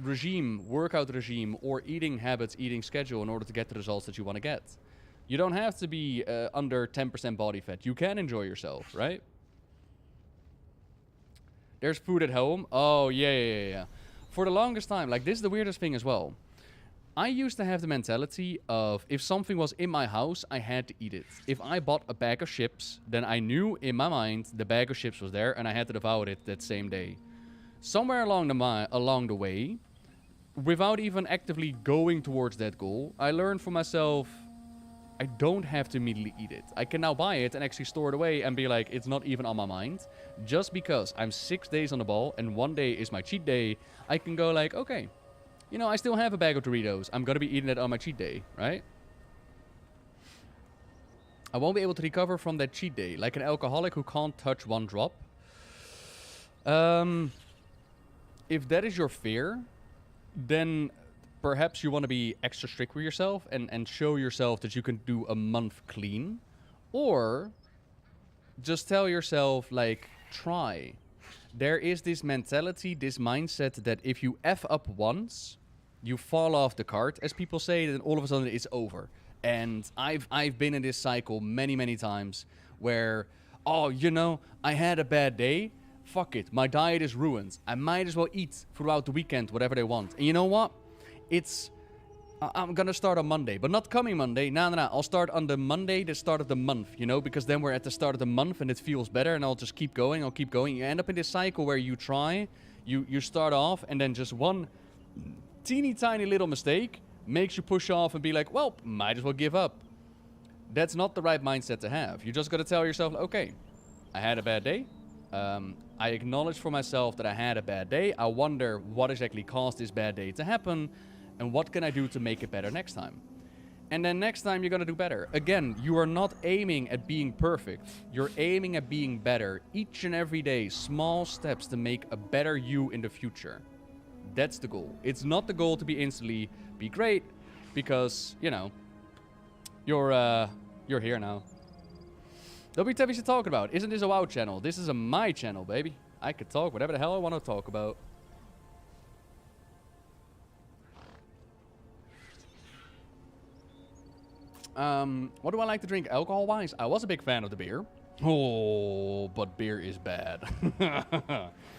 regime, workout regime, or eating habits, eating schedule in order to get the results that you want to get. You don't have to be under 10% body fat. You can enjoy yourself, right? There's food at home. Oh, yeah. For the longest time, like this is the weirdest thing as well. I used to have the mentality of if something was in my house, I had to eat it. If I bought a bag of chips, then I knew in my mind the bag of chips was there and I had to devour it that same day. Somewhere along the way, without even actively going towards that goal, I learned for myself, I don't have to immediately eat it. I can now buy it and actually store it away and be like, it's not even on my mind. Just because I'm 6 days on the ball and one day is my cheat day, I can go like, okay, you know, I still have a bag of Doritos. I'm gonna be eating it on my cheat day, right? I won't be able to recover from that cheat day, like an alcoholic who can't touch one drop. If that is your fear, then perhaps you want to be extra strict with yourself and show yourself that you can do a month clean. Or just tell yourself, like, try. There is this mentality, this mindset that if you F up once, you fall off the cart, as people say, then all of a sudden it's over. And I've been in this cycle many, many times where, oh, you know, I had a bad day. Fuck it, my diet is ruined. I might as well eat throughout the weekend, whatever they want. And you know what? I'm gonna start on Monday, but not coming Monday. No. I'll start on the Monday, the start of the month, you know, because then we're at the start of the month and it feels better and I'll just keep going. You end up in this cycle where you try, you start off and then just one teeny tiny little mistake makes you push off and be like, well, might as well give up. That's not the right mindset to have. You just gotta tell yourself, okay, I had a bad day. I acknowledge for myself that I had a bad day. I wonder what exactly caused this bad day to happen and what can I do to make it better next time. And then next time you're gonna do better. Again, you are not aiming at being perfect. You're aiming at being better each and every day. Small steps to make a better you in the future. That's the goal. It's not the goal to be instantly be great because, you know, you're here now. Don't be telling me what you're talking about. Isn't this a WoW channel? This is a my channel, baby. I could talk whatever the hell I want to talk about. What do I like to drink alcohol-wise? I was a big fan of the beer. Oh, but beer is bad.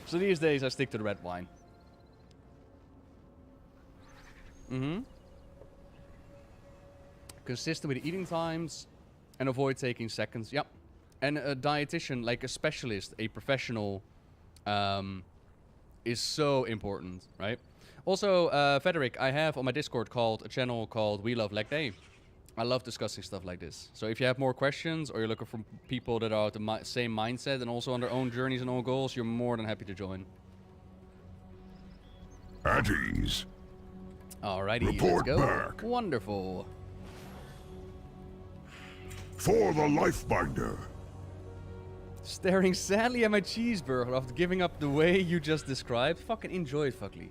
So these days I stick to the red wine. Consistent with the eating times and avoid taking seconds. Yep. And a dietitian, like a specialist, a professional, is so important, right? Also, Frederick, I have on my Discord a channel called We Love Leg Day. I love discussing stuff like this. So if you have more questions or you're looking for people that are the same mindset and also on their own journeys and own goals, you're more than happy to join. At ease. Alrighty, Report let's go. back. Wonderful. For the Lifebinder. Staring sadly at my cheeseburger after giving up the way you just described. Fucking enjoy it, fuckly.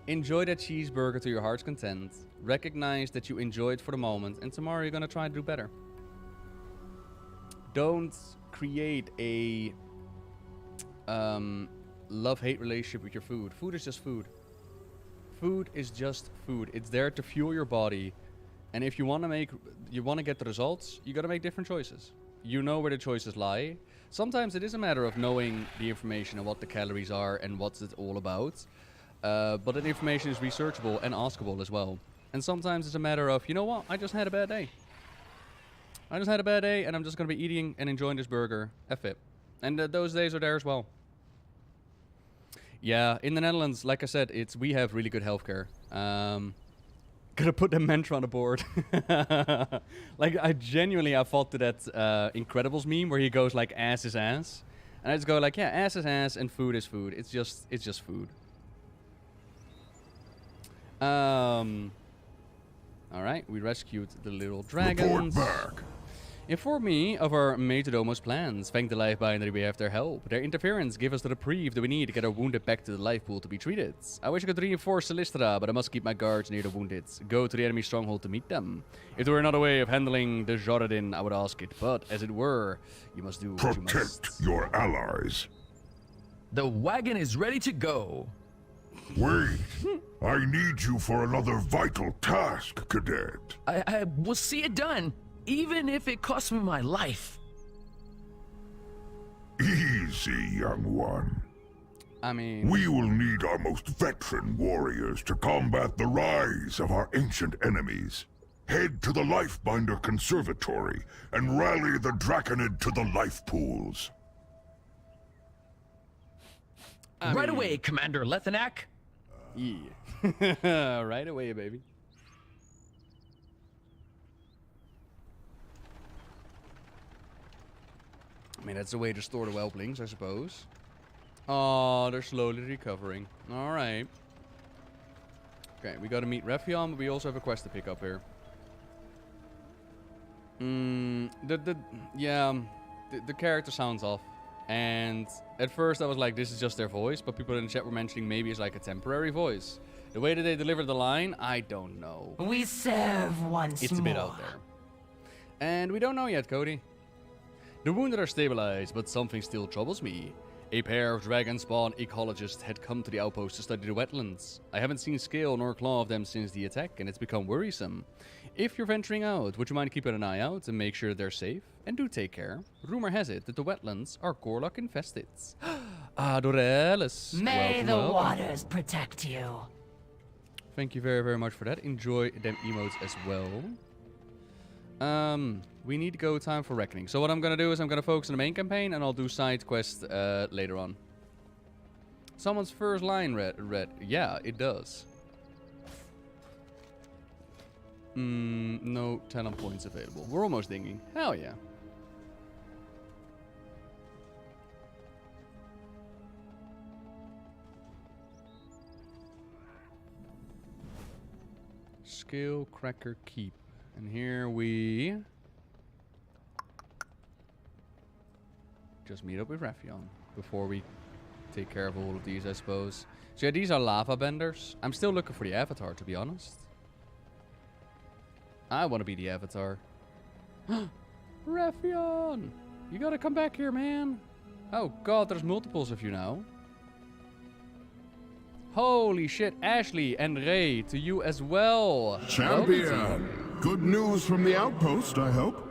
Enjoy that cheeseburger to your heart's content. Recognize that you enjoy it for the moment, and tomorrow you're gonna try to do better. Don't create a love-hate relationship with your food. Food is just food. Food is just food. It's there to fuel your body. And if you want to get the results, you got to make different choices. You know where the choices lie. Sometimes it is a matter of knowing the information and what the calories are and what's it all about. But that information is researchable and askable as well. And sometimes it's a matter of, you know what, I just had a bad day. I just had a bad day and I'm just going to be eating and enjoying this burger. F it. And those days are there as well. Yeah, in the Netherlands, like I said, we have really good healthcare. Gotta put the mantra on the board. Like, I thought to that Incredibles meme where he goes like, ass is ass. And I just go like, yeah, ass is ass and food is food. It's just food. Alright, we rescued the little dragons. Report back. Inform me of our Majordomo's plans. Thank the Lifebinder we have their help. Their interference give us the reprieve that we need to get our wounded back to the life pool to be treated. I wish I could reinforce Silistra, but I must keep my guards near the wounded. Go to the enemy stronghold to meet them. If there were another way of handling the Joradin, I would ask it. But as it were, you must do what you must. Protect your allies. The wagon is ready to go. Wait. I need you for another vital task, Cadet. I will see it done. Even if it costs me my life. Easy, young one. I mean... We will need our most veteran warriors to combat the rise of our ancient enemies. Head to the Lifebinder Conservatory and rally the Draconid to the life pools. Right away, Commander Lethanak. Yeah. Right away, baby. I mean, that's the way to store the whelplings, I suppose. Oh, they're slowly recovering. Alright. Okay, we gotta meet Rephion, but we also have a quest to pick up here. The character sounds off. And at first I was like, this is just their voice, but people in the chat were mentioning maybe it's like a temporary voice. The way that they deliver the line, I don't know. We serve once It's a bit out there. And we don't know yet, Cody. The wounded are stabilized, but something still troubles me. A pair of dragon spawn ecologists had come to the outpost to study the wetlands. I haven't seen scale nor claw of them since the attack, and it's become worrisome. If you're venturing out, would you mind keeping an eye out and make sure they're safe? And do take care. Rumor has it that the wetlands are Gorlock infested. Adorelis. May the waters protect you. Thank you very, very much for that. Enjoy them emotes as well. We need to go time for Reckoning. So what I'm going to do is I'm going to focus on the main campaign and I'll do side quests later on. Someone's first line read. Yeah, it does. No talent points available. We're almost dinging. Hell yeah. Skill Cracker Keep. And here we just meet up with Rephion before we take care of all of these, I suppose. So yeah, these are lava benders. I'm still looking for the avatar, to be honest. I want to be the avatar. Rephion! You gotta come back here, man. Oh god, there's multiples of you now. Holy shit, Ashley and Ray, to you as well. Champion! Good news from the outpost, I hope.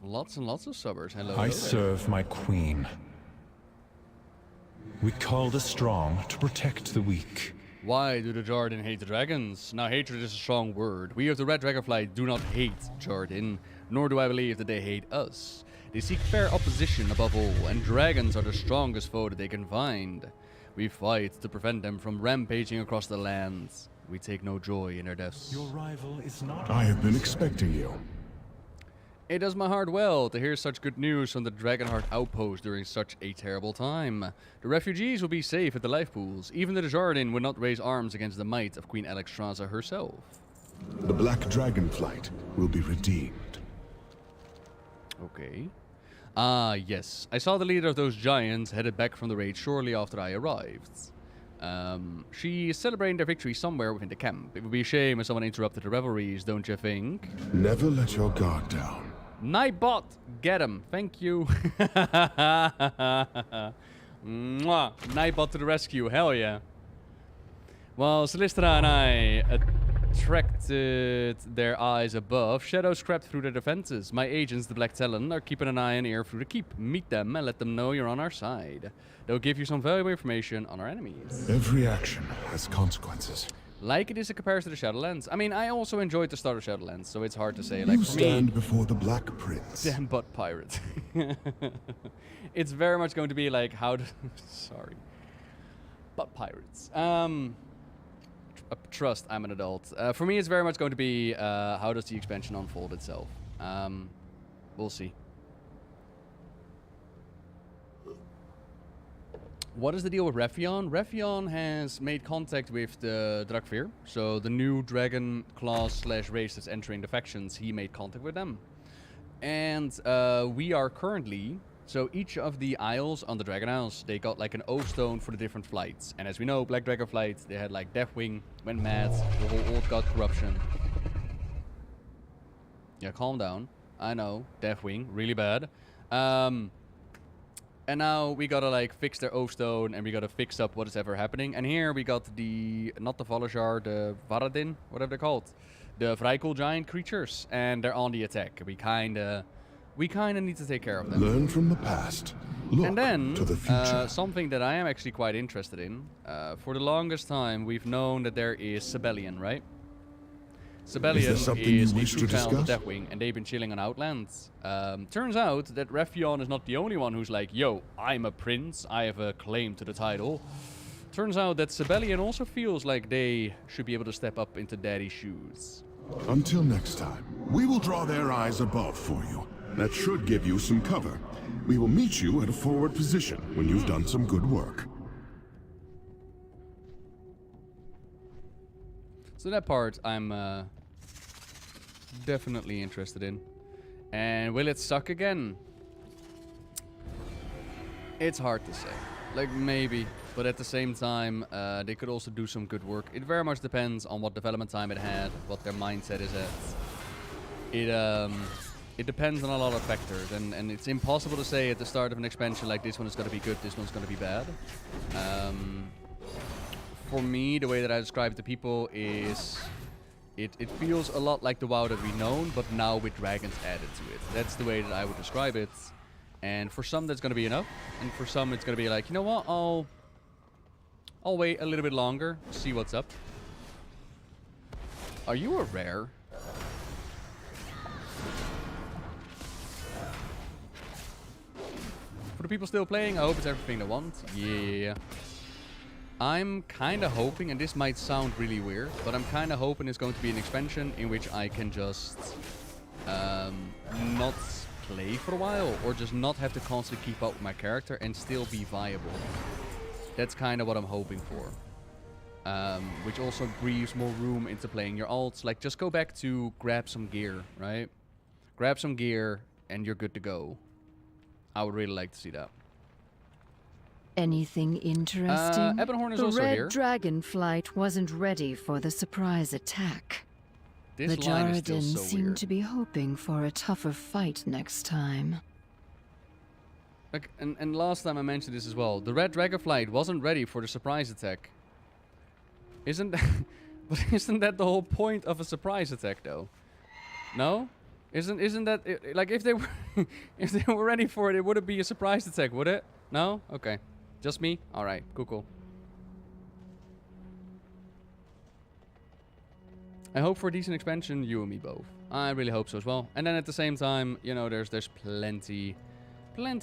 Lots and lots of subbers. Hello. I serve my queen. We call the strong to protect the weak. Why do the Jardin hate the dragons? Now, hatred is a strong word. We of the Red Dragonflight do not hate Jardin, nor do I believe that they hate us. They seek fair opposition above all, and dragons are the strongest foe that they can find. We fight to prevent them from rampaging across the lands. We take no joy in their deaths. Your rival is not... I have been expecting you. It does my heart well to hear such good news from the Dragonheart outpost during such a terrible time. The refugees will be safe at the life pools. Even the Jardin would not raise arms against the might of Queen Alexstrasza herself. The Black Dragonflight will be redeemed. Okay. Yes. I saw the leader of those giants headed back from the raid shortly after I arrived. She is celebrating their victory somewhere within the camp. It would be a shame if someone interrupted the revelries, don't you think? Never let your guard down. Nightbot, get him. Thank you. Mwah. Nightbot to the rescue. Hell yeah. While Celestra and I attracted their eyes above, shadows crept through their defenses. My agents, the Black Talon, are keeping an eye and ear through the keep. Meet them and let them know you're on our side. They'll give you some valuable information on our enemies. Every action has consequences. Like it is in comparison to Shadowlands. I mean, I also enjoyed the start of Shadowlands, so it's hard to say. You like, for stand me, before the Black Prince. Damn butt pirate. It's very much going to be like how to... Sorry. Butt pirates. Trust, I'm an adult. For me, it's very much going to be how does the expansion unfold itself. We'll see. What is the deal with Rephion? Rephion has made contact with the Drakfir, so the new dragon class / race that's entering the factions. He made contact with them, and we are currently. So each of the isles on the Dragon Isles, they got like an O stone for the different flights. And as we know, Black Dragonflight, they had like Deathwing, went mad, the whole old god corruption. Yeah, calm down. I know, Deathwing, really bad. And now we gotta like fix their O stone and we gotta fix up what is ever happening. And here we got the, not the Valajar, the Varadin, whatever they're called. The Vrykul giant creatures, and they're on the attack. We kinda we kind of need to take care of them. Learn from the past. Look and then, to the future. something that I am actually quite interested in. For the longest time, we've known that there is Sibelian, right? Sibelian is a true talent of Deathwing, and they've been chilling on Outlands. Turns out that Revyon is not the only one who's like, yo, I'm a prince, I have a claim to the title. Turns out that Sibelian also feels like they should be able to step up into daddy's shoes. Until next time, we will draw their eyes above for you. That should give you some cover. We will meet you at a forward position when you've done some good work. So that part I'm definitely interested in. And will it suck again? It's hard to say. Like, maybe. But at the same time, they could also do some good work. It very much depends on what development time it had, what their mindset is at. It depends on a lot of factors, and it's impossible to say at the start of an expansion like this one is going to be good, this one's going to be bad. For me, the way that I describe it to people is it feels a lot like the WoW that we've known, but now with dragons added to it. That's the way that I would describe it. And for some, that's going to be enough, and for some, it's going to be like, you know what, I'll wait a little bit longer, see what's up. Are you a rare? For the people still playing, I hope it's everything they want. Yeah. I'm kind of hoping, and this might sound really weird, but I'm kind of hoping it's going to be an expansion in which I can just not play for a while, or just not have to constantly keep up with my character and still be viable. That's kind of what I'm hoping for. Which also breathes more room into playing your alts. Like, just go back to grab some gear, right? Grab some gear, and you're good to go. I would really like to see that. Anything interesting? Ebonhorn is the also red here. Dragonflight wasn't ready for the surprise attack. This the line is still Jarden so seem weird. to be hoping for a tougher fight next time. Like, and last time I mentioned this as well. The red Dragonflight wasn't ready for the surprise attack. Isn't that the whole point of a surprise attack, though? No? Isn't that like, if they were if they were ready for it, it wouldn't be a surprise attack, would it? No? Okay. Just me? All right. Cool. I hope for a decent expansion, you and me both. I really hope so as well. And then at the same time, you know, there's plenty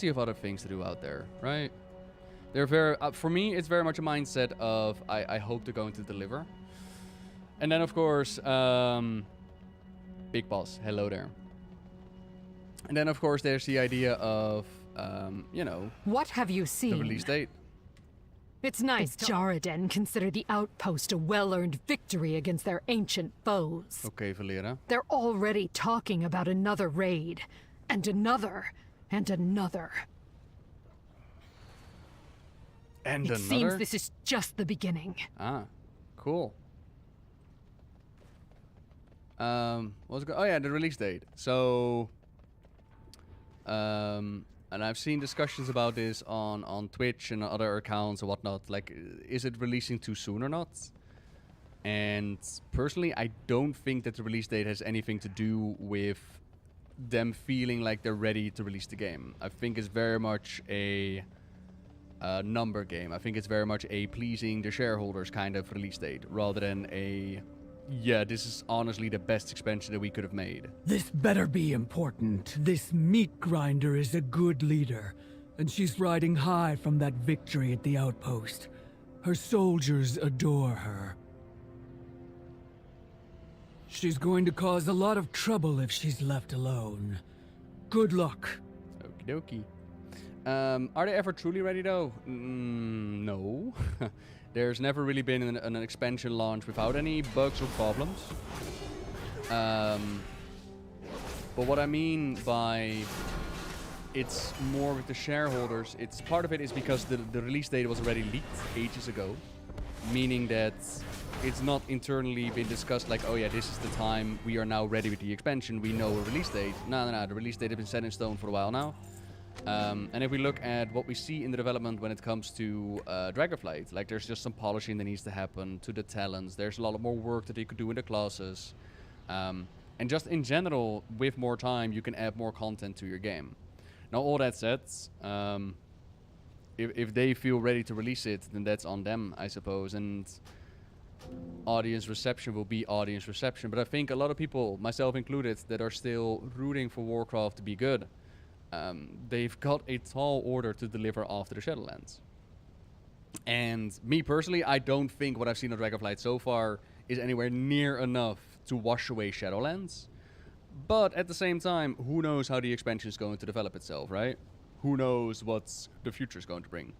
of other things to do out there, right? They're very for me, it's very much a mindset of I hope they're going to deliver. And then of course, Big Boss, hello there. And then of course there's the idea of you know, what have you the seen? release date. It's nice the Jarden consider the outpost a well-earned victory against their ancient foes. Okay, Valera. They're already talking about another raid, and another, and another. And it another? seems this is just the beginning. Ah, cool. What was it? Oh yeah, the release date. So, and I've seen discussions about this on Twitch and other accounts and whatnot. Like, is it releasing too soon or not? And personally, I don't think that the release date has anything to do with them feeling like they're ready to release the game. I think it's very much a number game. I think it's very much a pleasing the shareholders kind of release date, rather than a, yeah, this is honestly the best expansion that we could have made. This better be important. This meat grinder is a good leader, and she's riding high from that victory at the outpost. Her soldiers adore her. She's going to cause a lot of trouble if she's left alone. Good luck. Okie dokie. Are they ever truly ready though? No. There's never really been an expansion launch without any bugs or problems. But what I mean by it's more with the shareholders, it's part of it is because the release date was already leaked ages ago, meaning that it's not internally been discussed like, oh yeah, this is the time, we are now ready with the expansion, we know a release date. No, the release date has been set in stone for a while now. And if we look at what we see in the development when it comes to Dragonflight, like there's just some polishing that needs to happen to the talents. There's a lot more work that you could do in the classes. And And just in general, with more time, you can add more content to your game. Now, all that said, if they feel ready to release it, then that's on them, I suppose. And audience reception will be audience reception. But I think a lot of people, myself included, that are still rooting for Warcraft to be good, they've got a tall order to deliver after the Shadowlands. And me personally, I don't think what I've seen of Dragonflight so far is anywhere near enough to wash away Shadowlands. But at the same time, who knows how the expansion is going to develop itself, right? Who knows what the future is going to bring.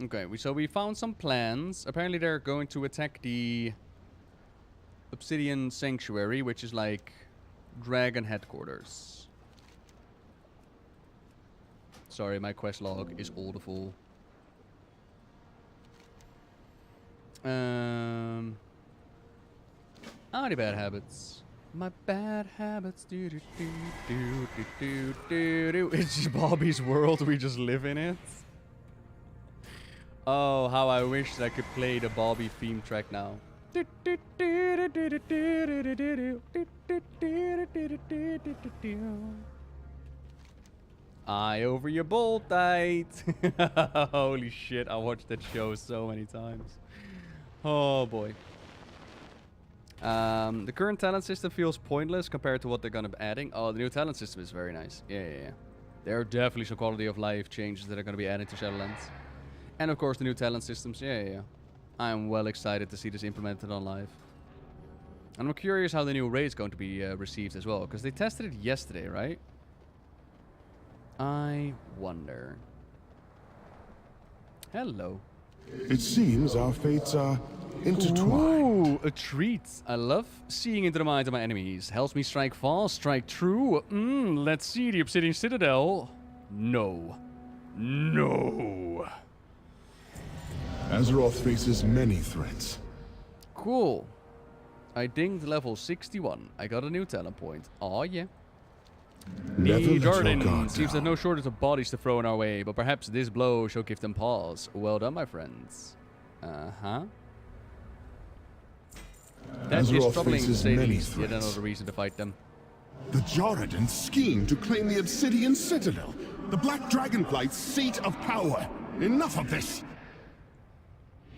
Okay, so we found some plans. Apparently they're going to attack the Obsidian Sanctuary, which is like Dragon headquarters. Sorry, my quest log is awful. The bad habits. My bad habits. Do do do do do do do. It's just Bobby's world. We just live in it. Oh, how I wish I could play the Bobby theme track now. Eye over your bolt tight. Holy shit, I watched that show so many times. Oh boy. The current talent system feels pointless compared to what they're gonna be adding. Oh, the new talent system is very nice. Yeah. There are definitely some quality of life changes that are gonna be added to Shadowlands. And of course the new talent systems. Yeah. I'm well excited to see this implemented on live. And I'm curious how the new raid is going to be received as well, because they tested it yesterday, right? I wonder. Hello. It seems our fates are intertwined. Ooh, a treat. I love seeing into the minds of my enemies. Helps me strike fast, strike true. Let's see the Obsidian Citadel. No. Azeroth faces many threats. Cool. I dinged level 61. I got a new talent point. Aw, yeah. The Jordan seems to have no shortage of bodies to throw in our way, but perhaps this blow shall give them pause. Well done, my friends. That Azeroth is troubling to say the least. threats. Yet another reason to fight them. The Jordan scheme to claim the Obsidian Citadel, the Black Dragonflight's seat of power. Enough of this!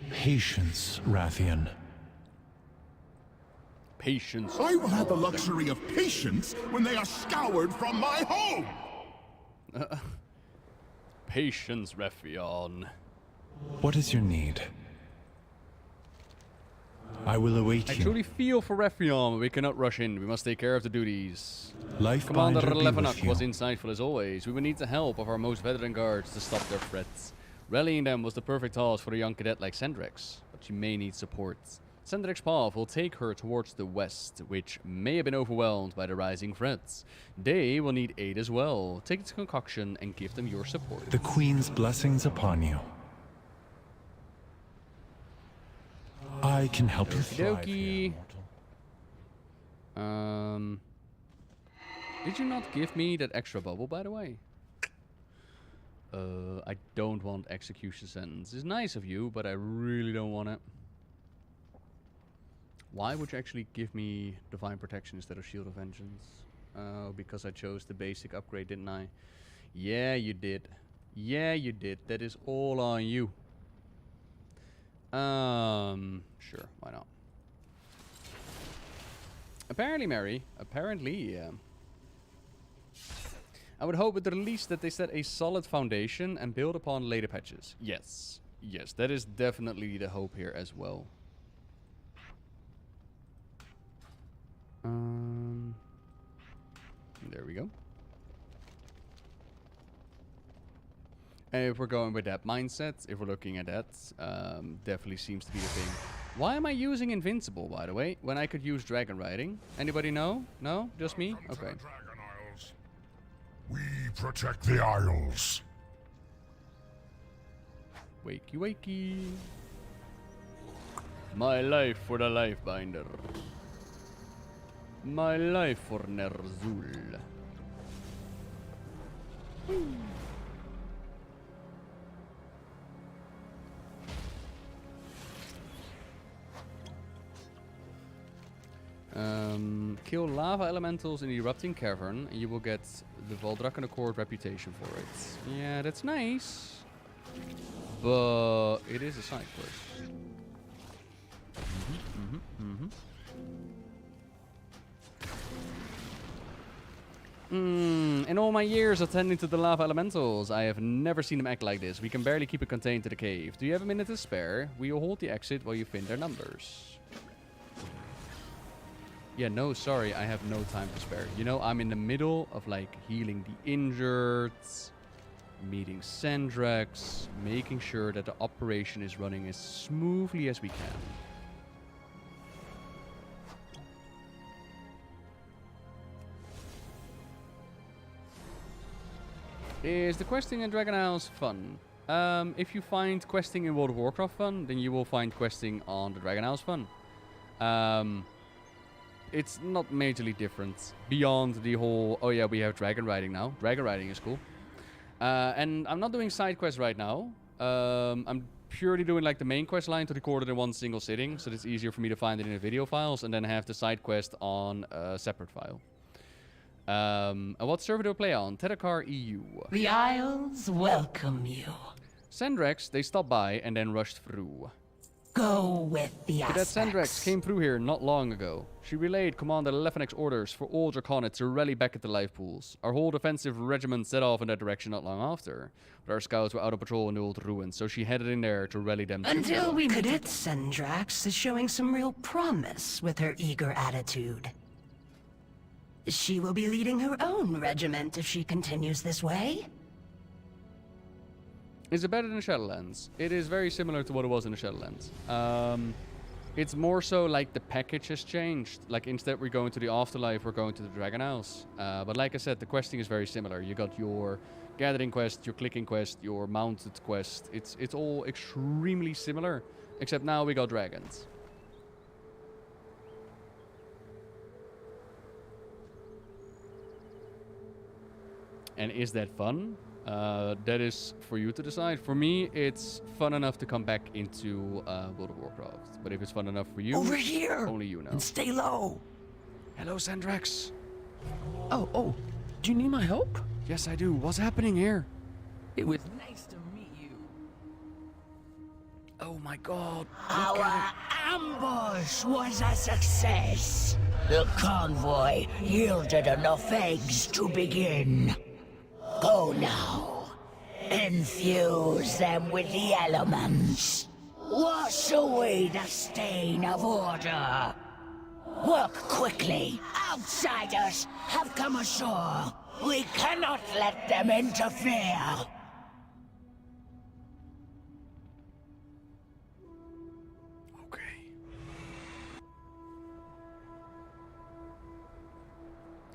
Patience, Rathian. Patience. I will have the luxury of patience when they are scoured from my home! Patience, Rathian. What is your need? I will await I you. truly feel for Rathian, but we cannot rush in. We must take care of the duties. Lifebinder Commander be with Levenak you. was insightful as always. We will need the help of our most veteran guards to stop their threats. Rallying them was the perfect task for a young cadet like Sendrex, but she may need support. Sendrex's path will take her towards the west, which may have been overwhelmed by the rising threats. They will need aid as well. Take its concoction and give them your support. The Queen's blessings upon you. I can help you thrive here, mortal. Did you not give me that extra bubble, by the way? I don't want execution sentence. It's nice of you, but I really don't want it. Why would you actually give me Divine Protection instead of Shield of Vengeance? Because I chose the basic upgrade, didn't I? Yeah, you did. Yeah, you did. That is all on you. Sure, why not? Apparently, Mary. Apparently, I would hope with the release that they set a solid foundation and build upon later patches. Yes. Yes, that is definitely the hope here as well. There we go. And if we're going with that mindset, if we're looking at that, definitely seems to be the thing. Why am I using Invincible, by the way, when I could use Dragon Riding? Anybody know? No? Just me? Okay. We protect the Isles. Wakey, wakey. My life for the Lifebinder. My life for Ner'zhul. Kill lava elementals in the erupting cavern, and you will get the Valdrakken Accord reputation for it. Yeah, that's nice. But it is a side quest. In all my years attending to the lava elementals, I have never seen them act like this. We can barely keep it contained to the cave. Do you have a minute to spare? We will hold the exit while you find their numbers. Yeah, no, sorry, I have no time to spare. You know, I'm in the middle of, like, healing the injured, meeting Sandrax, making sure that the operation is running as smoothly as we can. Is the questing in Dragon Isles fun? If you find questing in World of Warcraft fun, then you will find questing on the Dragon Isles fun. It's not majorly different beyond the whole, oh yeah, we have dragon riding now. Dragon riding is cool. And I'm not doing side quests right now. I'm purely doing like the main quest line to record it in one single sitting, so it's easier for me to find it in the video files and then have the side quest on a separate file. And what server do I play on? Tedakar EU. The Isles welcome you. Sandrax, they stopped by and then rushed through. Go with the Cadet aspects. Sandrax came through here not long ago. She relayed Commander Lefanek's orders for all Draconids to rally back at the life pools. Our whole defensive regiment set off in that direction not long after. But our scouts were out of patrol in the old ruins, so she headed in there to rally them. Until we Cadet Sandrax is showing some real promise with her eager attitude. She will be leading her own regiment if she continues this way. Is it better than the Shadowlands? It is very similar to what it was in the Shadowlands. It's more so like the package has changed. Like instead we're going to the Afterlife, we're going to the Dragon Isles. But like I said, the questing is very similar. You got your gathering quest, your clicking quest, your mounted quest. It's all extremely similar, except now we got dragons. And is that fun? That is for you to decide. For me, it's fun enough to come back into World of Warcraft. But if it's fun enough for you, over here, only you know. And stay low. Hello, Sandrax. Oh, do you need my help? Yes, I do. What's happening here? It was nice to meet you. Oh my God. Our ambush was a success. The convoy yielded enough eggs to begin. Go now. Infuse them with the elements. Wash away the stain of order. Work quickly. Outsiders have come ashore. We cannot let them interfere.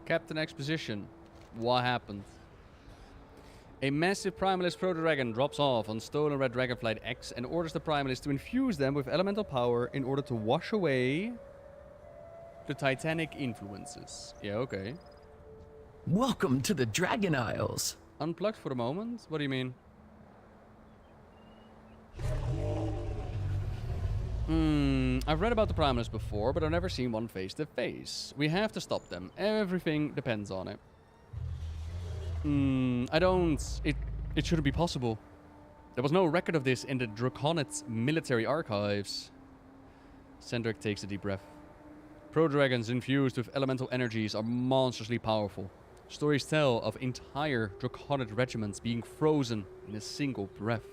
Captain Exposition. What happened? A massive Primalist Proto-Dragon drops off on stolen red Dragonflight X and orders the Primalist to infuse them with elemental power in order to wash away the Titanic influences. Yeah, okay. Welcome to the Dragon Isles. Unplugged for the moment? What do you mean? I've read about the Primalist before, but I've never seen one face to face. We have to stop them. Everything depends on it. It shouldn't be possible. There was no record of this in the Draconids military archives. Sandrak takes a deep breath. Pro-dragons infused with elemental energies are monstrously powerful. Stories tell of entire Draconid regiments being frozen in a single breath.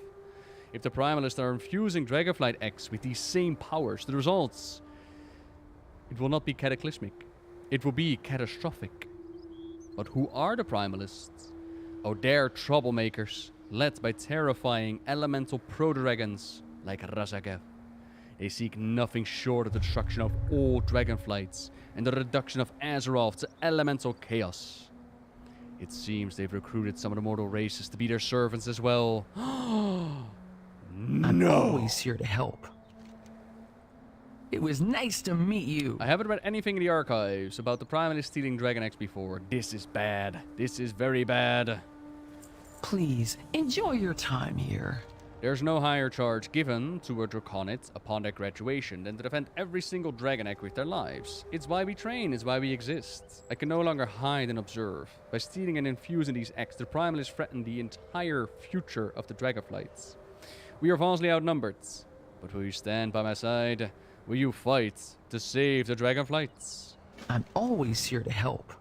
If the Primalists are infusing Dragonflight X with these same powers, the results, it will not be cataclysmic. It will be catastrophic. But who are the Primalists? Oh, they're troublemakers, led by terrifying elemental proto-dragons like Razagath. They seek nothing short of the destruction of all Dragonflights and the reduction of Azeroth to elemental chaos. It seems they've recruited some of the mortal races to be their servants as well. I'm always here to help. It was nice to meet you. I haven't read anything in the archives about the Primalist stealing Dragon X before. This is bad. This is very bad. Please, enjoy your time here. There's no higher charge given to a Draconid upon their graduation than to defend every single dragon egg with their lives. It's why we train, it's why we exist. I can no longer hide and observe. By stealing and infusing these eggs, the Primalists threaten the entire future of the Dragonflights. We are vastly outnumbered, but will you stand by my side? Will you fight to save the Dragonflights? I'm always here to help.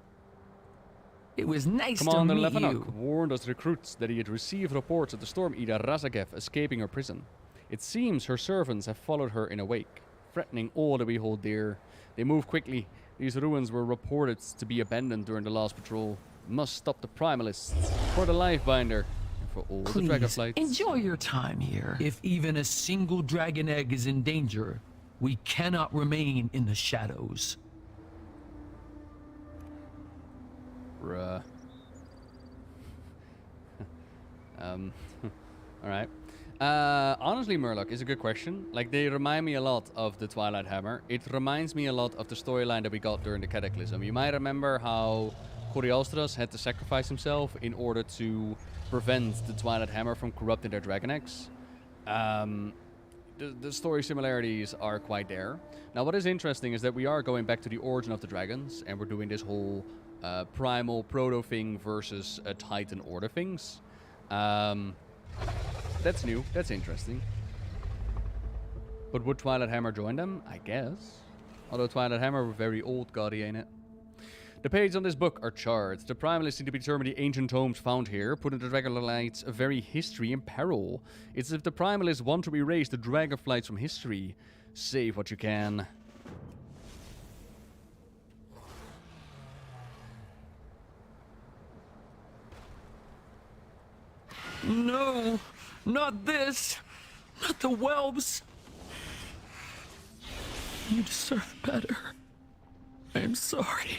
It was nice Commander to meet Levanok you. warned us recruits that he had received reports of the Storm Eater Razagev escaping her prison. It seems her servants have followed her in a wake, threatening all that we hold dear. They move quickly. These ruins were reported to be abandoned during the last patrol. We must stop the Primalists for the Lifebinder and for all Please, the Dragonflights. enjoy your time here. If even a single dragon egg is in danger, we cannot remain in the shadows. Bruh. Alright. Honestly, Murloc is a good question. Like, they remind me a lot of the Twilight Hammer. It reminds me a lot of the storyline that we got during the Cataclysm. You might remember how Coriostras had to sacrifice himself in order to prevent the Twilight Hammer from corrupting their dragon eggs. The story similarities are quite there. Now, what is interesting is that we are going back to the origin of the dragons, and we're doing this whole primal proto thing versus a Titan order things. That's new. That's interesting. But would Twilight Hammer join them? I guess. Although Twilight Hammer were very old gaudy, ain't it? The pages on this book are charts. The Primalists seem to be determined the ancient tomes found here, putting the Dragonflight's very history in peril. It's as if the Primalists want to erase the Dragonflights from history. Save what you can. No, not this. Not the whelps. You deserve better. I'm sorry.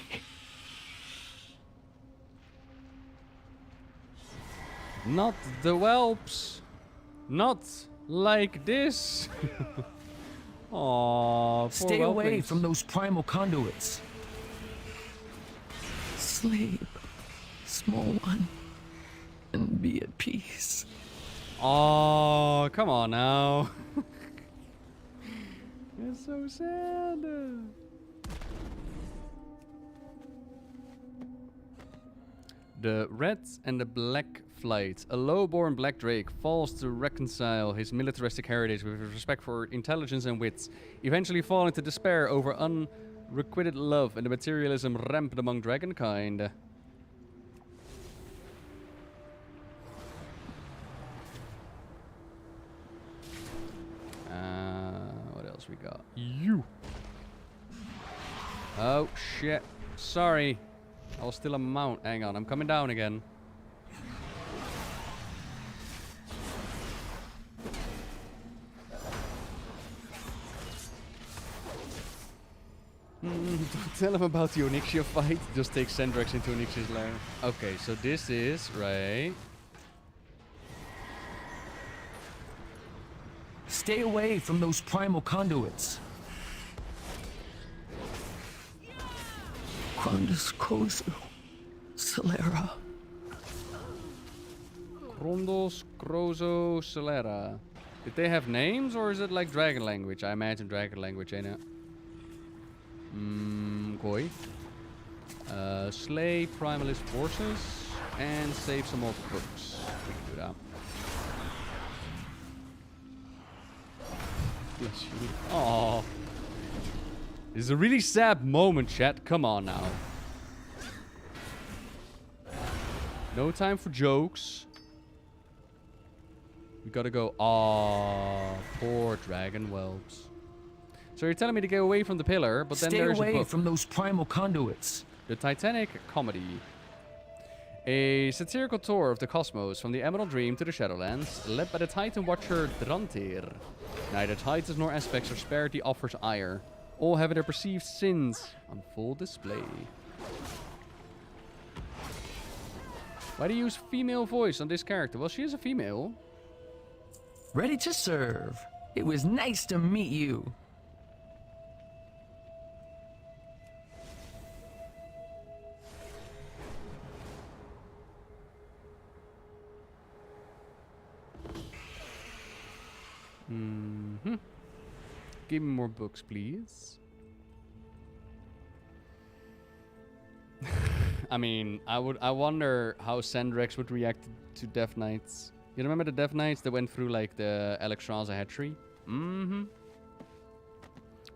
Not the whelps. Not like this. Aww, Stay away from those primal conduits. Sleep, small one, and be at peace. Oh, come on now. It's so sad. The Red and the Black Flight. A low-born black drake falls to reconcile his militaristic heritage with his respect for intelligence and wit, eventually falling to despair over unrequited love and the materialism rampant among dragonkind. What else we got? You. Oh, shit. Sorry. I was still a mount. Hang on, I'm coming down again. Don't tell him about the Onyxia fight. Just take Sendrex into Onyxia's lair. Okay, so this is right. Stay away from those primal conduits. Quandus Kozu, Celera. Grondos, Krozo, Celera. Did they have names, or is it like dragon language? I imagine dragon language, ain't it? Koi. Slay Primalist forces and save some more crooks. We can do that. Bless you. Aww. This is a really sad moment, chat. Come on now. No time for jokes. We gotta go. Aww, poor dragon whelps. So you're telling me to get away from the pillar, but then there's a book. Stay away from those primal conduits. The Titanic Comedy. A satirical tour of the cosmos from the Emerald Dream to the Shadowlands, led by the Titan Watcher Drantir. Neither Titans nor aspects are spared the offer's ire. All have their perceived sins on full display. Why do you use female voice on this character? Well, she is a female. Ready to serve. It was nice to meet you. Mm-hmm. Give me more books, please. I mean, I wonder how Sandrex would react to Death Knights. You remember the Death Knights that went through like the Alexstrasza hatchery? Mm-hmm.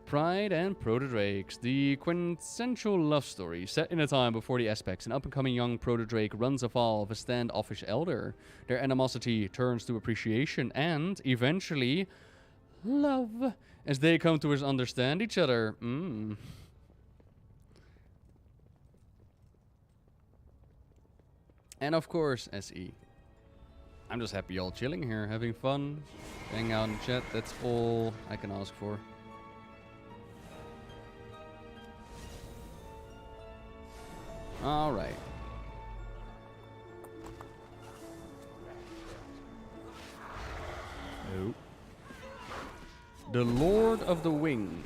Pride and Proto-Drakes, the quintessential love story set in a time before the aspects. An up-and-coming young Proto-Drake runs afoul of a standoffish elder. Their animosity turns to appreciation and, eventually, love, as they come to understand each other. And of course, SE. I'm just happy y'all chilling here, having fun, hanging out in the chat. That's all I can ask for. All right. Oh. The Lord of the Wings.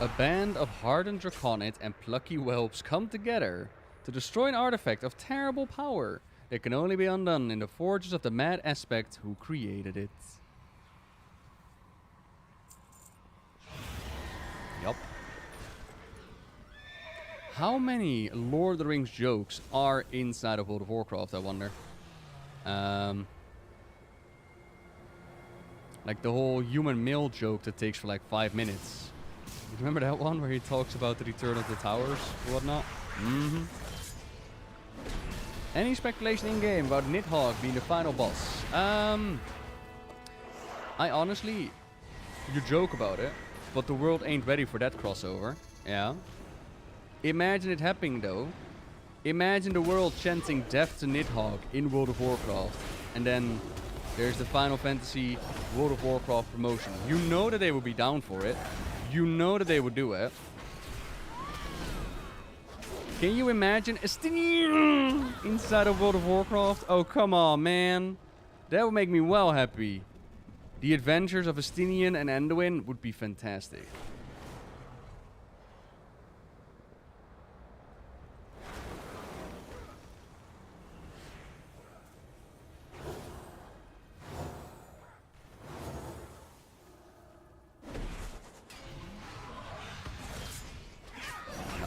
A band of hardened draconid and plucky whelps come together to destroy an artifact of terrible power that can only be undone in the forges of the mad aspect who created it. Yup. How many Lord of the Rings jokes are inside of World of Warcraft, I wonder? Like the whole human male joke that takes for like 5 minutes. You remember that one where he talks about the return of the towers or whatnot? Mm-hmm. Any speculation in game about Nidhogg being the final boss? I honestly, you joke about it, but the world ain't ready for that crossover. Yeah. Imagine it happening though. Imagine the world chanting death to Nidhogg in World of Warcraft. And then there's the Final Fantasy World of Warcraft promotion. You know that they would be down for it. You know that they would do it. Can you imagine Estinian inside of World of Warcraft? Oh, come on, man. That would make me well happy. The adventures of Estinian and Anduin would be fantastic.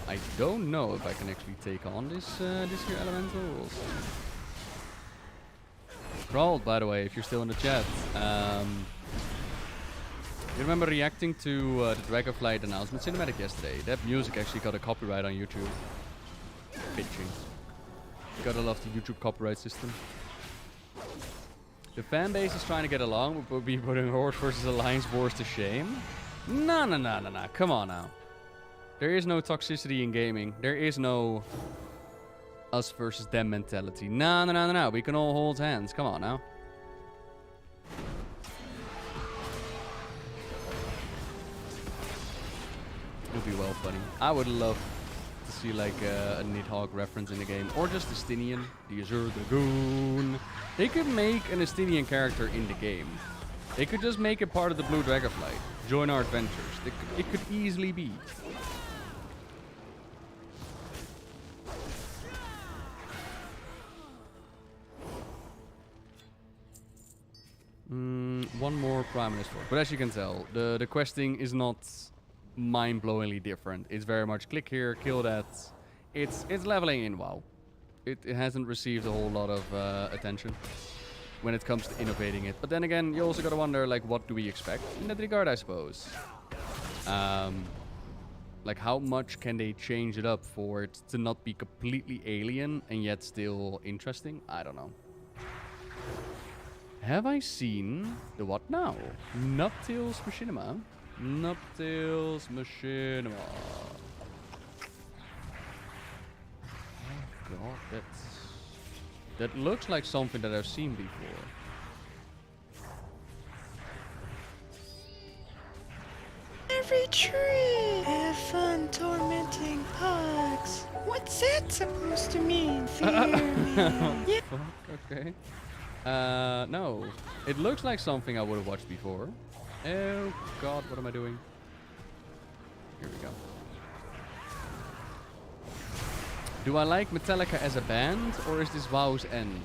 I don't know if I can actually take on this here elementals. Crawled, by the way, if you're still in the chat. You remember reacting to the Dragonflight announcement cinematic yesterday? That music actually got a copyright on YouTube. Bitching. Gotta love the YouTube copyright system. The fan base is trying to get along, but be putting Horde versus Alliance wars to shame. No. Come on now. There is no toxicity in gaming. There is no us versus them mentality. No. We can all hold hands. Come on now. It would be well funny. I would love to see like a Nidhogg reference in the game. Or just Estinian, the Azure Dragoon. They could make an Estinian character in the game. They could just make it part of the Blue Dragonflight. Join our adventures. It could easily be. One more Prime Minister. But as you can tell, the questing is not mind-blowingly different. It's very much click here, kill that. It's leveling in WoW. It hasn't received a whole lot of attention when it comes to innovating it. But then again, you also gotta wonder, like, what do we expect in that regard, I suppose? Like, how much can they change it up for it to not be completely alien and yet still interesting? I don't know. Have I seen the what now? Nuptials Machinima. Nuptials Machinima. Oh god, that looks like something that I've seen before. Every tree have fun tormenting pugs. What's that supposed to mean? Fear me. Yeah. Fuck, okay. No. It looks like something I would have watched before. Oh god, what am I doing? Here we go. Do I like Metallica as a band, or is this WoW's end?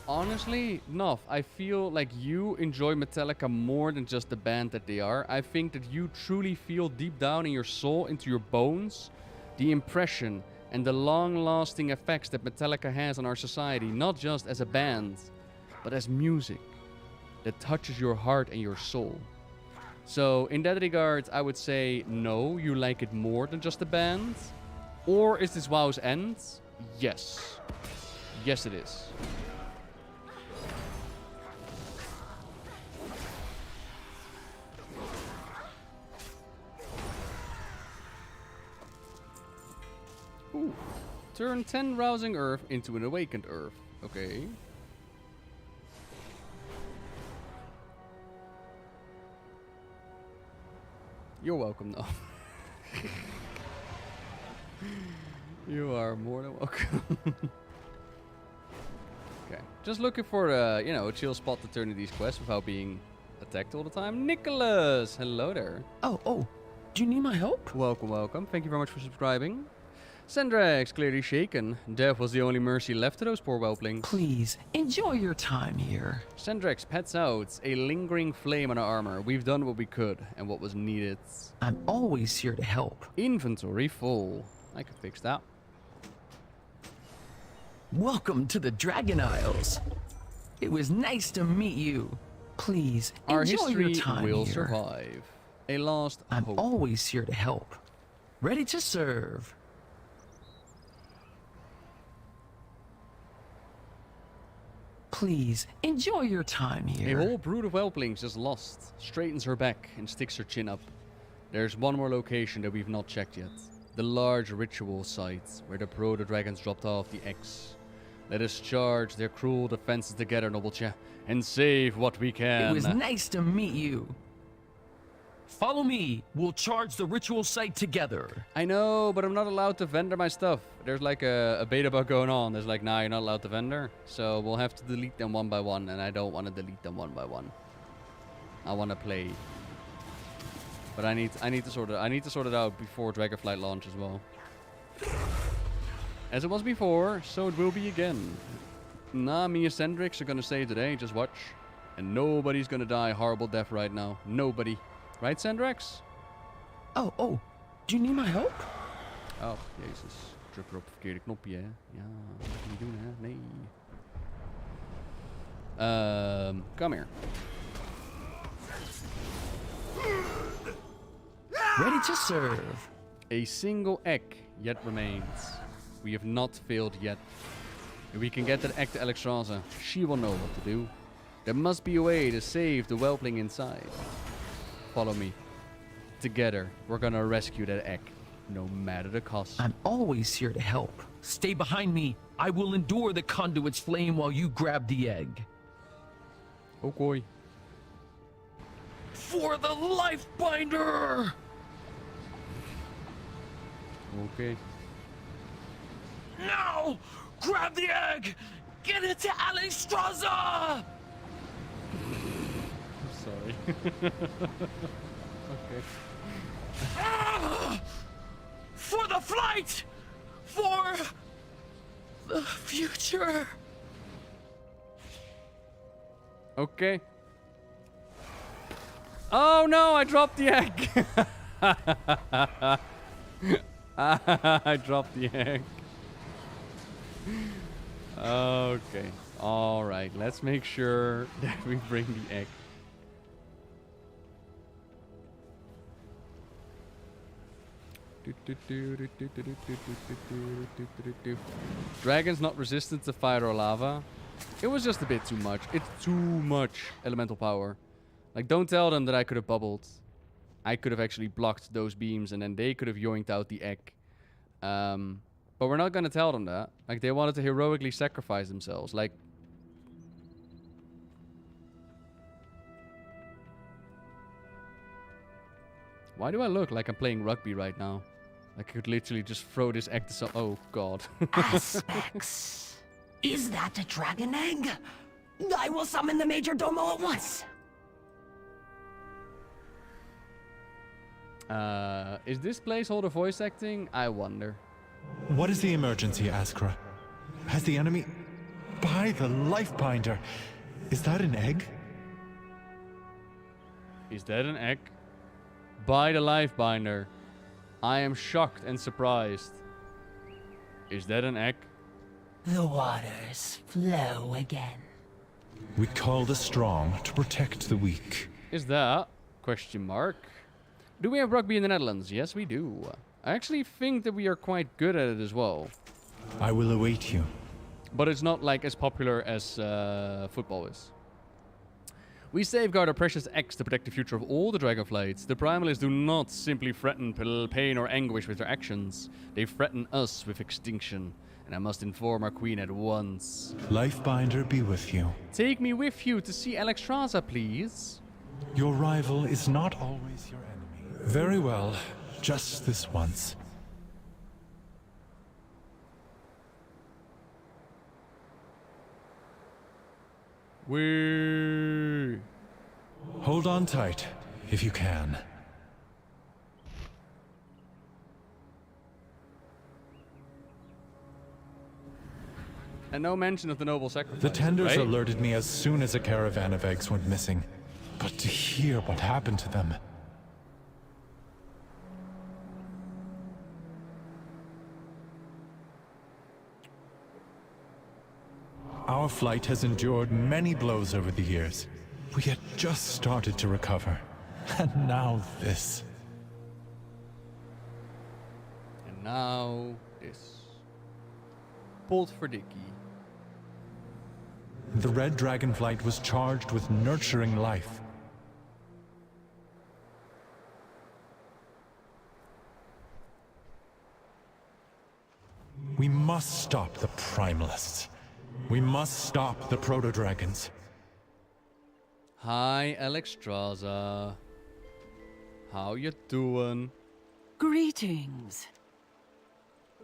Honestly, Nov, I feel like you enjoy Metallica more than just the band that they are. I think that you truly feel deep down in your soul, into your bones, the impression and the long-lasting effects that Metallica has on our society, not just as a band, but as music that touches your heart and your soul. So, in that regard, I would say no, you like it more than just a band. Or is this WoW's end? Yes. Yes, it is. Ooh. Turn 10 rousing earth into an awakened earth. Okay. You're welcome, though. You are more than welcome. Okay. Just looking for a chill spot to turn in these quests without being attacked all the time. Nicholas! Hello there. Oh. Do you need my help? Welcome, welcome. Thank you very much for subscribing. Sendrax, clearly shaken. Death was the only mercy left to those poor whelplings. Please, enjoy your time here. Sendrax pets out a lingering flame on our armor. We've done what we could and what was needed. I'm always here to help. Inventory full. I could fix that. Welcome to the Dragon Isles. It was nice to meet you. Please, enjoy your time will here. Survive. A lost I'm hope. always here to help. Ready to serve. Please, enjoy your time here. A whole brood of whelplings is lost. Straightens her back and sticks her chin up. There's one more location that we've not checked yet. The large ritual site where the proto-dragons dropped off the eggs. Let us charge their cruel defenses together, Nobbelcha, and save what we can. It was nice to meet you. Follow me. We'll charge the ritual site together. I know, but I'm not allowed to vendor my stuff. There's like a beta bug going on. There's like, nah, you're not allowed to vendor. So we'll have to delete them one by one, and I don't want to delete them one by one. I want to play. But I need to sort it out before Dragonflight launch as well. As it was before, so it will be again. Nah, me and Sendrix are gonna save today, just watch. And nobody's gonna die a horrible death right now. Nobody. Right, Sendrex? Oh, do you need my help? Oh, jezus. Druk er op het verkeerde knopje, hè? Ja, dat moet je niet doen, hè? Nee. Come here. Ready to serve. A single egg yet remains. We have not failed yet. If we can get that egg to Alexstrasza, she will know what to do. There must be a way to save the whelpling inside. Follow me. Together, we're gonna rescue that egg, no matter the cost. I'm always here to help. Stay behind me. I will endure the conduit's flame while you grab the egg. Okay. For the Lifebinder! Okay. Now! Grab the egg! Get it to Alexstrasza! I'm sorry. Okay. For the flight! For the future! Okay. Oh no, I dropped the egg! I dropped the egg. Okay. Alright, let's make sure that we bring the egg. Dragon's not resistant to fire or lava. It was just a bit too much. It's too much elemental power. Like, don't tell them that I could have bubbled. I could have actually blocked those beams and then they could have yoinked out the egg. But we're not gonna tell them that. Like, they wanted to heroically sacrifice themselves. Like... Why do I look like I'm playing rugby right now? Like I could literally just throw this egg to some... Oh, God. Aspects. Is that a dragon egg? I will summon the Major Domo at once. Is this placeholder voice acting? I wonder. What is the emergency, Askra? Has the enemy... By the Lifebinder. Is that an egg? Is that an egg? By the Lifebinder. I am shocked and surprised. Is that an egg? The waters flow again. We call the strong to protect the weak. Is that? Question mark. Do we have rugby in the Netherlands? Yes, we do. I actually think that we are quite good at it as well. I will await you. But it's not like as popular as football is. We safeguard our precious eggs to protect the future of all the Dragonflights. The Primalists do not simply threaten pain or anguish with their actions. They threaten us with extinction. And I must inform our queen at once. Lifebinder be with you. Take me with you to see Alexstrasza, please. Your rival is not always your enemy. Very well. Just this once. Wee. Hold on tight, if you can. And no mention of the noble sacrifice. The tenders right? alerted me as soon as a caravan of eggs went missing. But to hear what happened to them... Our flight has endured many blows over the years. We had just started to recover. And now this. And now this. Pulled for Dicky. The red Dragonflight was charged with nurturing life. We must stop the Primalists. We must stop the Proto-Dragons. Hi, Alexstrasza. How you doing? Greetings.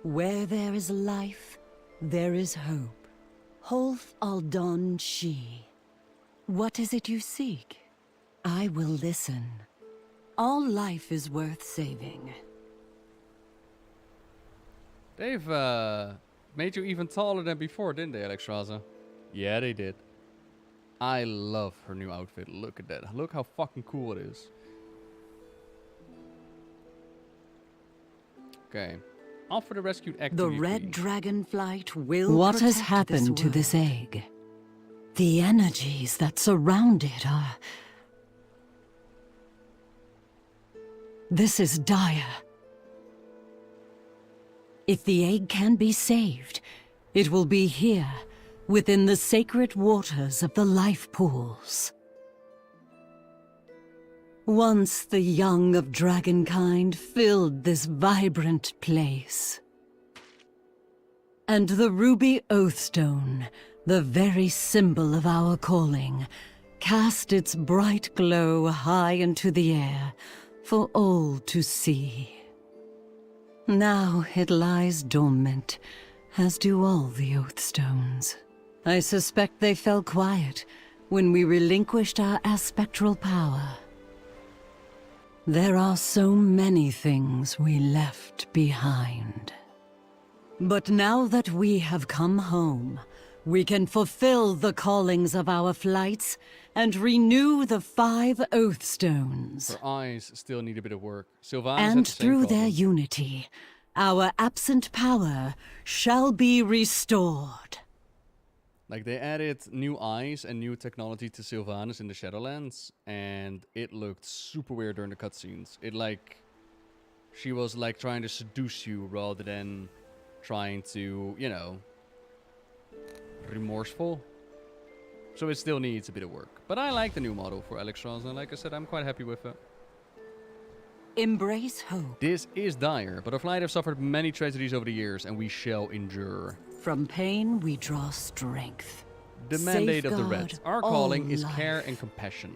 Where there is life, there is hope. Holth Aldon She. What is it you seek? I will listen. All life is worth saving. They've made you even taller than before, didn't they, Alexstrasza? Yeah, they did. I love her new outfit. Look at that. Look how fucking cool it is. Okay. Off for the rescued egg. The red Dragonflight will What has protect happened to this egg? The energies that surround it are... This is dire. If the egg can be saved, it will be here, within the sacred waters of the life pools. Once the young of dragonkind filled this vibrant place. And the ruby oathstone, the very symbol of our calling, cast its bright glow high into the air for all to see. Now it lies dormant, as do all the Oathstones. I suspect they fell quiet when we relinquished our aspectral power. There are so many things we left behind. But now that we have come home, we can fulfill the callings of our flights and renew the 5 Oathstones. Her eyes still need a bit of work. Sylvanas And had the same through problem. their unity, our absent power shall be restored. Like, they added new eyes and new technology to Sylvanas in the Shadowlands, and it looked super weird during the cutscenes. It, like, she was, like, trying to seduce you rather than trying to, you know, remorseful. So it still needs a bit of work. But I like the new model for Alexstrasza, and like I said, I'm quite happy with it. Embrace hope. This is dire, but our flight have suffered many tragedies over the years, and we shall endure. From pain we draw strength. The mandate of the Safeguard Red. Our all calling is life. care and compassion.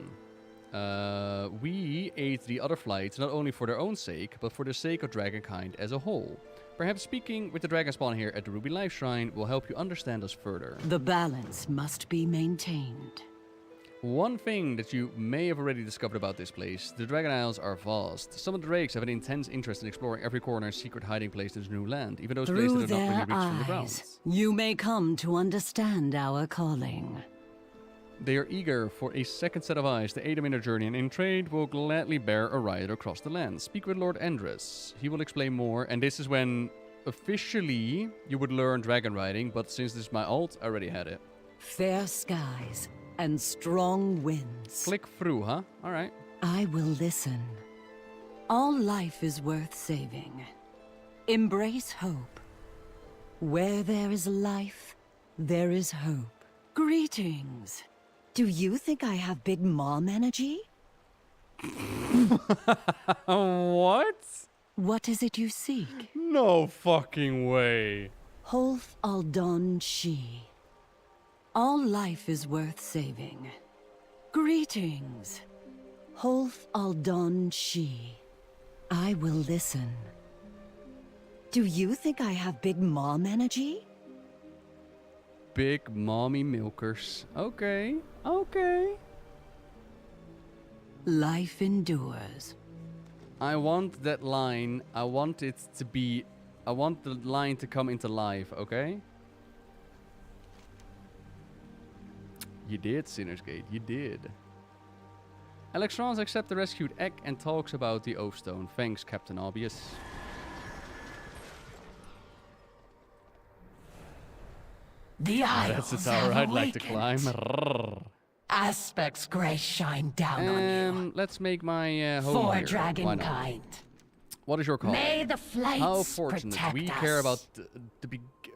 We aid the other flights not only for their own sake, but for the sake of Dragonkind as a whole. Perhaps speaking with the Dragonspawn here at the Ruby Life Shrine will help you understand us further. The balance must be maintained. One thing that you may have already discovered about this place, the Dragon Isles are vast. Some of the drakes have an intense interest in exploring every corner and secret hiding place in this new land, even those places Through that are not their really reached from the ground. eyes, you may come to understand our calling. They are eager for a second set of eyes to aid them in their journey, and in trade will gladly bear a ride across the land. Speak with Lord Endres. He will explain more, and this is when officially you would learn dragon riding, but since this is my alt, I already had it. Fair skies and strong winds. Click through, huh? Alright. I will listen. All life is worth saving. Embrace hope. Where there is life, there is hope. Greetings. Do you think I have Big Mom energy? What? What is it you seek? No fucking way. Holf Aldon Shi. All life is worth saving. Greetings. Holf Aldon Shi. I will listen. Do you think I have Big Mom energy? Big mommy milkers. Okay. Okay. Life endures. I want that line. I want it to be... I want the line to come into life, okay? You did, Sinner's Gate. You did. Alexandre accepts the rescued egg and talks about the Oath Stone. Thanks, Captain Obvious. The Isles That's the tower have I'd like to climb. Aspect's grace shine down on you. Let's make my home For here. dragonkind. What is your call? May the flights How fortunate. protect We us. care about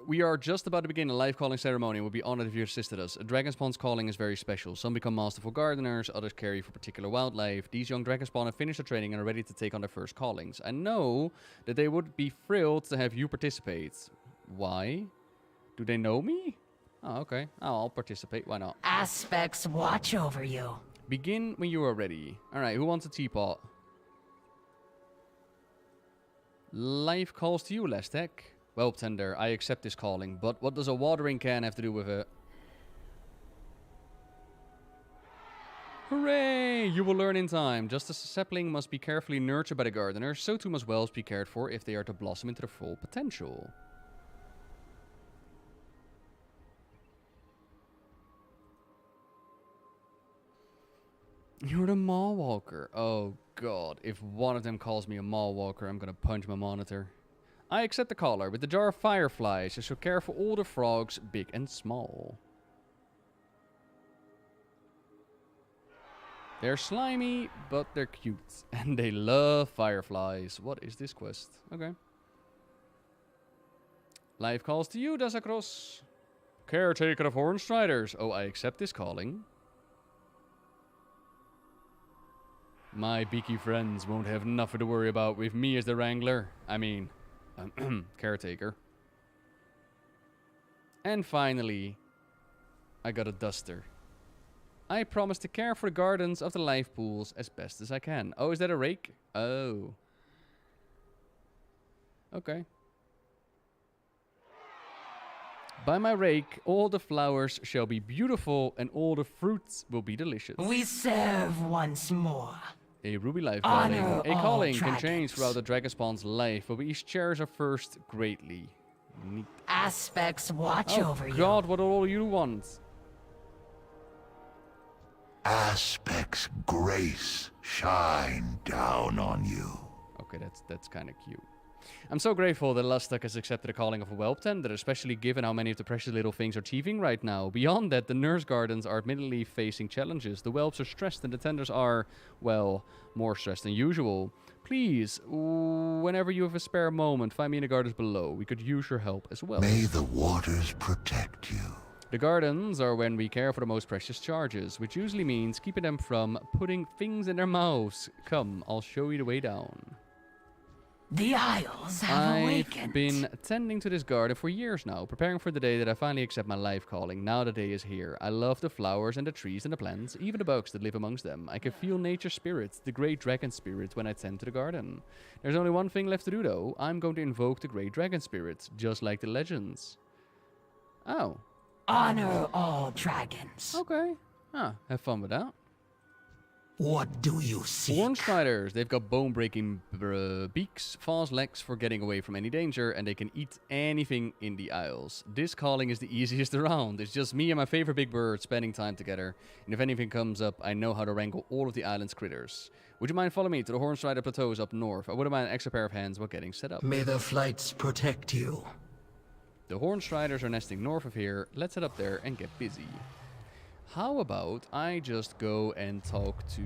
we are just about to begin a life calling ceremony and would be honored if you assisted us. A dragon spawn's calling is very special. Some become masterful gardeners, others carry for particular wildlife. These young dragon spawn have finished their training and are ready to take on their first callings. I know that they would be thrilled to have you participate. Why? Do they know me? Oh, okay. I'll participate. Why not? Aspects watch over you. Begin when you are ready. Alright, who wants a teapot? Life calls to you, Lestek. Well, Tender, I accept this calling, but what does a watering can have to do with it? Hooray! You will learn in time. Just as a sapling must be carefully nurtured by the gardener, so too must wells be cared for if they are to blossom into their full potential. You're the mall walker. Oh god, if one of them calls me a mall walker, I'm gonna punch my monitor. I accept the caller. With the jar of fireflies, I shall care for all the frogs, big and small. They're slimy, but they're cute. And they love fireflies. What is this quest? Okay. Life calls to you, Desacros. Caretaker of Horned Striders. Oh, I accept this calling. My beaky friends won't have nothing to worry about with me as the wrangler. I mean, caretaker. And finally, I got a duster. I promise to care for the gardens of the life pools as best as I can. Oh, is that a rake? Oh. Okay. By my rake, all the flowers shall be beautiful and all the fruits will be delicious. We serve once more. A ruby life Honor calling. A all calling can dragons. change throughout the dragon spawn's life, but we cherish our first greatly. Neat. Aspects watch over you. God, what all you want? Aspect's grace shine down on you. Okay, that's kind of cute. I'm so grateful that Lustak has accepted the calling of a whelp tender, especially given how many of the precious little things are thieving right now. Beyond that, the nurse gardens are admittedly facing challenges. The whelps are stressed and the tenders are, well, more stressed than usual. Please, whenever you have a spare moment, find me in the gardens below. We could use your help as well. May the waters protect you. The gardens are when we care for the most precious charges, which usually means keeping them from putting things in their mouths. Come, I'll show you the way down. The Isles have awakened. I've been tending to this garden for years now, preparing for the day that I finally accept my life calling. Now the day is here. I love the flowers and the trees and the plants, even the bugs that live amongst them. I can feel nature's spirit, the great dragon spirit, when I tend to the garden. There's only one thing left to do though. I'm going to invoke the great dragon spirit, just like the legends. Oh. Honor all dragons. Okay. Ah, have fun with that. What do you see? Horn Striders. They've got bone-breaking beaks, fast legs for getting away from any danger, and they can eat anything in the Isles. This calling is the easiest around. It's just me and my favorite big bird spending time together. And if anything comes up, I know how to wrangle all of the island's critters. Would you mind following me to the Horn Strider plateaus up north? I wouldn't mind an extra pair of hands while getting set up. May the flights protect you. The Horn Striders are nesting north of here. Let's head up there and get busy. How about I just go and talk to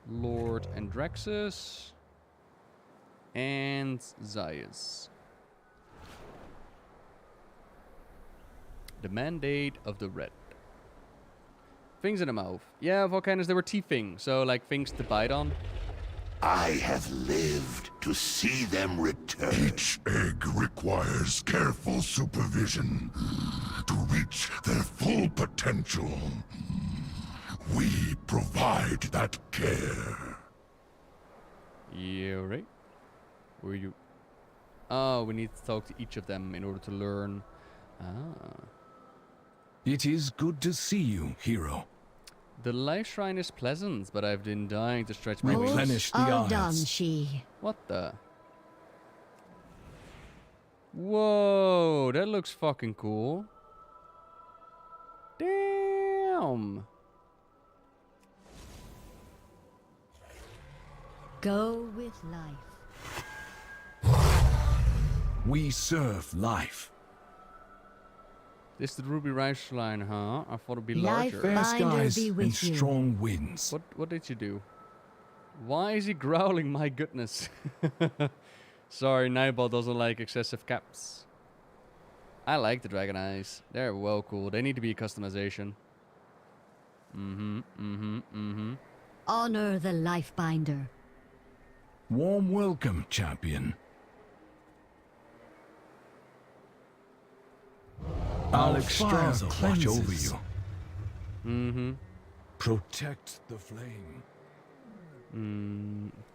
Lord Andraxis and Zayas. The Mandate of the Red. Things in the mouth. Yeah, volcanoes, they were teething, so like things to bite on. I have lived to see them return. Each egg requires careful supervision to reach their full potential. We provide that care. Yeah, right. Where are you? Oh, we need to talk to each of them in order to learn. Ah. It is good to see you, hero. The life shrine is pleasant, but I've been dying to stretch my wings. Replenish the All eyes. done, she. What the? Whoa, that looks fucking cool. Damn. Go with life. We serve life. This is the Ruby Rice line, huh? I thought it'd be Life larger. Fair skies be with and you. strong winds. What did you do? Why is he growling? My goodness. Sorry, Nobbel doesn't like excessive caps. I like the dragon eyes. They're well cool. They need to be a customization. Honor the Lifebinder. Warm welcome, champion. Alex Strasel watch over you. Protect the flame.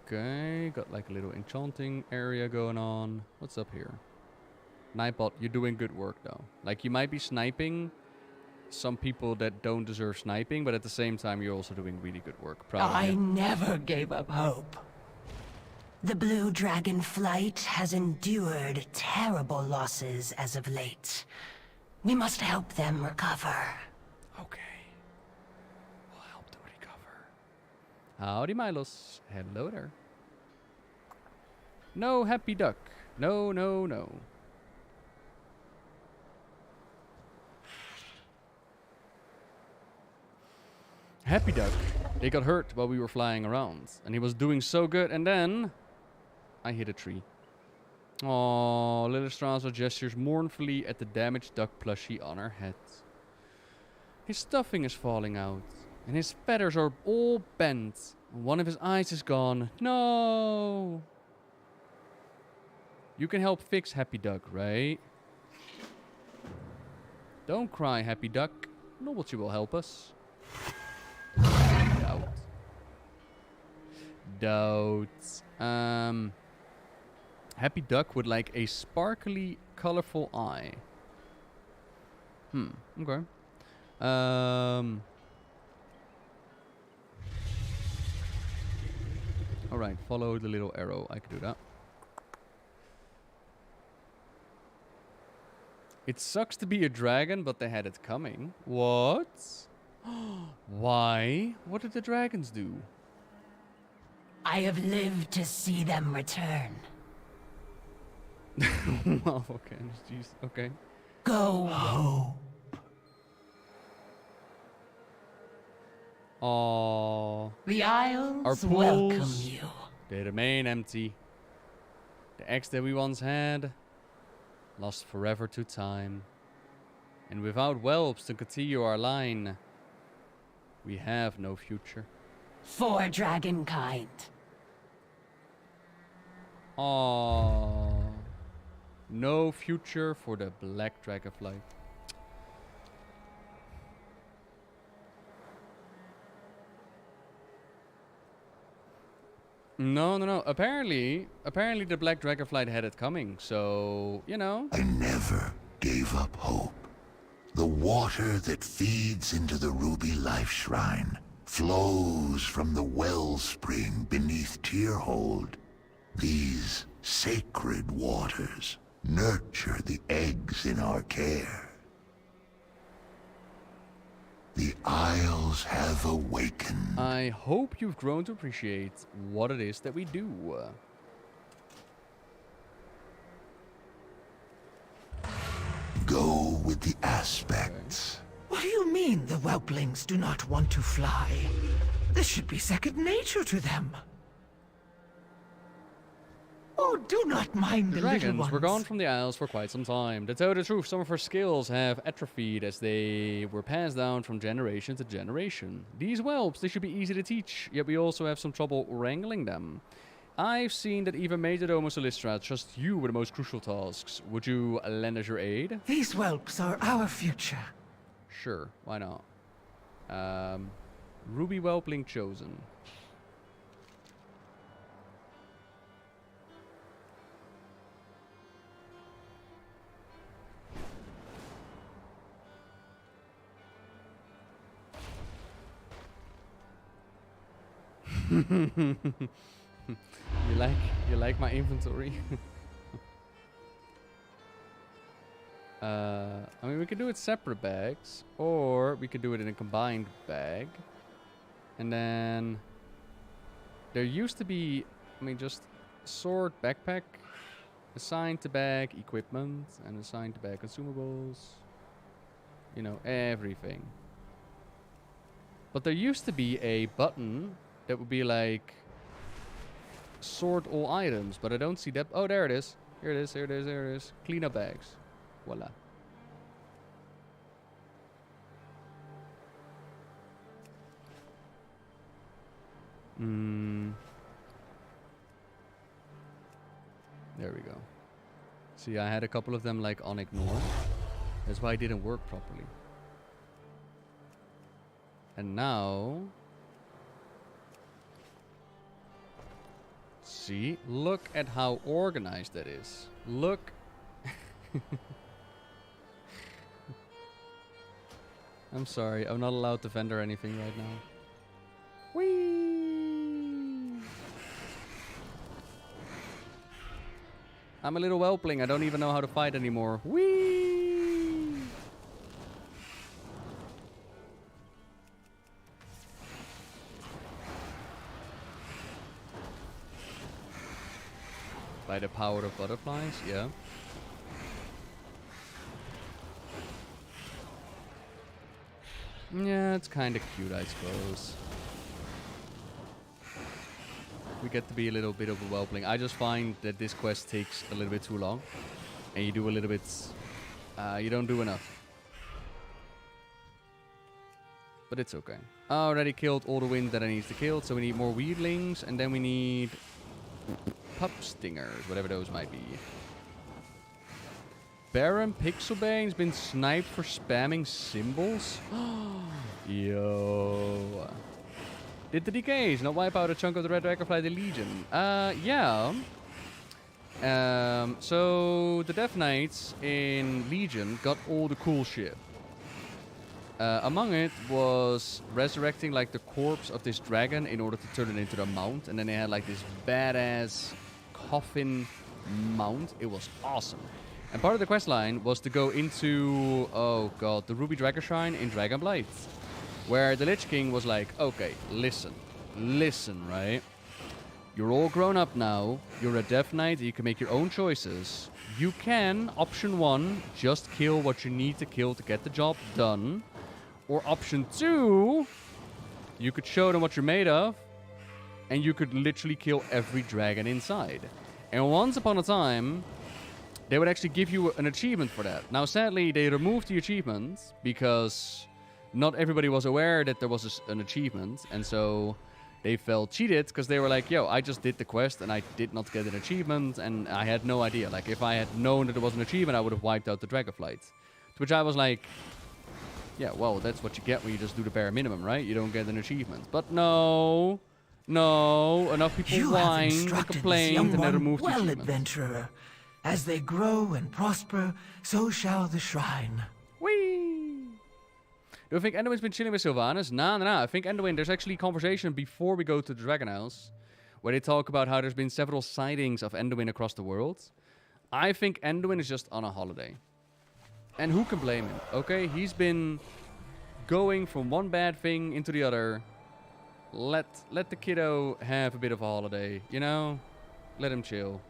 Okay, got like a little enchanting area going on. What's up here? Nightbot, you're doing good work though. Like you might be sniping some people that don't deserve sniping, but at the same time you're also doing really good work. Proud of I you. never gave up hope. The Blue Dragonflight has endured terrible losses as of late. We must help them recover. Okay. We'll help them recover. Howdy, Milos. Hello there. No, Happy Duck. No, no, no. Happy Duck. They got hurt while we were flying around. And he was doing so good, and then I hit a tree. Oh, little Strasser gestures mournfully at the damaged duck plushie on her head. His stuffing is falling out, and his feathers are all bent. And one of his eyes is gone. No! You can help fix Happy Duck, right? Don't cry, Happy Duck. Novelty will help us. Doubt. Happy Duck with like a sparkly, colorful eye. Okay. Alright, follow the little arrow. I can do that. It sucks to be a dragon, but they had it coming. What? Why? What did the dragons do? I have lived to see them return. Oh, okay. Jeez. Okay. Go home. Aww. The Isles Our pools, welcome you. they remain empty. The eggs that we once had, lost forever to time. And without whelps to continue our line, we have no future. For dragonkind. Aww. No future for the black dragonflight. No. Apparently the black dragonflight had it coming. So, you know. I never gave up hope. The water that feeds into the ruby life shrine flows from the wellspring beneath Tierhold. These sacred waters nurture the eggs in our care. The Isles have awakened. I hope you've grown to appreciate what it is that we do. Go with the aspects. What do you mean the whelplings do not want to fly? This should be second nature to them. Oh, do not mind the little Dragons ones. were gone from the Isles for quite some time. To tell the truth, some of her skills have atrophied as they were passed down from generation to generation. These whelps, they should be easy to teach, yet we also have some trouble wrangling them. I've seen that even Majordomo Solistra trusts you with the most crucial tasks. Would you lend us your aid? These whelps are our future. Sure, why not? Ruby Whelpling chosen. You like my inventory? I mean, we could do it separate bags, or we could do it in a combined bag. And then there used to be, I mean, just sword backpack, assigned to bag equipment, and assigned to bag consumables. You know, everything. But there used to be a button that would be like sort all items, but I don't see that. Oh, there it is. Here it is, here it is, here it is. Clean up bags. Voila. There we go. See, I had a couple of them like on ignore. That's why it didn't work properly. And now... See, look at how organized that is. Look. I'm sorry, I'm not allowed to vendor anything right now. Whee! I'm a little whelpling, I don't even know how to fight anymore. Whee! By the power of butterflies, yeah. Yeah, it's kind of cute, I suppose. We get to be a little bit of a whelpling. I just find that this quest takes a little bit too long. And you do a little bit... you don't do enough. But it's okay. I already killed all the wind that I need to kill, so we need more weedlings, and then we need... pup stingers, whatever those might be. Baron Pixelbane's been sniped for spamming symbols? Yo. Did the decays not wipe out a chunk of the Red Dragonflight Legion? Yeah. So the Death Knights in Legion got all the cool shit. Among it was resurrecting like the corpse of this dragon in order to turn it into a mount, and then they had like this badass coffin mount. It was awesome. And part of the quest line was to go into, oh god, the Ruby Dragon Shrine in Dragonflight, where the Lich King was like, okay, listen, right? You're all grown up now, you're a Death Knight, you can make your own choices. You can, option 1, just kill what you need to kill to get the job done. Or option 2, you could show them what you're made of, and you could literally kill every dragon inside. And once upon a time, they would actually give you an achievement for that. Now, sadly, they removed the achievement because not everybody was aware that there was an achievement. And so they felt cheated because they were like, yo, I just did the quest and I did not get an achievement. And I had no idea. Like, if I had known that there was an achievement, I would have wiped out the Dragonflight. To which I was like, yeah, well, that's what you get when you just do the bare minimum, right? You don't get an achievement. But no, enough people whined and complained and they removed the achievement. Adventurer. As they grow and prosper, so shall the shrine. Whee! Do you think Anduin's been chilling with Sylvanas? Nah. I think Anduin, there's actually conversation before we go to the Dragon Isles, where they talk about how there's been several sightings of Anduin across the world. I think Anduin is just on a holiday. And who can blame him? Okay, he's been going from one bad thing into the other. Let the kiddo have a bit of a holiday, you know? Let him chill.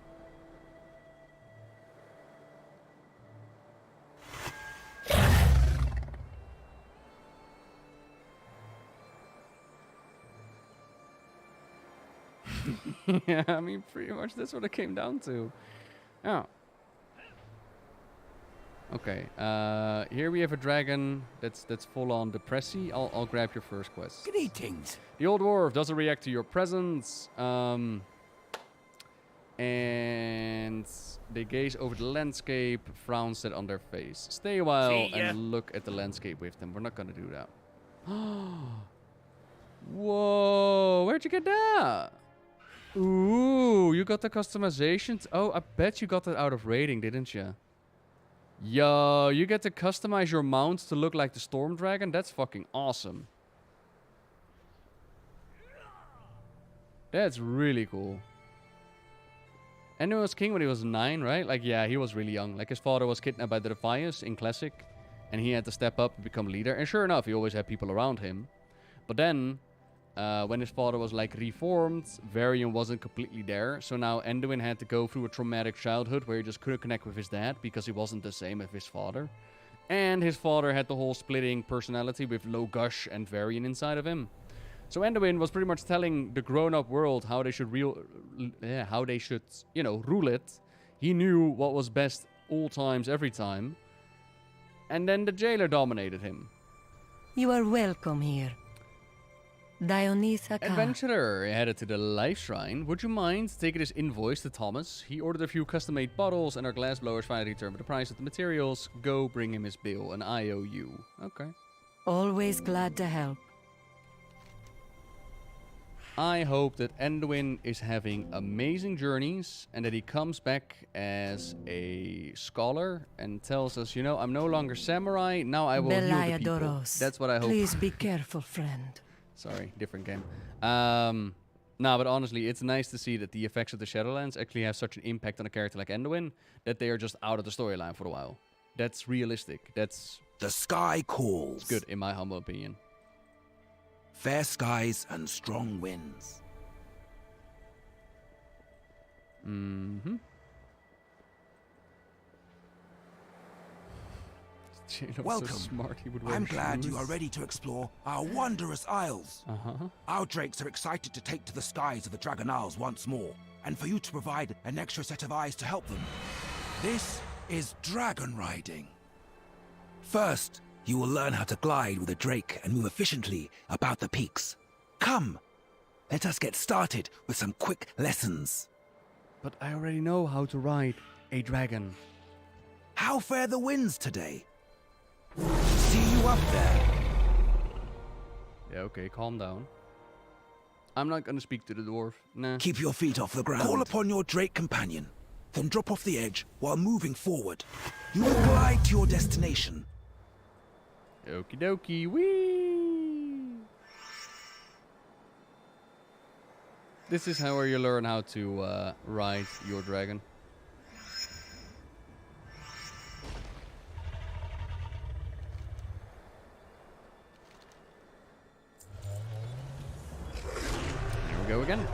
Yeah, I mean, pretty much that's what it came down to. Oh. Okay, here we have a dragon that's full on depressy. I'll grab your first quest. Greetings. The old dwarf doesn't react to your presence. And they gaze over the landscape, frown set on their face. Stay a while and look at the landscape with them. We're not gonna do that. Whoa, where'd you get that? Ooh, you got the customizations? Oh, I bet you got that out of raiding, didn't you? Yo, you get to customize your mount to look like the Storm Dragon? That's fucking awesome. That's really cool. And he was king when he was 9, right? Like, yeah, he was really young. Like, his father was kidnapped by the Defias in Classic. And he had to step up and become leader. And sure enough, he always had people around him. But then, when his father was, like, reformed, Varian wasn't completely there. So now Anduin had to go through a traumatic childhood where he just couldn't connect with his dad because he wasn't the same as his father. And his father had the whole splitting personality with Logush and Varian inside of him. So Anduin was pretty much telling the grown-up world how they should rule it. He knew what was best all times, every time. And then the jailer dominated him. You are welcome here. Dionysa Ka. Adventurer headed to the Life Shrine. Would you mind taking this invoice to Thomas? He ordered a few custom-made bottles and our glassblowers finally returned with the price of the materials. Go bring him his bill, an IOU. Okay. Always glad to help. I hope that Anduin is having amazing journeys and that he comes back as a scholar and tells us, you know, I'm no longer samurai, now I will heal the people. That's what I hope. Please be careful, friend. Sorry, different game. No, but honestly, it's nice to see that the effects of the Shadowlands actually have such an impact on a character like Anduin that they are just out of the storyline for a while. That's realistic. That's... The sky calls. Good, in my humble opinion. Fair skies and strong winds. Mm-hmm. Welcome. So smart, he would wear I'm glad shoes. you are ready to explore our wondrous isles. Our drakes are excited to take to the skies of the Dragon Isles once more, and for you to provide an extra set of eyes to help them. This is dragon riding. First, you will learn how to glide with a drake and move efficiently about the peaks. Come, let us get started with some quick lessons. But I already know how to ride a dragon. How fare the winds today? See you up there. Yeah, okay, calm down. I'm not gonna speak to the dwarf, nah. Keep your feet off the ground. Call upon your drake companion, then drop off the edge while moving forward. You will glide to your destination. Okie dokie, wee! This is how you learn how to ride your dragon. Here we go again.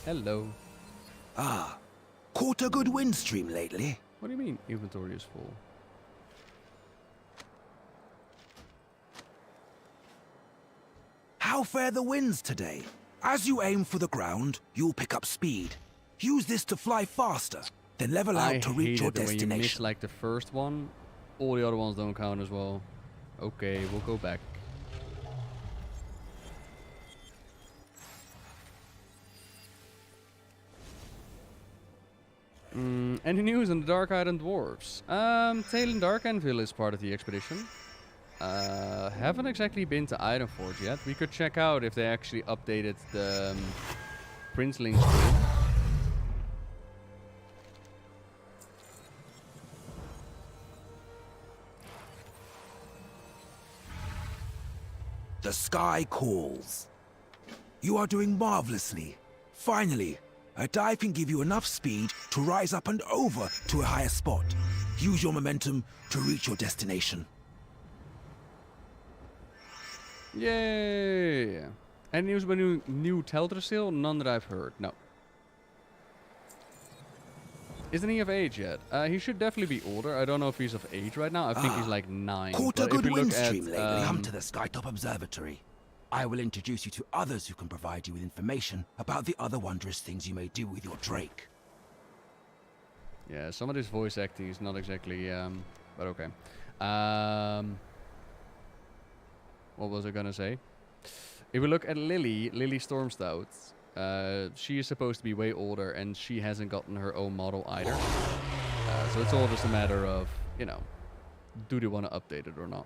Hello. Ah, caught a good wind stream lately? What do you mean inventory is full? How fare the winds today? As you aim for the ground, you'll pick up speed. Use this to fly faster, then level out to reach your destination. When you miss like the first one, all the other ones don't count as well. Okay, we'll go back. Any news on the Dark Island Dwarves? Talon Dark Anvil is part of the expedition. Haven't exactly been to Ironforge yet. We could check out if they actually updated the Princeling screen. sky calls. You are doing marvelously. Finally, a dive can give you enough speed to rise up and over to a higher spot. Use your momentum to reach your destination. Yay! Any news about new Telter still? None that I've heard. No. Isn't he of age yet? He should definitely be older. I don't know if he's of age right now. I think he's like 9. Caught a But good if we wind look at, stream lately. Come to the Skytop Observatory. I will introduce you to others who can provide you with information about the other wondrous things you may do with your Drake. Yeah, some of this voice acting is not exactly, but okay. What was I gonna say? If we look at Lily Stormstout, she is supposed to be way older, and she hasn't gotten her own model either. So it's all just a matter of, you know, do they want to update it or not?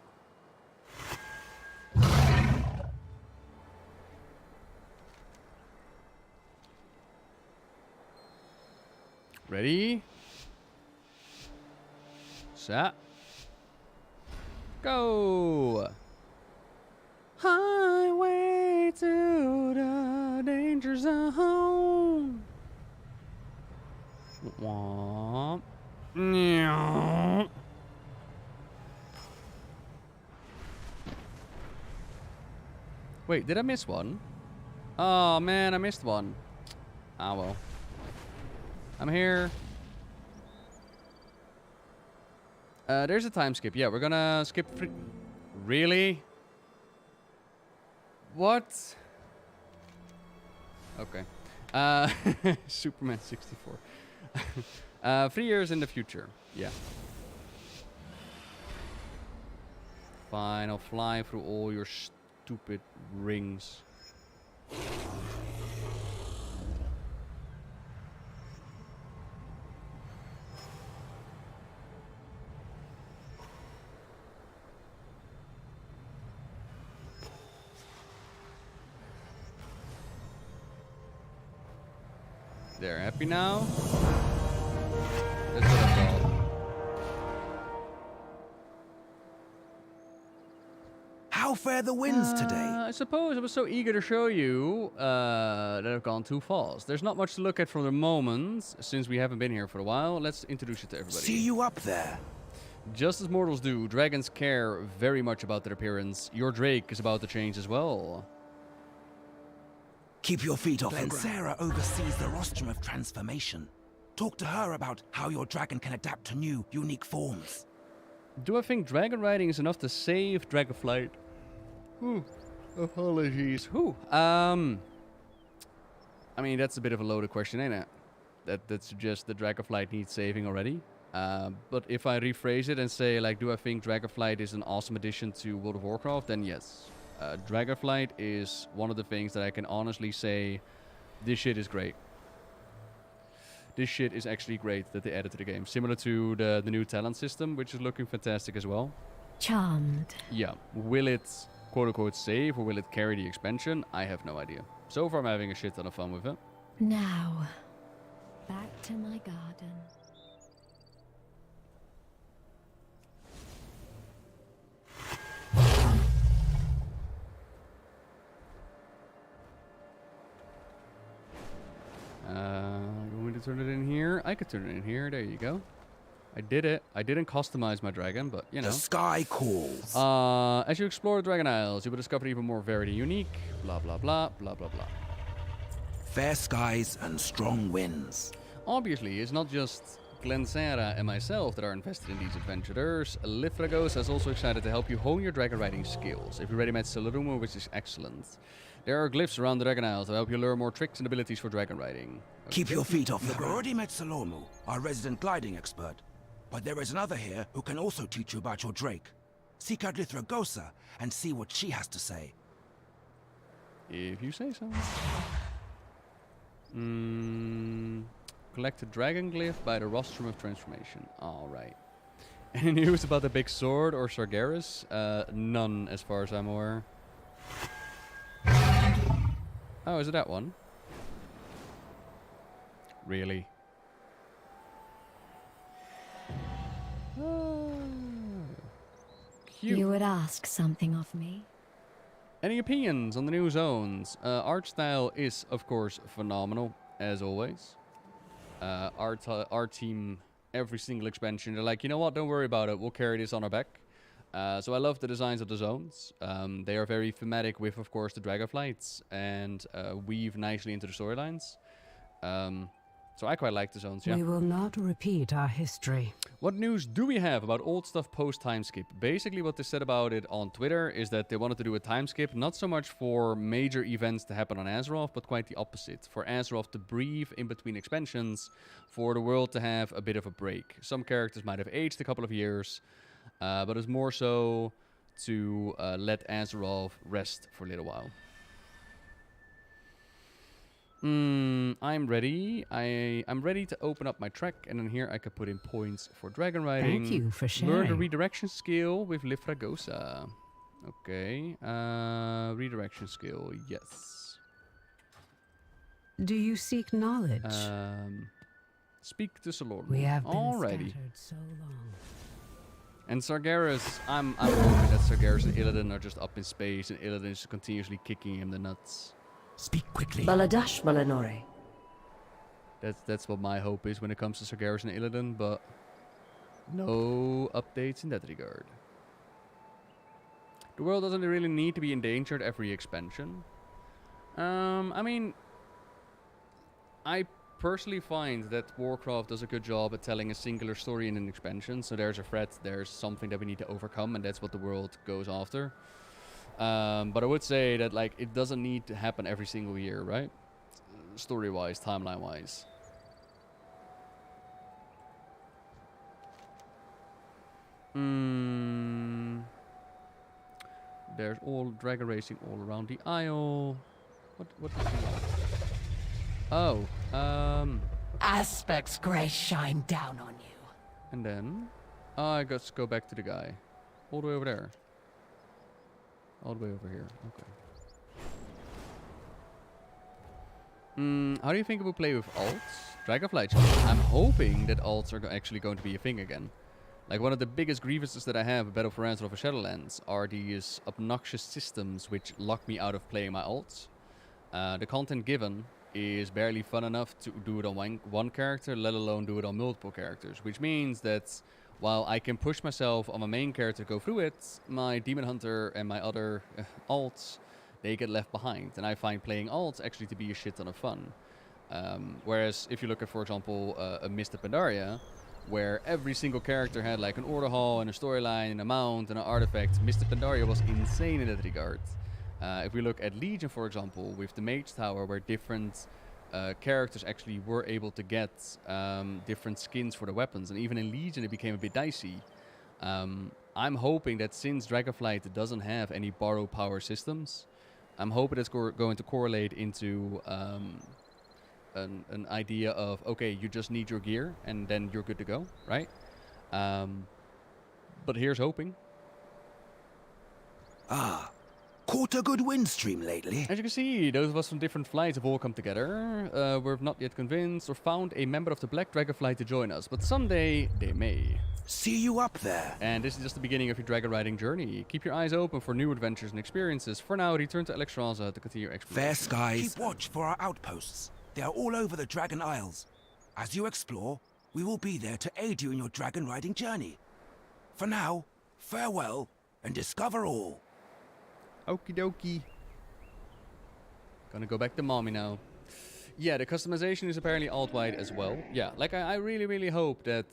Ready? Set. Go! Highway to the danger zone. Womp. Nyah. Wait, did I miss one? Oh man, I missed one. Ah well. I'm here. There's a time skip. Yeah, we're gonna skip. Really? What? Okay. Superman 64. 3 years in the future. Yeah. Fine, I'll fly through all your stupid rings. There, happy now? That's what I thought. How fare the winds today? I suppose I was so eager to show you that I've gone too fast. There's not much to look at for the moment, since we haven't been here for a while. Let's introduce you to everybody. See you up there. Just as mortals do, dragons care very much about their appearance. Your Drake is about to change as well. Keep your feet off the ground. Sarah oversees the rostrum of transformation. Talk to her about how your dragon can adapt to new, unique forms. Do I think dragon riding is enough to save Dragonflight? Apologies. I mean, that's a bit of a loaded question, ain't it? That suggests that Dragonflight needs saving already. But if I rephrase it and say, like, do I think Dragonflight is an awesome addition to World of Warcraft? Then yes. Dragonflight is one of the things that I can honestly say, this shit is great. This shit is actually great that they added to the game. Similar to the new talent system, which is looking fantastic as well. Charmed. Yeah. Will it, quote-unquote, save, or will it carry the expansion? I have no idea. So far, I'm having a shit ton of fun with it. Now, back to my garden. You want me to turn it in here? I could turn it in here. There you go. I did it. I didn't customize my dragon, but you know. The sky calls. As you explore the Dragon Isles, you will discover even more varied and unique. Blah blah blah blah blah blah. Fair skies and strong winds. Obviously, it's not just Glensera and myself that are invested in these adventurers. Lithragos is also excited to help you hone your dragon riding skills. If you already met Selarumo, which is excellent. There are glyphs around the Dragon Isles to help you learn more tricks and abilities for dragon riding. Okay. Keep your feet off the ground. You've already met Salomu, our resident gliding expert. But there is another here who can also teach you about your Drake. Seek out Lithragosa and see what she has to say. If you say so. Collect a dragon glyph by the rostrum of transformation. Alright. Any news about the big sword or Sargeras? None as far as I'm aware. Oh, is it that one? Really? You would ask something of me? Any opinions on the new zones? Art style is, of course, phenomenal, as always. Our team, every single expansion, they're like, you know what, don't worry about it, we'll carry this on our back. So I love the designs of the zones. They are very thematic with, of course, the Dragonflights, and weave nicely into the storylines. So I quite like the zones, yeah. We will not repeat our history. What news do we have about old stuff post-time skip? Basically what they said about it on Twitter is that they wanted to do a time skip, not so much for major events to happen on Azeroth, but quite the opposite. For Azeroth to breathe in between expansions, for the world to have a bit of a break. Some characters might have aged a couple of years, but it's more so to let Azeroth rest for a little while. I'm ready. I'm ready to open up my track, and then here I can put in points for dragon riding. Thank you for sharing. Learn the redirection skill with Lifragosa. Okay. Redirection skill, yes. Do you seek knowledge? Speak to Solorn. We have been Alrighty. scattered so long. And Sargeras, I'm hoping that Sargeras and Illidan are just up in space, and Illidan is continuously kicking him the nuts. Speak quickly. Baladash Malanore. That's what my hope is when it comes to Sargeras and Illidan, but no updates in that regard. The world doesn't really need to be endangered every expansion. I mean, I personally find that Warcraft does a good job at telling a singular story in an expansion. So there's a threat, there's something that we need to overcome, and that's what the world goes after. But I would say that, like, it doesn't need to happen every single year, right? Story-wise, timeline-wise. There's all dragon racing all around the isle. What does he want? Oh, Aspect's grace shine down on you. And then I got to go back to the guy. All the way over there. All the way over here. Okay. How do you think it will play with alts? Dragonflight. I'm hoping that alts are actually going to be a thing again. Like, one of the biggest grievances that I have in Battle for Azeroth or Shadowlands are these obnoxious systems which lock me out of playing my alts. The content given is barely fun enough to do it on one character, let alone do it on multiple characters. Which means that while I can push myself on my main character to go through it, my Demon Hunter and my other alts, they get left behind. And I find playing alts actually to be a shit ton of fun. Whereas if you look at, for example, a Mr. Pandaria, where every single character had like an order hall and a storyline and a mount and an artifact, Mr. Pandaria was insane in that regard. If we look at Legion, for example, with the Mage Tower, where different characters actually were able to get different skins for the weapons, and even in Legion it became a bit dicey. I'm hoping that since Dragonflight doesn't have any borrow power systems, I'm hoping it's going to correlate into an idea of, okay, you just need your gear and then you're good to go, right? But here's hoping. Caught a good wind stream lately. As you can see, those of us from different flights have all come together. We're not yet convinced or found a member of the Black Dragonflight to join us, but someday they may. See you up there. And this is just the beginning of your dragon riding journey. Keep your eyes open for new adventures and experiences. For now, return to Alexstrasza to continue exploration. Fair skies. Keep watch for our outposts. They are all over the Dragon Isles. As you explore, we will be there to aid you in your dragon riding journey. For now, farewell and discover all. Okie dokie. Gonna go back to mommy now. Yeah, the customization is apparently alt-wide as well. Yeah, like I really hope that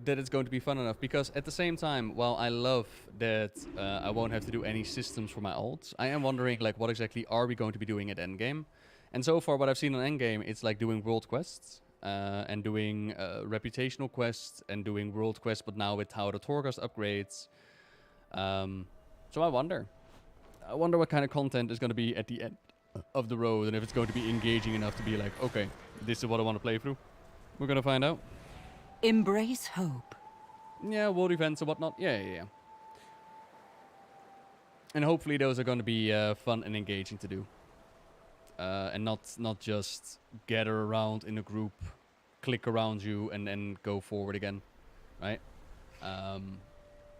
that it's going to be fun enough, because at the same time, while I love that I won't have to do any systems for my alts, I am wondering, like, what exactly are we going to be doing at endgame? And so far, what I've seen on endgame, it's like doing world quests and doing reputational quests and doing world quests, but now with Tower of Torghast upgrades. So I wonder what kind of content is going to be at the end of the road, and if it's going to be engaging enough to be like, okay, this is what I want to play through. We're going to find out. Embrace hope. Yeah, world events and whatnot. Yeah. And hopefully those are going to be fun and engaging to do. And not just gather around in a group, click around you, and then go forward again, right?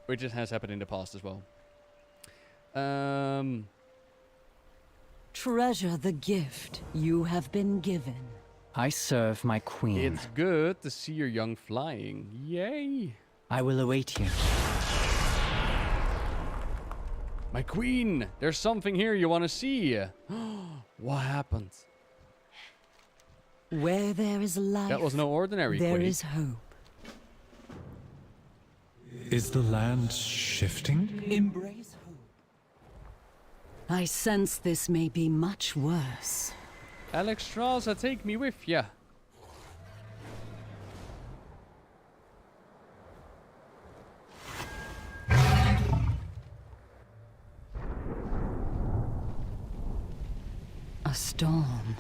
Which has happened in the past as well. Treasure the gift you have been given. I serve my queen. It's good to see your young flying. Yay! I will await you. My queen! There's something here you want to see. What happened? Where there is life, That was no ordinary there queen. is hope. Is the land shifting? Embrace hope. I sense this may be much worse. Alex Strauza, take me with ya. A storm.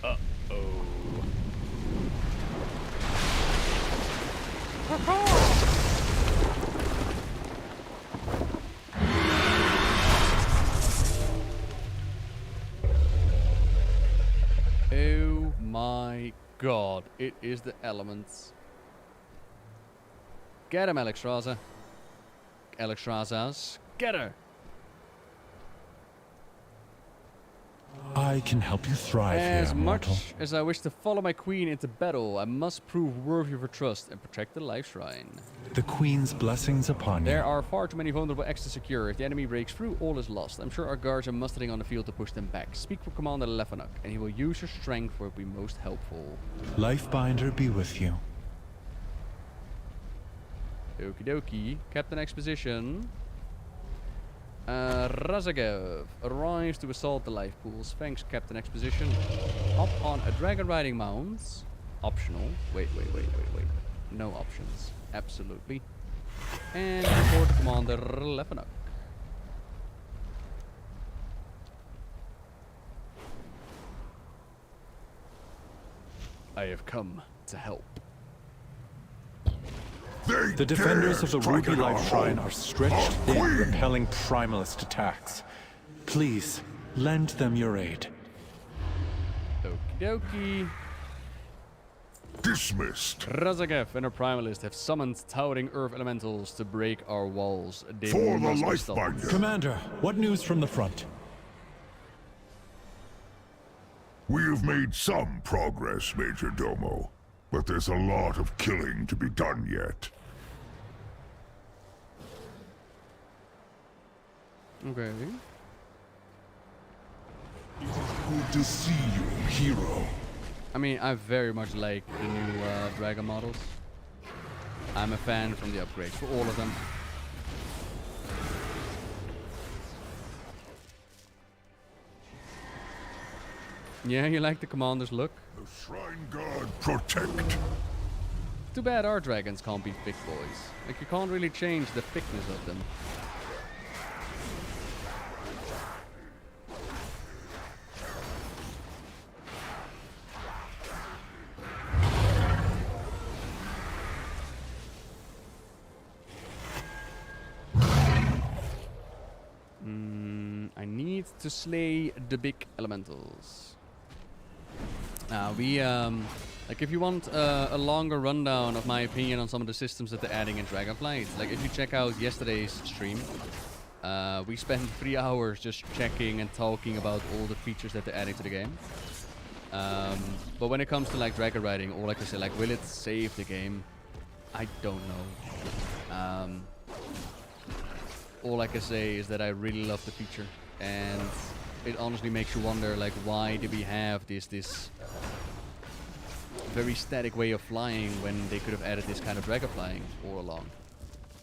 Uh-oh. Oh my god, it is the elements. Get him, Alex Strauza. Alex Strauzas. Get her! I can help you thrive As here, much mortal. as I wish to follow my queen into battle, I must prove worthy of her trust and protect the life shrine. The Queen's blessings upon There you. are far too many vulnerable X to secure. If the enemy breaks through, all is lost. I'm sure our guards are mustering on the field to push them back. Speak for Commander Lefanuk, and he will use your strength where it will be most helpful. Lifebinder be with you. Okie dokie. Captain Exposition. Razagev arrives to assault the life pools. Thanks, Captain Exposition. Hop on a dragon riding mount. Optional. Wait. No options. Absolutely. And report Commander Lefanuk. I have come to help. The defenders of the Ruby Life Shrine are stretched thin, repelling primalist attacks. Please, lend them your aid. Okie dokie. Dismissed. Razagev and her Primalist have summoned towering earth elementals to break our walls. They For the must be stopped. Lifebinder. Commander, what news from the front? We have made some progress, Major Domo, but there's a lot of killing to be done yet. Okay. Good to see you, hero. I mean, I very much like the new Dragon models. I'm a fan from the upgrades for all of them. Yeah, you like the commander's look? The Shrine Guard protect. Too bad our dragons can't be thick boys. Like, you can't really change the thickness of them. I need to slay the big elementals. Like, if you want a longer rundown of my opinion on some of the systems that they're adding in Dragonflight, like if you check out yesterday's stream, we spent 3 hours just checking and talking about all the features that they're adding to the game. But when it comes to like dragon riding, all I can say, like, will it save the game? I don't know. All I can say is that I really love the feature, and it honestly makes you wonder, like, why do we have this very static way of flying when they could have added this kind of dragon flying all along.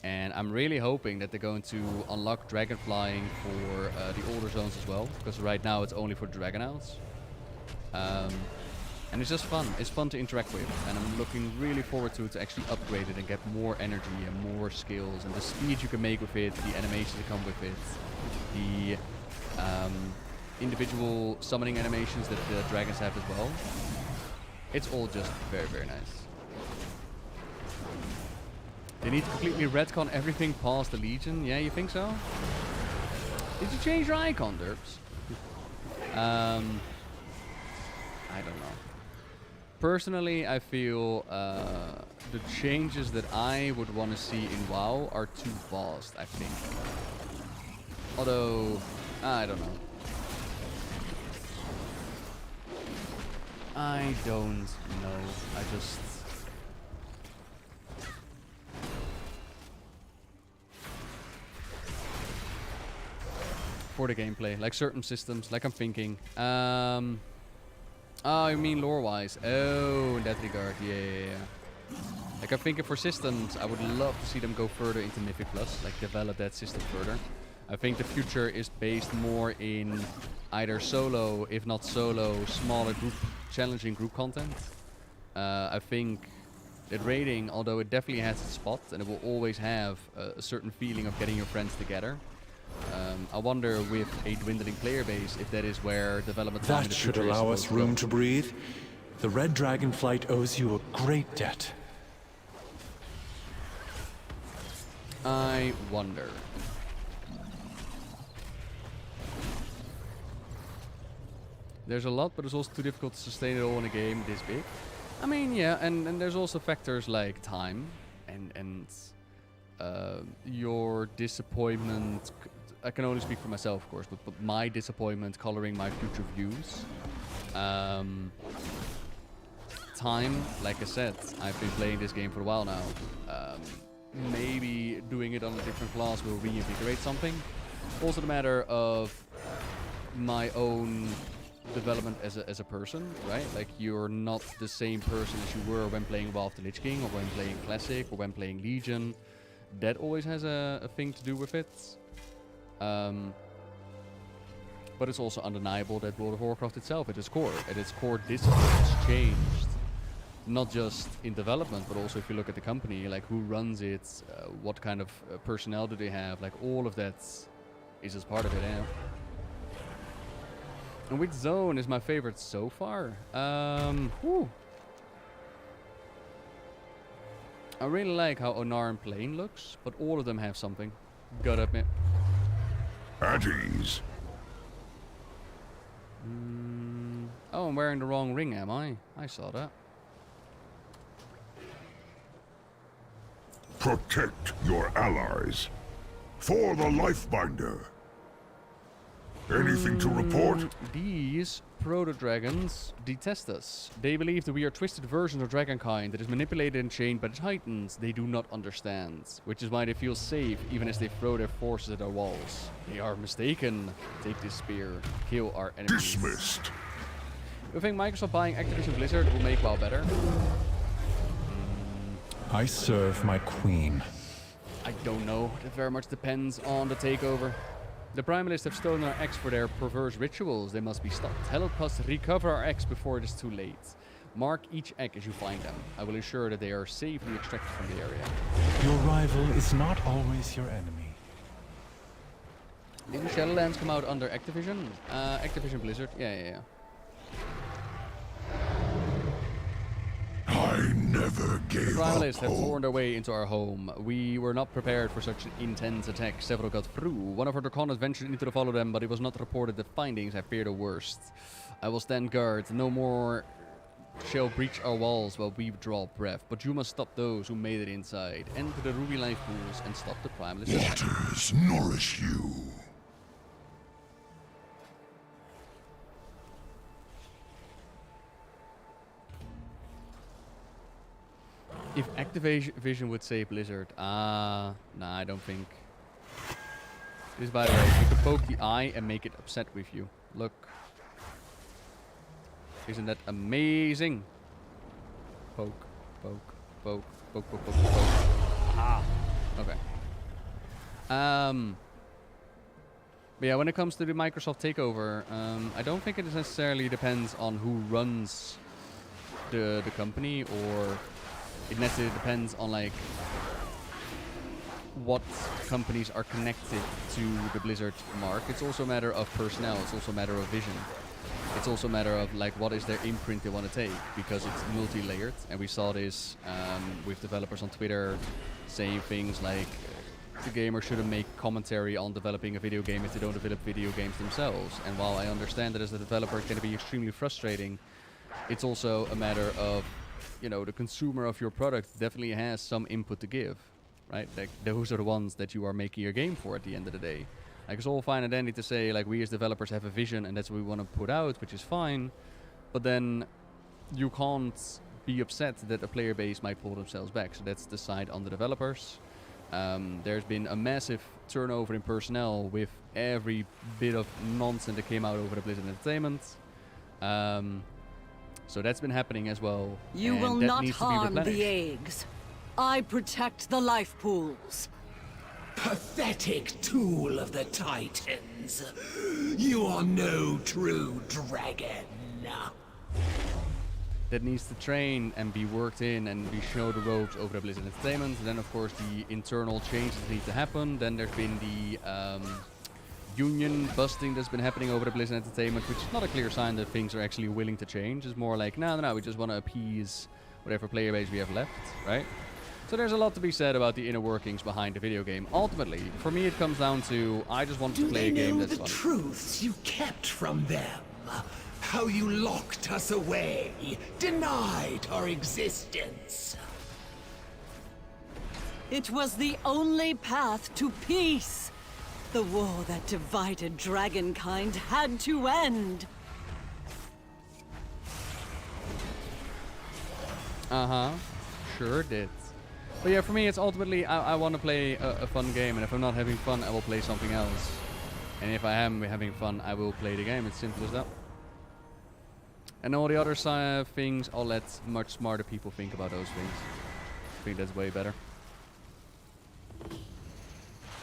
And I'm really hoping that they're going to unlock dragon flying for the older zones as well, because right now it's only for Dragonouts. And it's just fun. It's fun to interact with, and I'm looking really forward to actually upgrade it and get more energy and more skills, and the speed you can make with it, the animations that come with it, the individual summoning animations that the dragons have as well. It's all just very, very nice. They need to completely retcon everything past the Legion. Yeah, you think so? Did you change your icon, Derps? I don't know. Personally, I feel the changes that I would want to see in WoW are too vast, I think. Although, I don't know. I don't know. I just... For the gameplay, like certain systems, like I'm thinking. Oh, you mean lore-wise? Oh, in that regard, yeah. Like I'm thinking for systems, I would love to see them go further into Mythic Plus, like develop that system further. I think the future is based more in either solo, if not solo, smaller group, challenging group content. I think that raiding, although it definitely has its spot, and it will always have a certain feeling of getting your friends together. I wonder with a dwindling player base if that is where development time in That the should future is allow us supposed to room go. to breathe. The Red Dragonflight owes you a great debt. I wonder. There's a lot, but it's also too difficult to sustain it all in a game this big. I mean, yeah, and there's also factors like time and your disappointment. I can only speak for myself, of course, but my disappointment coloring my future views. Time, like I said, I've been playing this game for a while now. Maybe doing it on a different class will reinvigorate something. Also the matter of my own development as a person, right? Like you're not the same person as you were when playing War of the Lich King or when playing Classic or when playing Legion. That always has a thing to do with it. But it's also undeniable that World of Warcraft itself, at its core discipline has changed. Not just in development, but also if you look at the company, like who runs it, what kind of personnel do they have, like all of that is as part of it. And which zone is my favorite so far? Whew. I really like how Onaran Plain looks, but all of them have something. Gotta admit. At ease. Oh, I'm wearing the wrong ring, am I? I saw that. Protect your allies. For the Lifebinder. Anything to report? These proto-dragons detest us. They believe that we are twisted versions of dragonkind that is manipulated and chained by the titans they do not understand, which is why they feel safe even as they throw their forces at our walls. They are mistaken. Take this spear. Kill our enemies. Dismissed. You think Microsoft buying Activision Blizzard will make WoW better? I serve my queen. I don't know. It very much depends on the takeover. The Primalists have stolen our eggs for their perverse rituals. They must be stopped. Help us recover our eggs before it is too late. Mark each egg as you find them. I will ensure that they are safely extracted from the area. Your rival is not always your enemy. Didn't Shadowlands come out under Activision? Activision Blizzard? Yeah. I never gave The Primalists up have hope. torn their way into our home. We were not prepared for such an intense attack. Several got through. One of our Draconas ventured into to follow them, but it was not reported the findings. I fear the worst. I will stand guard. No more shall breach our walls while we draw breath. But you must stop those who made it inside. Enter the ruby life pools and stop the Primalist attack. Waters nourish you. If Activision would say Blizzard, nah, I don't think. This, by the way, you can poke the eye and make it upset with you. Look. Isn't that amazing? Poke. But yeah, when it comes to the Microsoft takeover, I don't think it necessarily depends on who runs the company, or it necessarily depends on like what companies are connected to the Blizzard mark. It's also a matter of personnel. It's also a matter of vision. It's also a matter of like what is their imprint they want to take, because it's multi-layered, and we saw this with developers on Twitter saying things like the gamer shouldn't make commentary on developing a video game if they don't develop video games themselves. And while I understand that as a developer it can be extremely frustrating, it's also a matter of, you know, the consumer of your product definitely has some input to give, right? Like those are the ones that you are making your game for at the end of the day. Like, it's all fine and dandy to say, like, we as developers have a vision and that's what we want to put out, which is fine. But then you can't be upset that a player base might pull themselves back. So that's the side on the developers. There's been a massive turnover in personnel with every bit of nonsense that came out over the Blizzard Entertainment. So that's been happening as well. You will not harm the eggs. I protect the life pools. Pathetic tool of the Titans. You are no true dragon. That needs to train and be worked in and be shown the ropes over the Blizzard Entertainment. Then, of course, the internal changes need to happen. Then there's been the union busting that's been happening over the Blizzard Entertainment, which is not a clear sign that things are actually willing to change. It's more like, no, we just want to appease whatever player base we have left, right? So there's a lot to be said about the inner workings behind the video game. Ultimately, for me, it comes down to I just want to play a game that's fun. Do they know the truths you kept from them? How you locked us away, denied our existence. It was the only path to peace. The war that divided dragonkind had to end. Sure did. But yeah, for me, it's ultimately I want to play a fun game, and if I'm not having fun, I will play something else. And if I am having fun, I will play the game. It's simple as that. And all the other things, I'll let much smarter people think about those things. I think that's way better.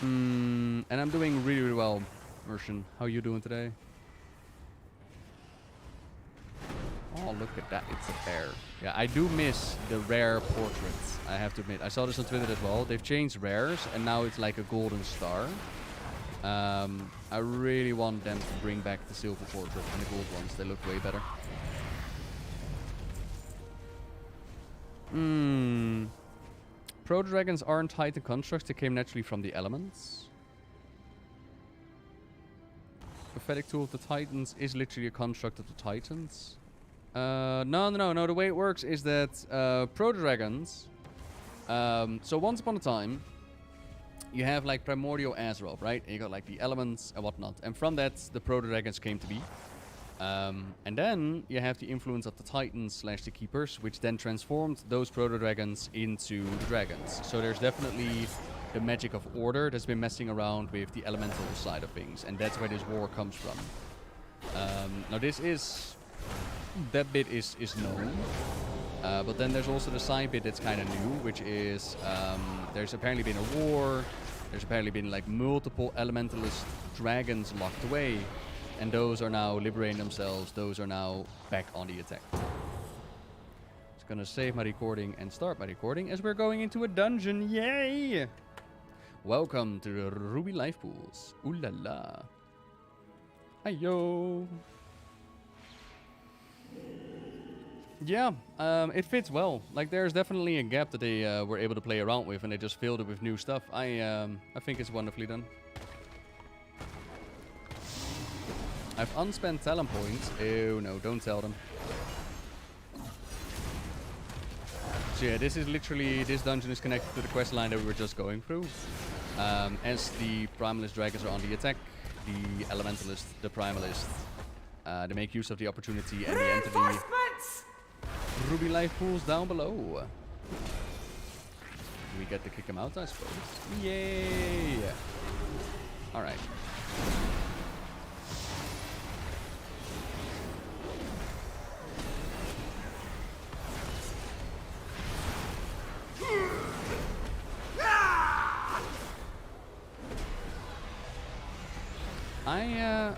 And I'm doing really, really well, Mershon. How are you doing today? Oh, look at that. It's a bear. Yeah, I do miss the rare portraits, I have to admit. I saw this on Twitter as well. They've changed rares, and now it's like a golden star. I really want them to bring back the silver portrait and the gold ones. They look way better. Proto-dragons aren't Titan constructs. They came naturally from the elements. Prophetic tool of the Titans is literally a construct of the Titans. No. The way it works is that proto-dragons... so once upon a time, you have like primordial Azeroth, right? And you got like the elements and whatnot. And from that, the proto-dragons came to be. And then you have the influence of the Titans / the Keepers, which then transformed those proto-dragons into the dragons. So there's definitely the magic of order that's been messing around with the elemental side of things. And that's where this war comes from. Now this is... that bit is known. But then there's also the side bit that's kind of new, which is there's apparently been a war. There's apparently been like multiple elementalist dragons locked away. And those are now liberating themselves. Those are now back on the attack. Just gonna save my recording and start my recording as we're going into a dungeon. Yay! Welcome to the Ruby Life Pools. Ooh la la. Hi-yo. Yeah, it fits well. Like, there's definitely a gap that they were able to play around with, and they just filled it with new stuff. I think it's wonderfully done. I've unspent talent points. Oh no, don't tell them. So yeah, this is literally, this dungeon is connected to the quest line that we were just going through. As the Primalist dragons are on the attack, the Elementalist, the Primalist, they make use of the opportunity and they enter the Ruby Life Pools down below. We get to kick them out, I suppose. Yay! Alright.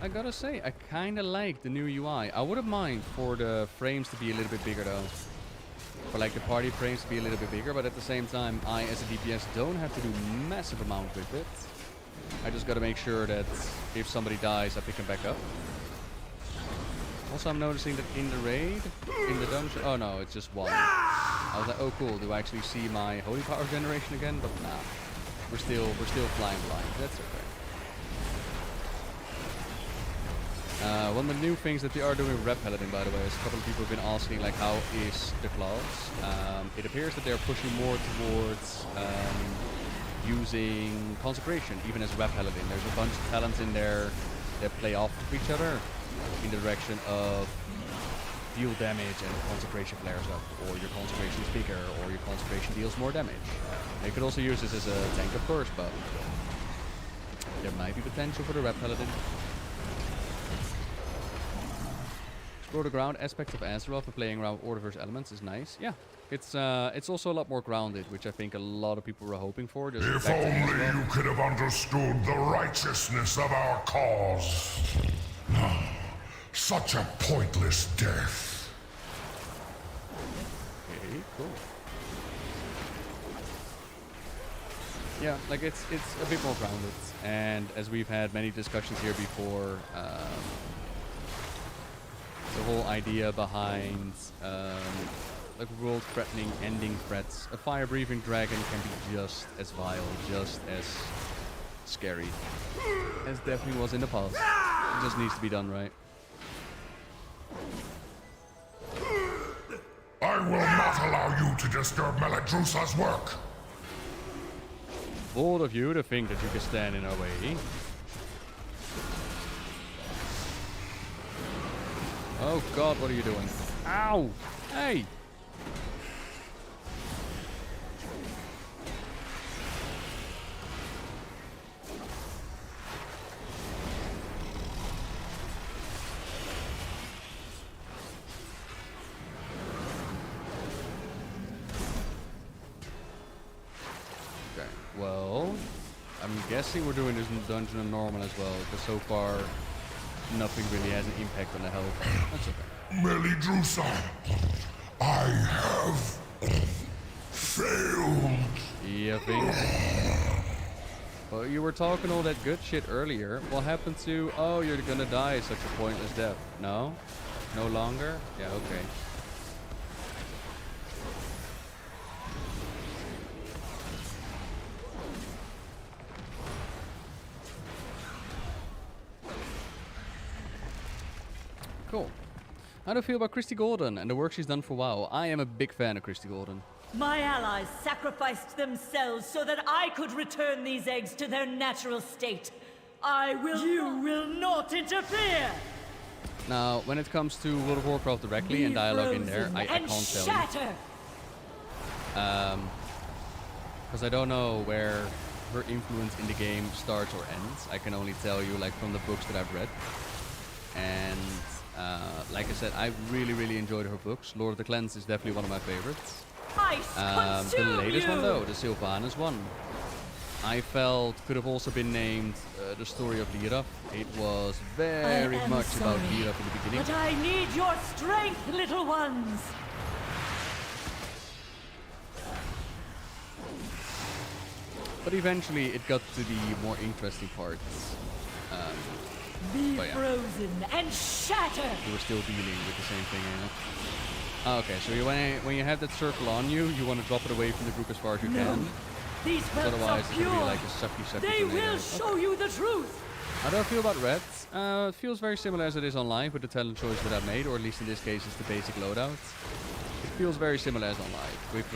I gotta say, I kinda like the new UI. I wouldn't mind for the frames to be a little bit bigger though. For like the party frames to be a little bit bigger, but at the same time, I as a DPS don't have to do massive amount with it. I just gotta make sure that if somebody dies, I pick him back up. Also, I'm noticing that in the raid, in the dungeon, oh no, it's just one. I was like, oh cool, do I actually see my holy power generation again? But nah, we're still flying blind. That's okay. One of the new things that they are doing with Red Paladin, by the way, is a couple of people have been asking, like, how is the class? It appears that they're pushing more towards using Consecration, even as a Red Paladin. There's a bunch of talents in there that play off of each other in the direction of deal damage and Consecration flares up, or your Consecration is bigger, or your Consecration deals more damage. You could also use this as a tank, of course, but there might be potential for the Red Paladin. Explore the ground aspects of Azeroth for playing around Orderverse elements is nice. Yeah, it's also a lot more grounded, which I think a lot of people were hoping for. Just If only you could have understood the righteousness of our cause. Such a pointless death. Okay, cool. Yeah, like it's a bit more grounded, and as we've had many discussions here before, the whole idea behind like world-threatening ending threats, a fire-breathing dragon can be just as vile, just as scary as definitely was in the past. It just needs to be done right. I will not allow you to disturb Meladrusa's work. Bold of you to think that you can stand in our way. Oh god, what are you doing? Ow! Hey! Okay, well, I'm guessing we're doing this in Dungeon and Normal as well, because so far nothing really has an impact on the health. That's okay. Meladrusa, I have failed. Yeah, think. Well, you were talking all that good shit earlier. What happened to, oh, you're gonna die such a pointless death? No? No longer? Yeah, okay. Cool. How do you feel about Christy Golden and the work she's done for WoW? I am a big fan of Christy Golden. My allies sacrificed themselves so that I could return these eggs to their natural state. You will not interfere! Now, when it comes to World of Warcraft directly and dialogue in there, I can't tell you. Because I don't know where her influence in the game starts or ends. I can only tell you like from the books that I've read. And like I said, I really enjoyed her books. Lord of the Clans is definitely one of my favorites. The latest one though, the Sylvanas one, I felt could have also been named The Story of Lira. It was very much about Lira in the beginning. But I need your strength, little ones! But eventually it got to the more interesting parts. Be frozen and shatter! You were still dealing with the same thing, you know? Okay, so when you have that circle on you, you want to drop it away from the group as far as you can. These reds Otherwise, are it's pure. going to be like a sucky They tornado. will show you the truth! How do I feel about reds? It feels very similar as it is on live with the talent choice that I made, or at least in this case it's the basic loadout. It feels very similar as on live, with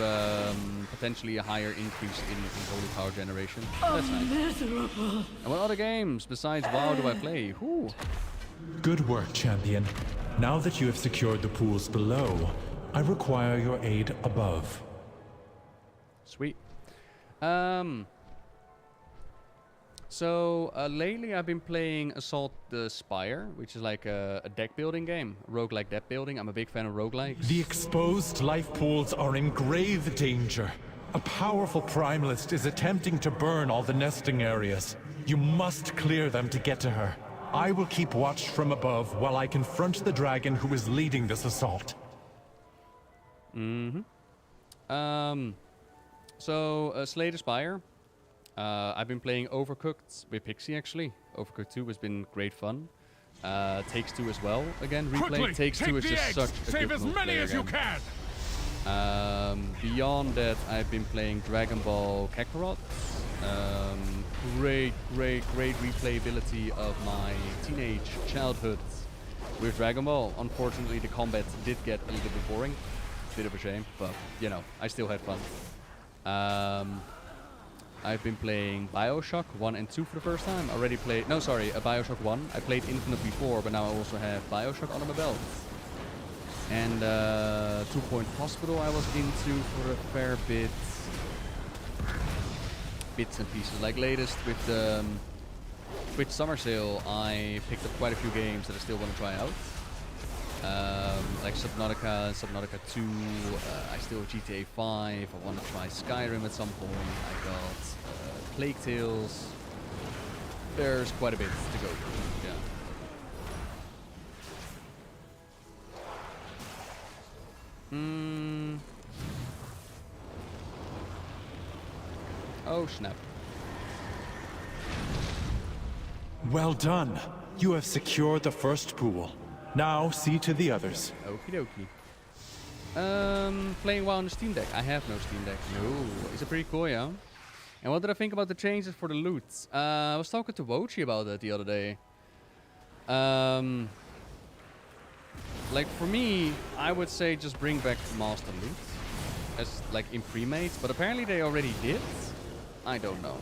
potentially a higher increase in holy power generation. That's nice. Miserable. And what other games besides WoW do I play? Whew. Good work, champion. Now that you have secured the pools below, I require your aid above. Sweet. So lately I've been playing Assault the Spire, which is like a deck building game, roguelike deck building. I'm a big fan of roguelikes. The exposed life pools are in grave danger. A powerful primalist is attempting to burn all the nesting areas. You must clear them to get to her. I will keep watch from above while I confront the dragon who is leading this assault. So Slay the Spire. I've been playing Overcooked with Pixie actually. Overcooked 2 has been great fun. Takes Two as well. Again, replay. Quickly, Takes Two is take the just eggs. such a Save good as many multiplayer as you game. can. Beyond that, I've been playing Dragon Ball Kakarot. Great replayability of my teenage childhood with Dragon Ball. Unfortunately, the combat did get a little bit boring. Bit of a shame, but you know, I still had fun. I've been playing Bioshock 1 and 2 for the first time. Already played... No, sorry, Bioshock 1. I played Infinite before, but now I also have Bioshock under my belt. And 2 Point Hospital I was into for a fair bit. Bits and pieces. Like latest with the Twitch Summer Sale, I picked up quite a few games that I still want to try out. Like Subnautica, Subnautica 2, I still have GTA 5, I want to try Skyrim at some point, I got Plague Tales. There's quite a bit to go through, yeah. Oh snap. Well done. You have secured the first pool. Now see to the others. Okie dokie. Playing WoW on the Steam Deck. I have no Steam Deck. No. Is it pretty cool, yeah? And what did I think about the changes for the loot? I was talking to Wochi about that the other day. Like for me, I would say just bring back Master Loot. As like in pre-made. But apparently they already did. I don't know.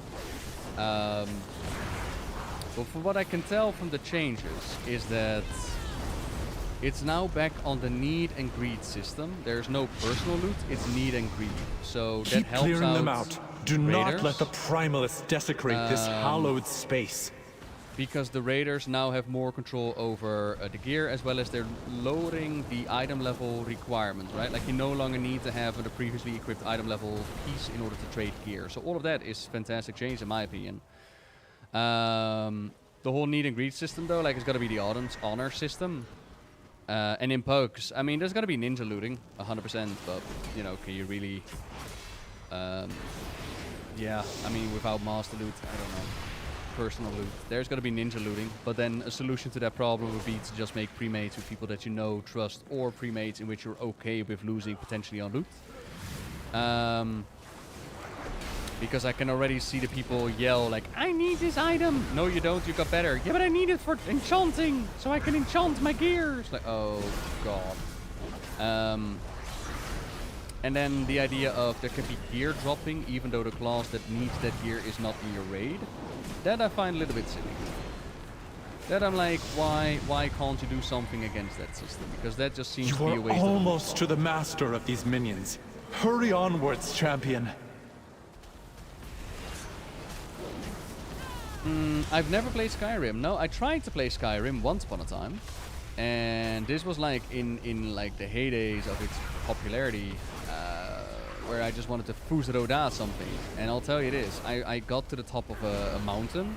But from what I can tell from the changes is that it's now back on the need and greed system. There's no personal loot, it's need and greed. So that Keep helps clearing out them out. Do raiders. not let the Primalists desecrate this hallowed space. Because the raiders now have more control over the gear, as well as they're lowering the item level requirements, right? Like you no longer need to have the previously equipped item level piece in order to trade gear. So all of that is fantastic change in my opinion. The whole need and greed system though, like it's gotta be the honor system. And in pokes, I mean, there's gotta be ninja looting, 100%, but, you know, can you really... yeah, I mean, without master loot, I don't know. Personal loot. There's gotta be ninja looting, but then a solution to that problem would be to just make pre-mates with people that you know, trust, or pre-mates in which you're okay with losing potentially on loot. Because I can already see the people yell like, I need this item! No you don't, you got better. Yeah, but I need it for enchanting, so I can enchant my gear! It's like, oh god. And then the idea of there can be gear dropping even though the class that needs that gear is not in your raid. That I find a little bit silly. That I'm like, why can't you do something against that system? Because that just seems to be a waste of... You are almost to the master of these minions. Hurry onwards, champion. I've never played Skyrim. No, I tried to play Skyrim once upon a time. And this was like in like the heydays of its popularity, where I just wanted to Fusroda something. And I'll tell you this, I got to the top of a mountain,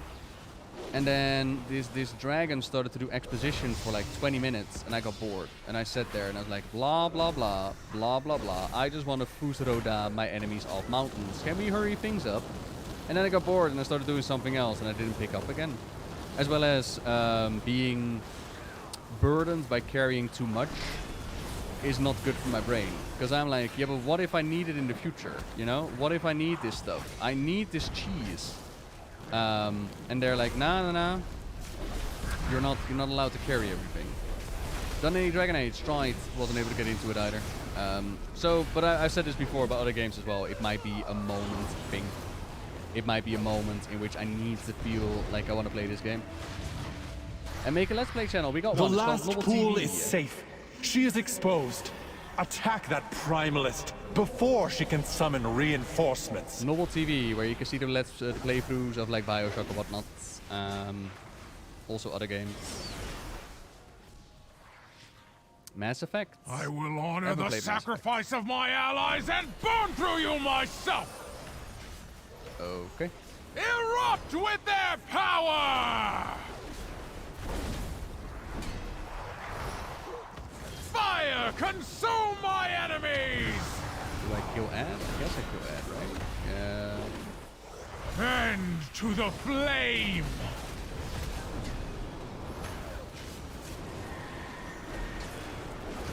and then this dragon started to do exposition for like 20 minutes, and I got bored. And I sat there and I was like, blah blah blah, blah blah blah. I just want to Fusroda my enemies off mountains. Can we hurry things up? And then I got bored and I started doing something else and I didn't pick up again. As well as being burdened by carrying too much is not good for my brain. Because I'm like, yeah, but what if I need it in the future? You know? What if I need this stuff? I need this cheese. And they're like, nah. You're not allowed to carry everything. Done any Dragon Age? Tried. Wasn't able to get into it either. But I've said this before about other games as well. It might be a moment thing. It might be a moment in which I need to feel like I want to play this game. And make a Let's Play channel. We got the one. The last pool TV. is safe. She is exposed. Attack that Primalist before she can summon reinforcements. Nobbel TV, where you can see the playthroughs of like Bioshock or whatnot. Also other games. Mass Effect. I will honor the sacrifice of my allies and burn through you myself! Okay. Erupt with their power! Fire consume my enemies! Do I kill Ad? I guess I kill Ad, right? Yeah. End to the flame!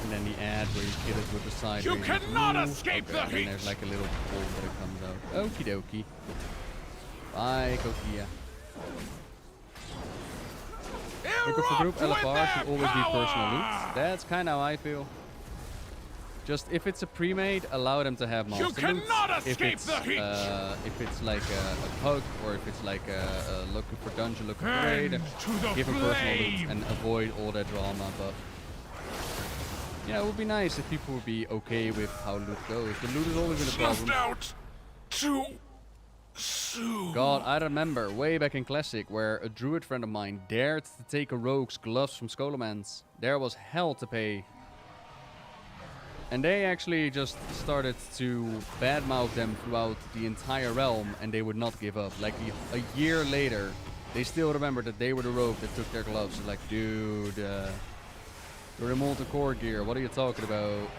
And then the ad where you kill it with the side. You cannot escape the heat! And there's like a little hole that it comes out. Okie dokie. Bye, Kokia. Look for group LFR should always be personal loot. That's kind of how I feel. Just if it's a pre-made, allow them to have monster loot. If it's like a pug, or if it's like a looking for dungeon, looking for raid, give them personal loot and avoid all that drama. But yeah, it would be nice if people would be okay with how loot goes. The loot has always been a problem. Out too soon. God, I remember way back in Classic where a druid friend of mine dared to take a rogue's gloves from Scholomance. There was hell to pay. And they actually just started to badmouth them throughout the entire realm, and they would not give up. Like a year later, they still remember that they were the rogue that took their gloves. Like, dude, you're in molten core gear. What are you talking about?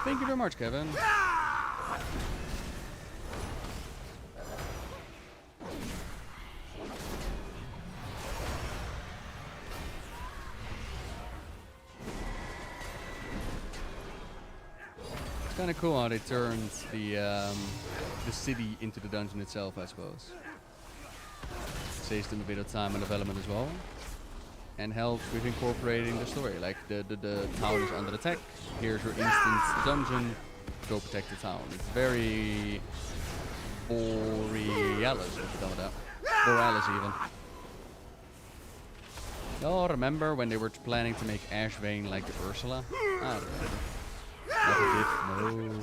Thank you very much, Kevin. It's kind of cool how they turned the city into the dungeon itself, I suppose. Saves them a bit of time and development as well, and helps with incorporating the story. Like the town is under attack. Here's your instant dungeon. Go protect the town. It's very Borealis, if you know that. Borealis even. Oh, remember when they were planning to make Ashvane like the Ursula? I don't remember. Never did. No.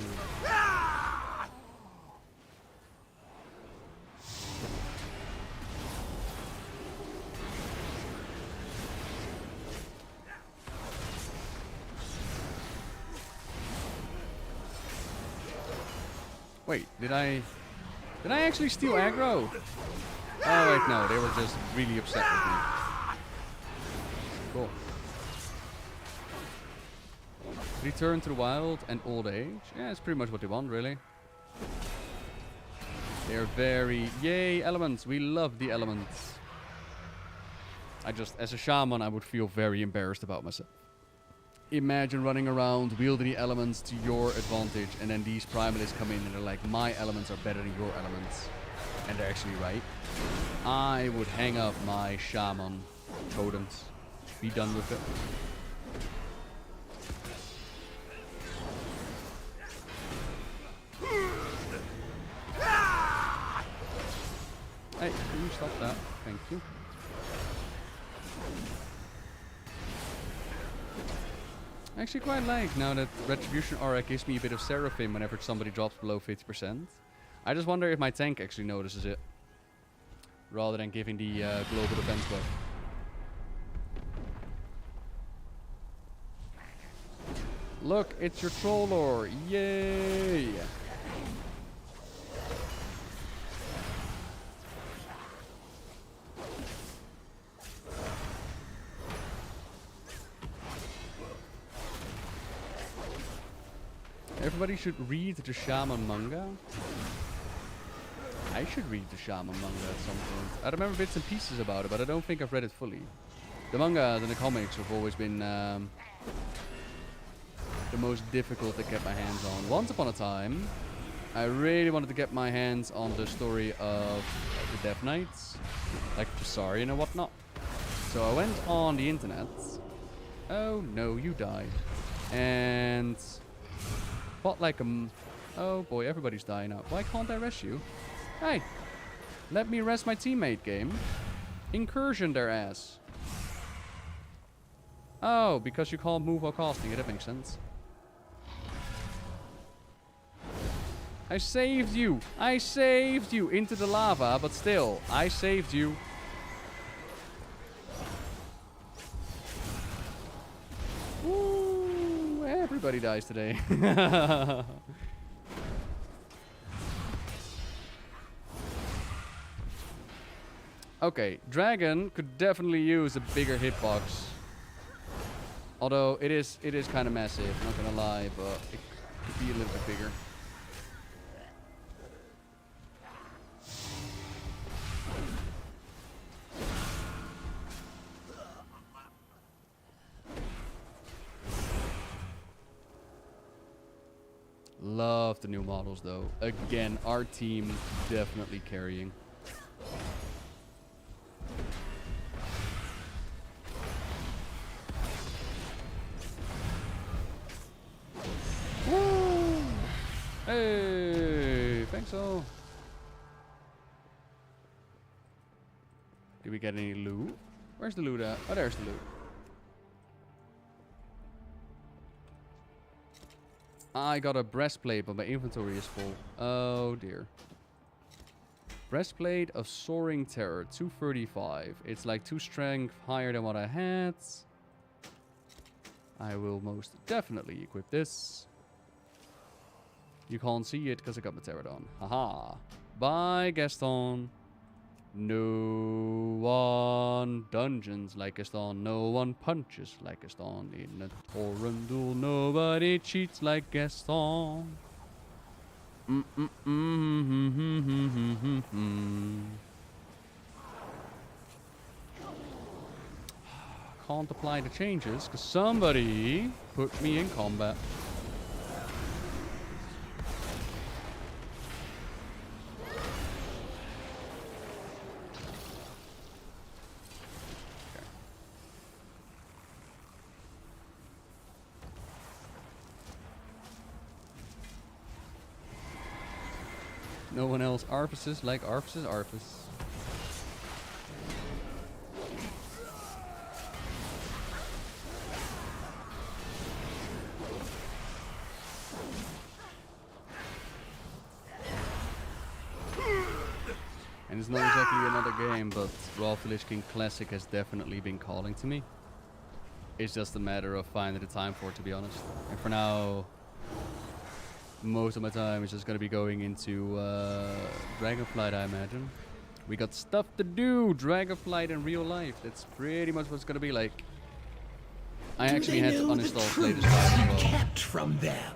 Wait, did I actually steal aggro? Oh wait, no, they were just really upset with me. Cool. Return to the wild and old age. Yeah, it's pretty much what they want, really. They're very... Yay, elements. We love the elements. I just, as a shaman, I would feel very embarrassed about myself. Imagine running around, wielding the elements to your advantage, and then these primalists come in and they're like, my elements are better than your elements. And they're actually right. I would hang up my shaman totems. Be done with it. Hey, can you stop that? Thank you. I actually quite like now that Retribution Aura gives me a bit of Seraphim whenever somebody drops below 50%. I just wonder if my tank actually notices it, rather than giving the global defense buff. Look, it's your troll lore. Yay! Everybody should read the Shaman manga. I should read the Shaman manga at some point. I remember bits and pieces about it, but I don't think I've read it fully. The mangas and the comics have always been the most difficult to get my hands on. Once upon a time, I really wanted to get my hands on the story of the Death Knights, like Jasarian and whatnot. So I went on the internet. Oh no, you died. And bought like a... Oh boy, everybody's dying up. Why can't I rest you? Hey, let me rest my teammate, game. Incursion their ass. Oh, because you can't move while casting it, that makes sense. I saved you! I saved you into the lava, but still, I saved you. Woo! Everybody dies today. Okay, Dragon could definitely use a bigger hitbox. Although it is kind of massive, not gonna lie, but it could be a little bit bigger. Love the new models though. Again, our team definitely carrying. Did we get any loot? Where's the loot at? Oh, there's the loot. I got a breastplate, but my inventory is full. Oh dear. Breastplate of Soaring Terror, 235. It's like 2 strength higher than what I had. I will most definitely equip this. You can't see it because I got my pterodon. Haha. Bye, Gaston. No one dungeons like Gaston. No one punches like Gaston. In a torrent duel, nobody cheats like Gaston. Can't apply the changes because somebody put me in combat. No one else arfices like Arfices Arfis. And it's not exactly another game, but Wrath of the Lich King Classic has definitely been calling to me. It's just a matter of finding the time for it, to be honest. And for now, most of my time is just going to be going into Dragonflight, I imagine. We got stuff to do, Dragonflight in real life. That's pretty much what it's going to be like. I actually had to uninstall Players as well. Kept from them.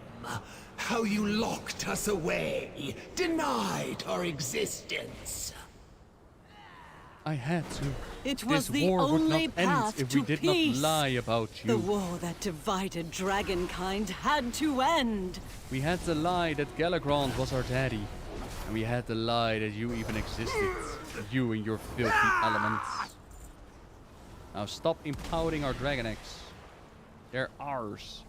How you locked us away, denied our existence. I had to. It was this the war would only not end path if to we did peace. not lie about you. The war that divided dragonkind had to end. We had to lie that Galagrond was our daddy. And we had to lie that you even existed. You and your filthy elements. Now stop impounding our dragon eggs. They're ours.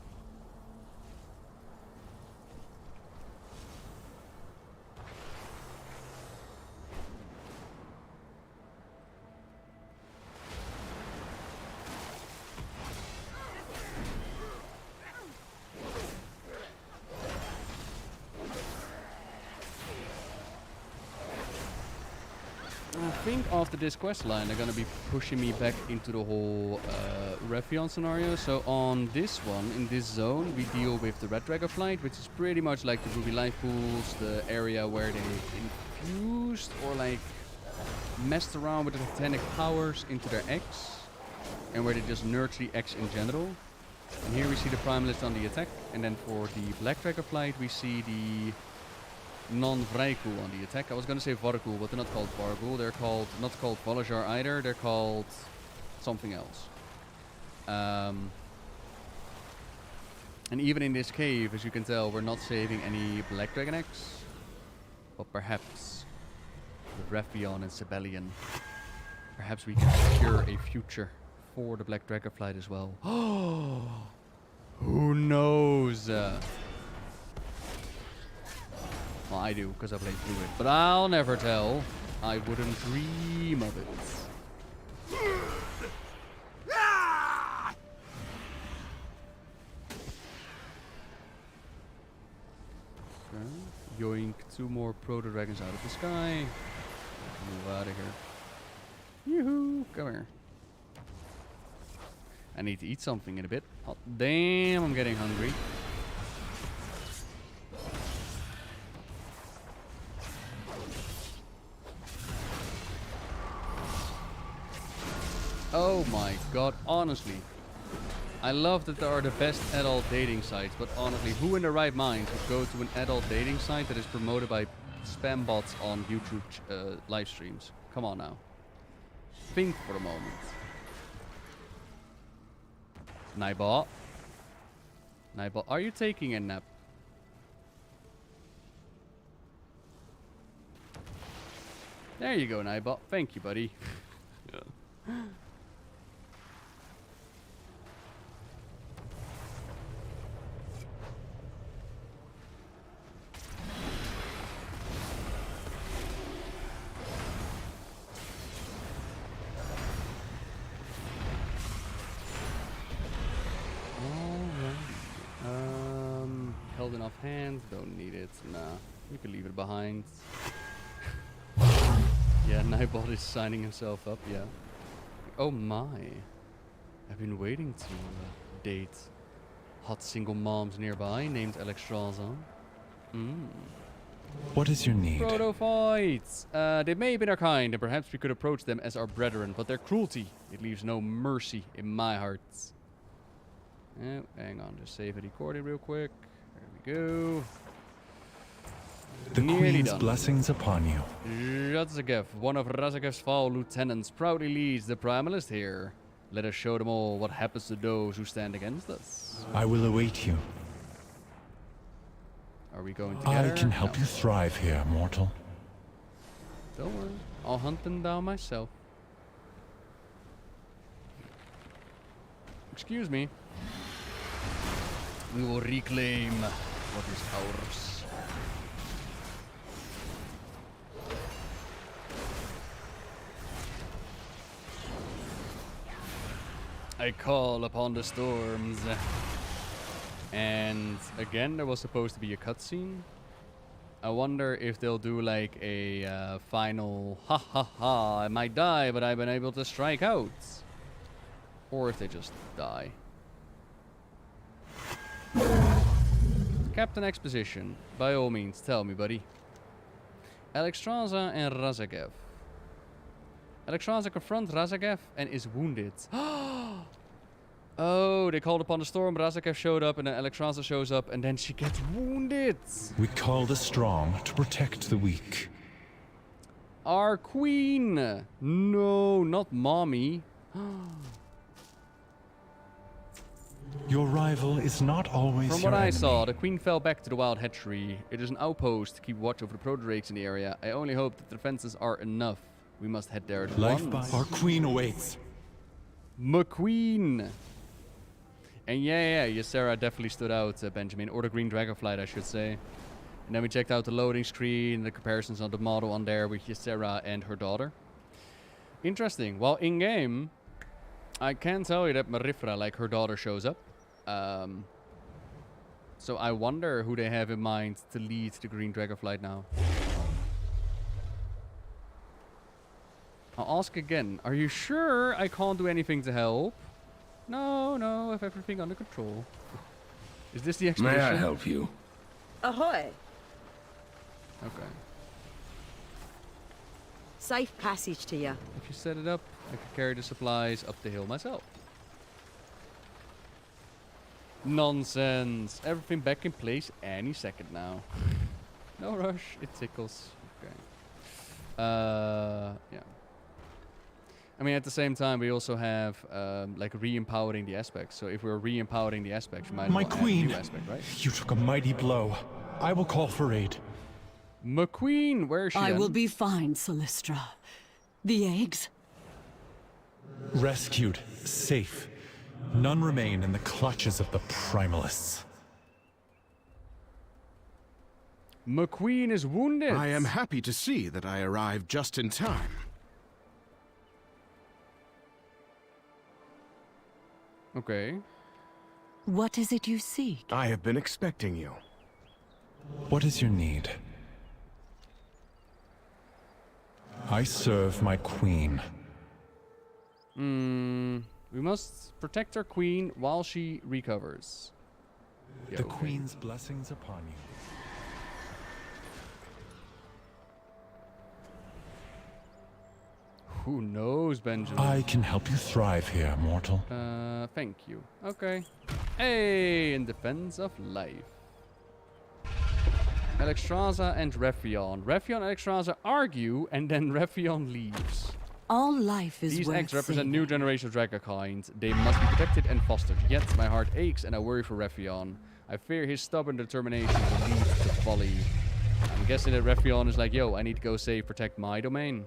I think after this quest line, they're gonna be pushing me back into the whole Rephion scenario. So on this one, in this zone, we deal with the Red Dragonflight, which is pretty much like the Ruby Life Pools, the area where they infused or like messed around with the titanic powers into their eggs, and where they just nurture the eggs in general. And here we see the Primalist on the attack, and then for the Black Dragonflight, we see the non-Vrykul on the attack. I was gonna say Varkul, but they're not called Varkul. They're called not called Volajar either. They're called something else. And even in this cave, as you can tell, we're not saving any Black Dragon eggs. But perhaps with Rephion and Sibelian, perhaps we can secure a future for the Black Dragonflight as well. Oh, who knows? Well, I do, because I played through it. But I'll never tell. I wouldn't dream of it. Okay. Yoink, 2 more proto-dragons out of the sky. Move out of here. Yoo-hoo! Come here. I need to eat something in a bit. Oh, damn, I'm getting hungry. Oh my god, honestly. I love that there are the best adult dating sites, but honestly, who in their right mind would go to an adult dating site that is promoted by spam bots on YouTube live streams? Come on now. Think for a moment. Nightbot. Nightbot, are you taking a nap? There you go, Nightbot. Thank you, buddy. held in offhand. Don't need it. Nah, you can leave it behind. Yeah, Nybot is signing himself up, yeah. Oh my. I've been waiting to date hot single moms nearby named Alexstrasza. What is your need? Proto fights! They may be their kind, and perhaps we could approach them as our brethren, but their cruelty, it leaves no mercy in my heart. Oh, hang on, just save a recording real quick. There we go. The Nearly Queen's done. blessings upon you. Razagev, one of Razagev's foul lieutenants, proudly leads the Primalist here. Let us show them all what happens to those who stand against us. I will await you. Are we going together? I can help you thrive here, mortal. Don't worry, I'll hunt them down myself. Excuse me. We will reclaim what is ours. I call upon the storms. And again, there was supposed to be a cutscene. I wonder if they'll do like a final ha ha ha, I might die, but I've been able to strike out. Or if they just die. Captain Exposition, by all means, tell me, buddy. Alexstrasza and Razagev. Alexstrasza confronts Razagev and is wounded. Oh, they called upon the storm, Razagev showed up, and then Alexstrasza shows up, and then she gets wounded. We call the strong to protect the weak. Our queen! No, not mommy. Your rival is not always From your what I enemy. saw, the queen fell back to the wild hatchery. It is an outpost to keep watch over the proto-drakes in the area. I only hope that the defenses are enough. We must head there at once. Our queen awaits. McQueen! And yeah, Ysera definitely stood out, Benjamin. Or the green Dragonflight, I should say. And then we checked out the loading screen, the comparisons on the model on there with Ysera and her daughter. Interesting. Well, in-game, I can tell you that Marifra, like her daughter, shows up. So I wonder who they have in mind to lead the green Dragonflight now. I'll ask again. Are you sure I can't do anything to help? No, I have everything under control. Is this the expedition? May I help you? Ahoy! Okay. Safe passage to you. If you set it up, I can carry the supplies up the hill myself. Nonsense. Everything back in place any second now. No rush. It tickles. Okay. Yeah. I mean, at the same time, we also have like re-empowering the aspects. So if we're re-empowering the aspects, we might My as well queen, add a new aspect, right? You took a mighty blow. I will call for aid. McQueen, where is she? I then? will be fine, Solistra. The eggs? Rescued, safe. None remain in the clutches of the Primalists. McQueen is wounded. I am happy to see that I arrived just in time. Okay. What is it you seek? I have been expecting you. What is your need? I serve my queen. We must protect our queen while she recovers. Yeah, The okay. queen's blessings upon you. Who knows, Benjamin? I can help you thrive here, mortal. Thank you. Okay. Hey, in defense of life. Alexstrasza and Rephion. Rephion and Alexstrasza argue, and then Rephion leaves. All life is These worth eggs represent saving. new generation of Dragonkind. They must be protected and fostered. Yet my heart aches and I worry for Rephion. I fear his stubborn determination will lead to folly. I'm guessing that Rephion is like, yo, I need to go protect my domain.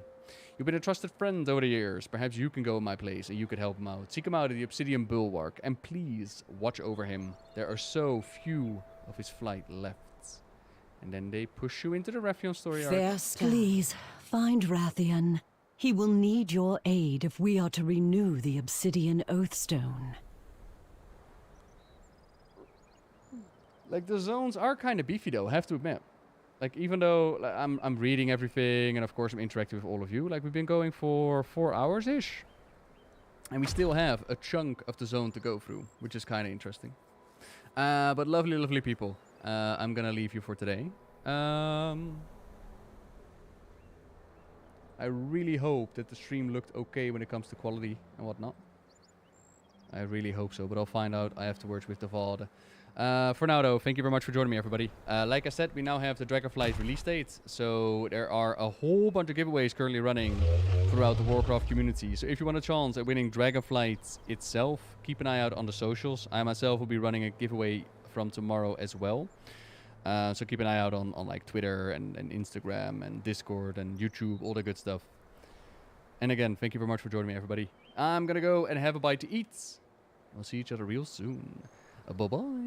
You've been a trusted friend over the years. Perhaps you can go in my place and you could help him out. Seek him out at the Obsidian Bulwark. And please, watch over him. There are so few of his flight left. And then they push you into the Rephion story arc. Please, find Rathian. He will need your aid if we are to renew the Obsidian Oathstone. Like, the zones are kind of beefy, though, I have to admit. Like, even though like, I'm reading everything, and of course I'm interacting with all of you, like, we've been going for 4 hours-ish. And we still have a chunk of the zone to go through, which is kind of interesting. But lovely, lovely people. I'm gonna leave you for today. I really hope that the stream looked okay when it comes to quality and whatnot. I really hope so, but I'll find out afterwards with the VOD. For now, though, thank you very much for joining me, everybody. Like I said, we now have the Dragonflight release date, so there are a whole bunch of giveaways currently running throughout the Warcraft community. So if you want a chance at winning Dragonflight itself, keep an eye out on the socials. I myself will be running a giveaway from tomorrow as well. So keep an eye out on like Twitter and Instagram and Discord and YouTube, all the good stuff. And again, thank you very much for joining me, everybody. I'm gonna go and have a bite to eat. We'll see each other real soon. Bye-bye.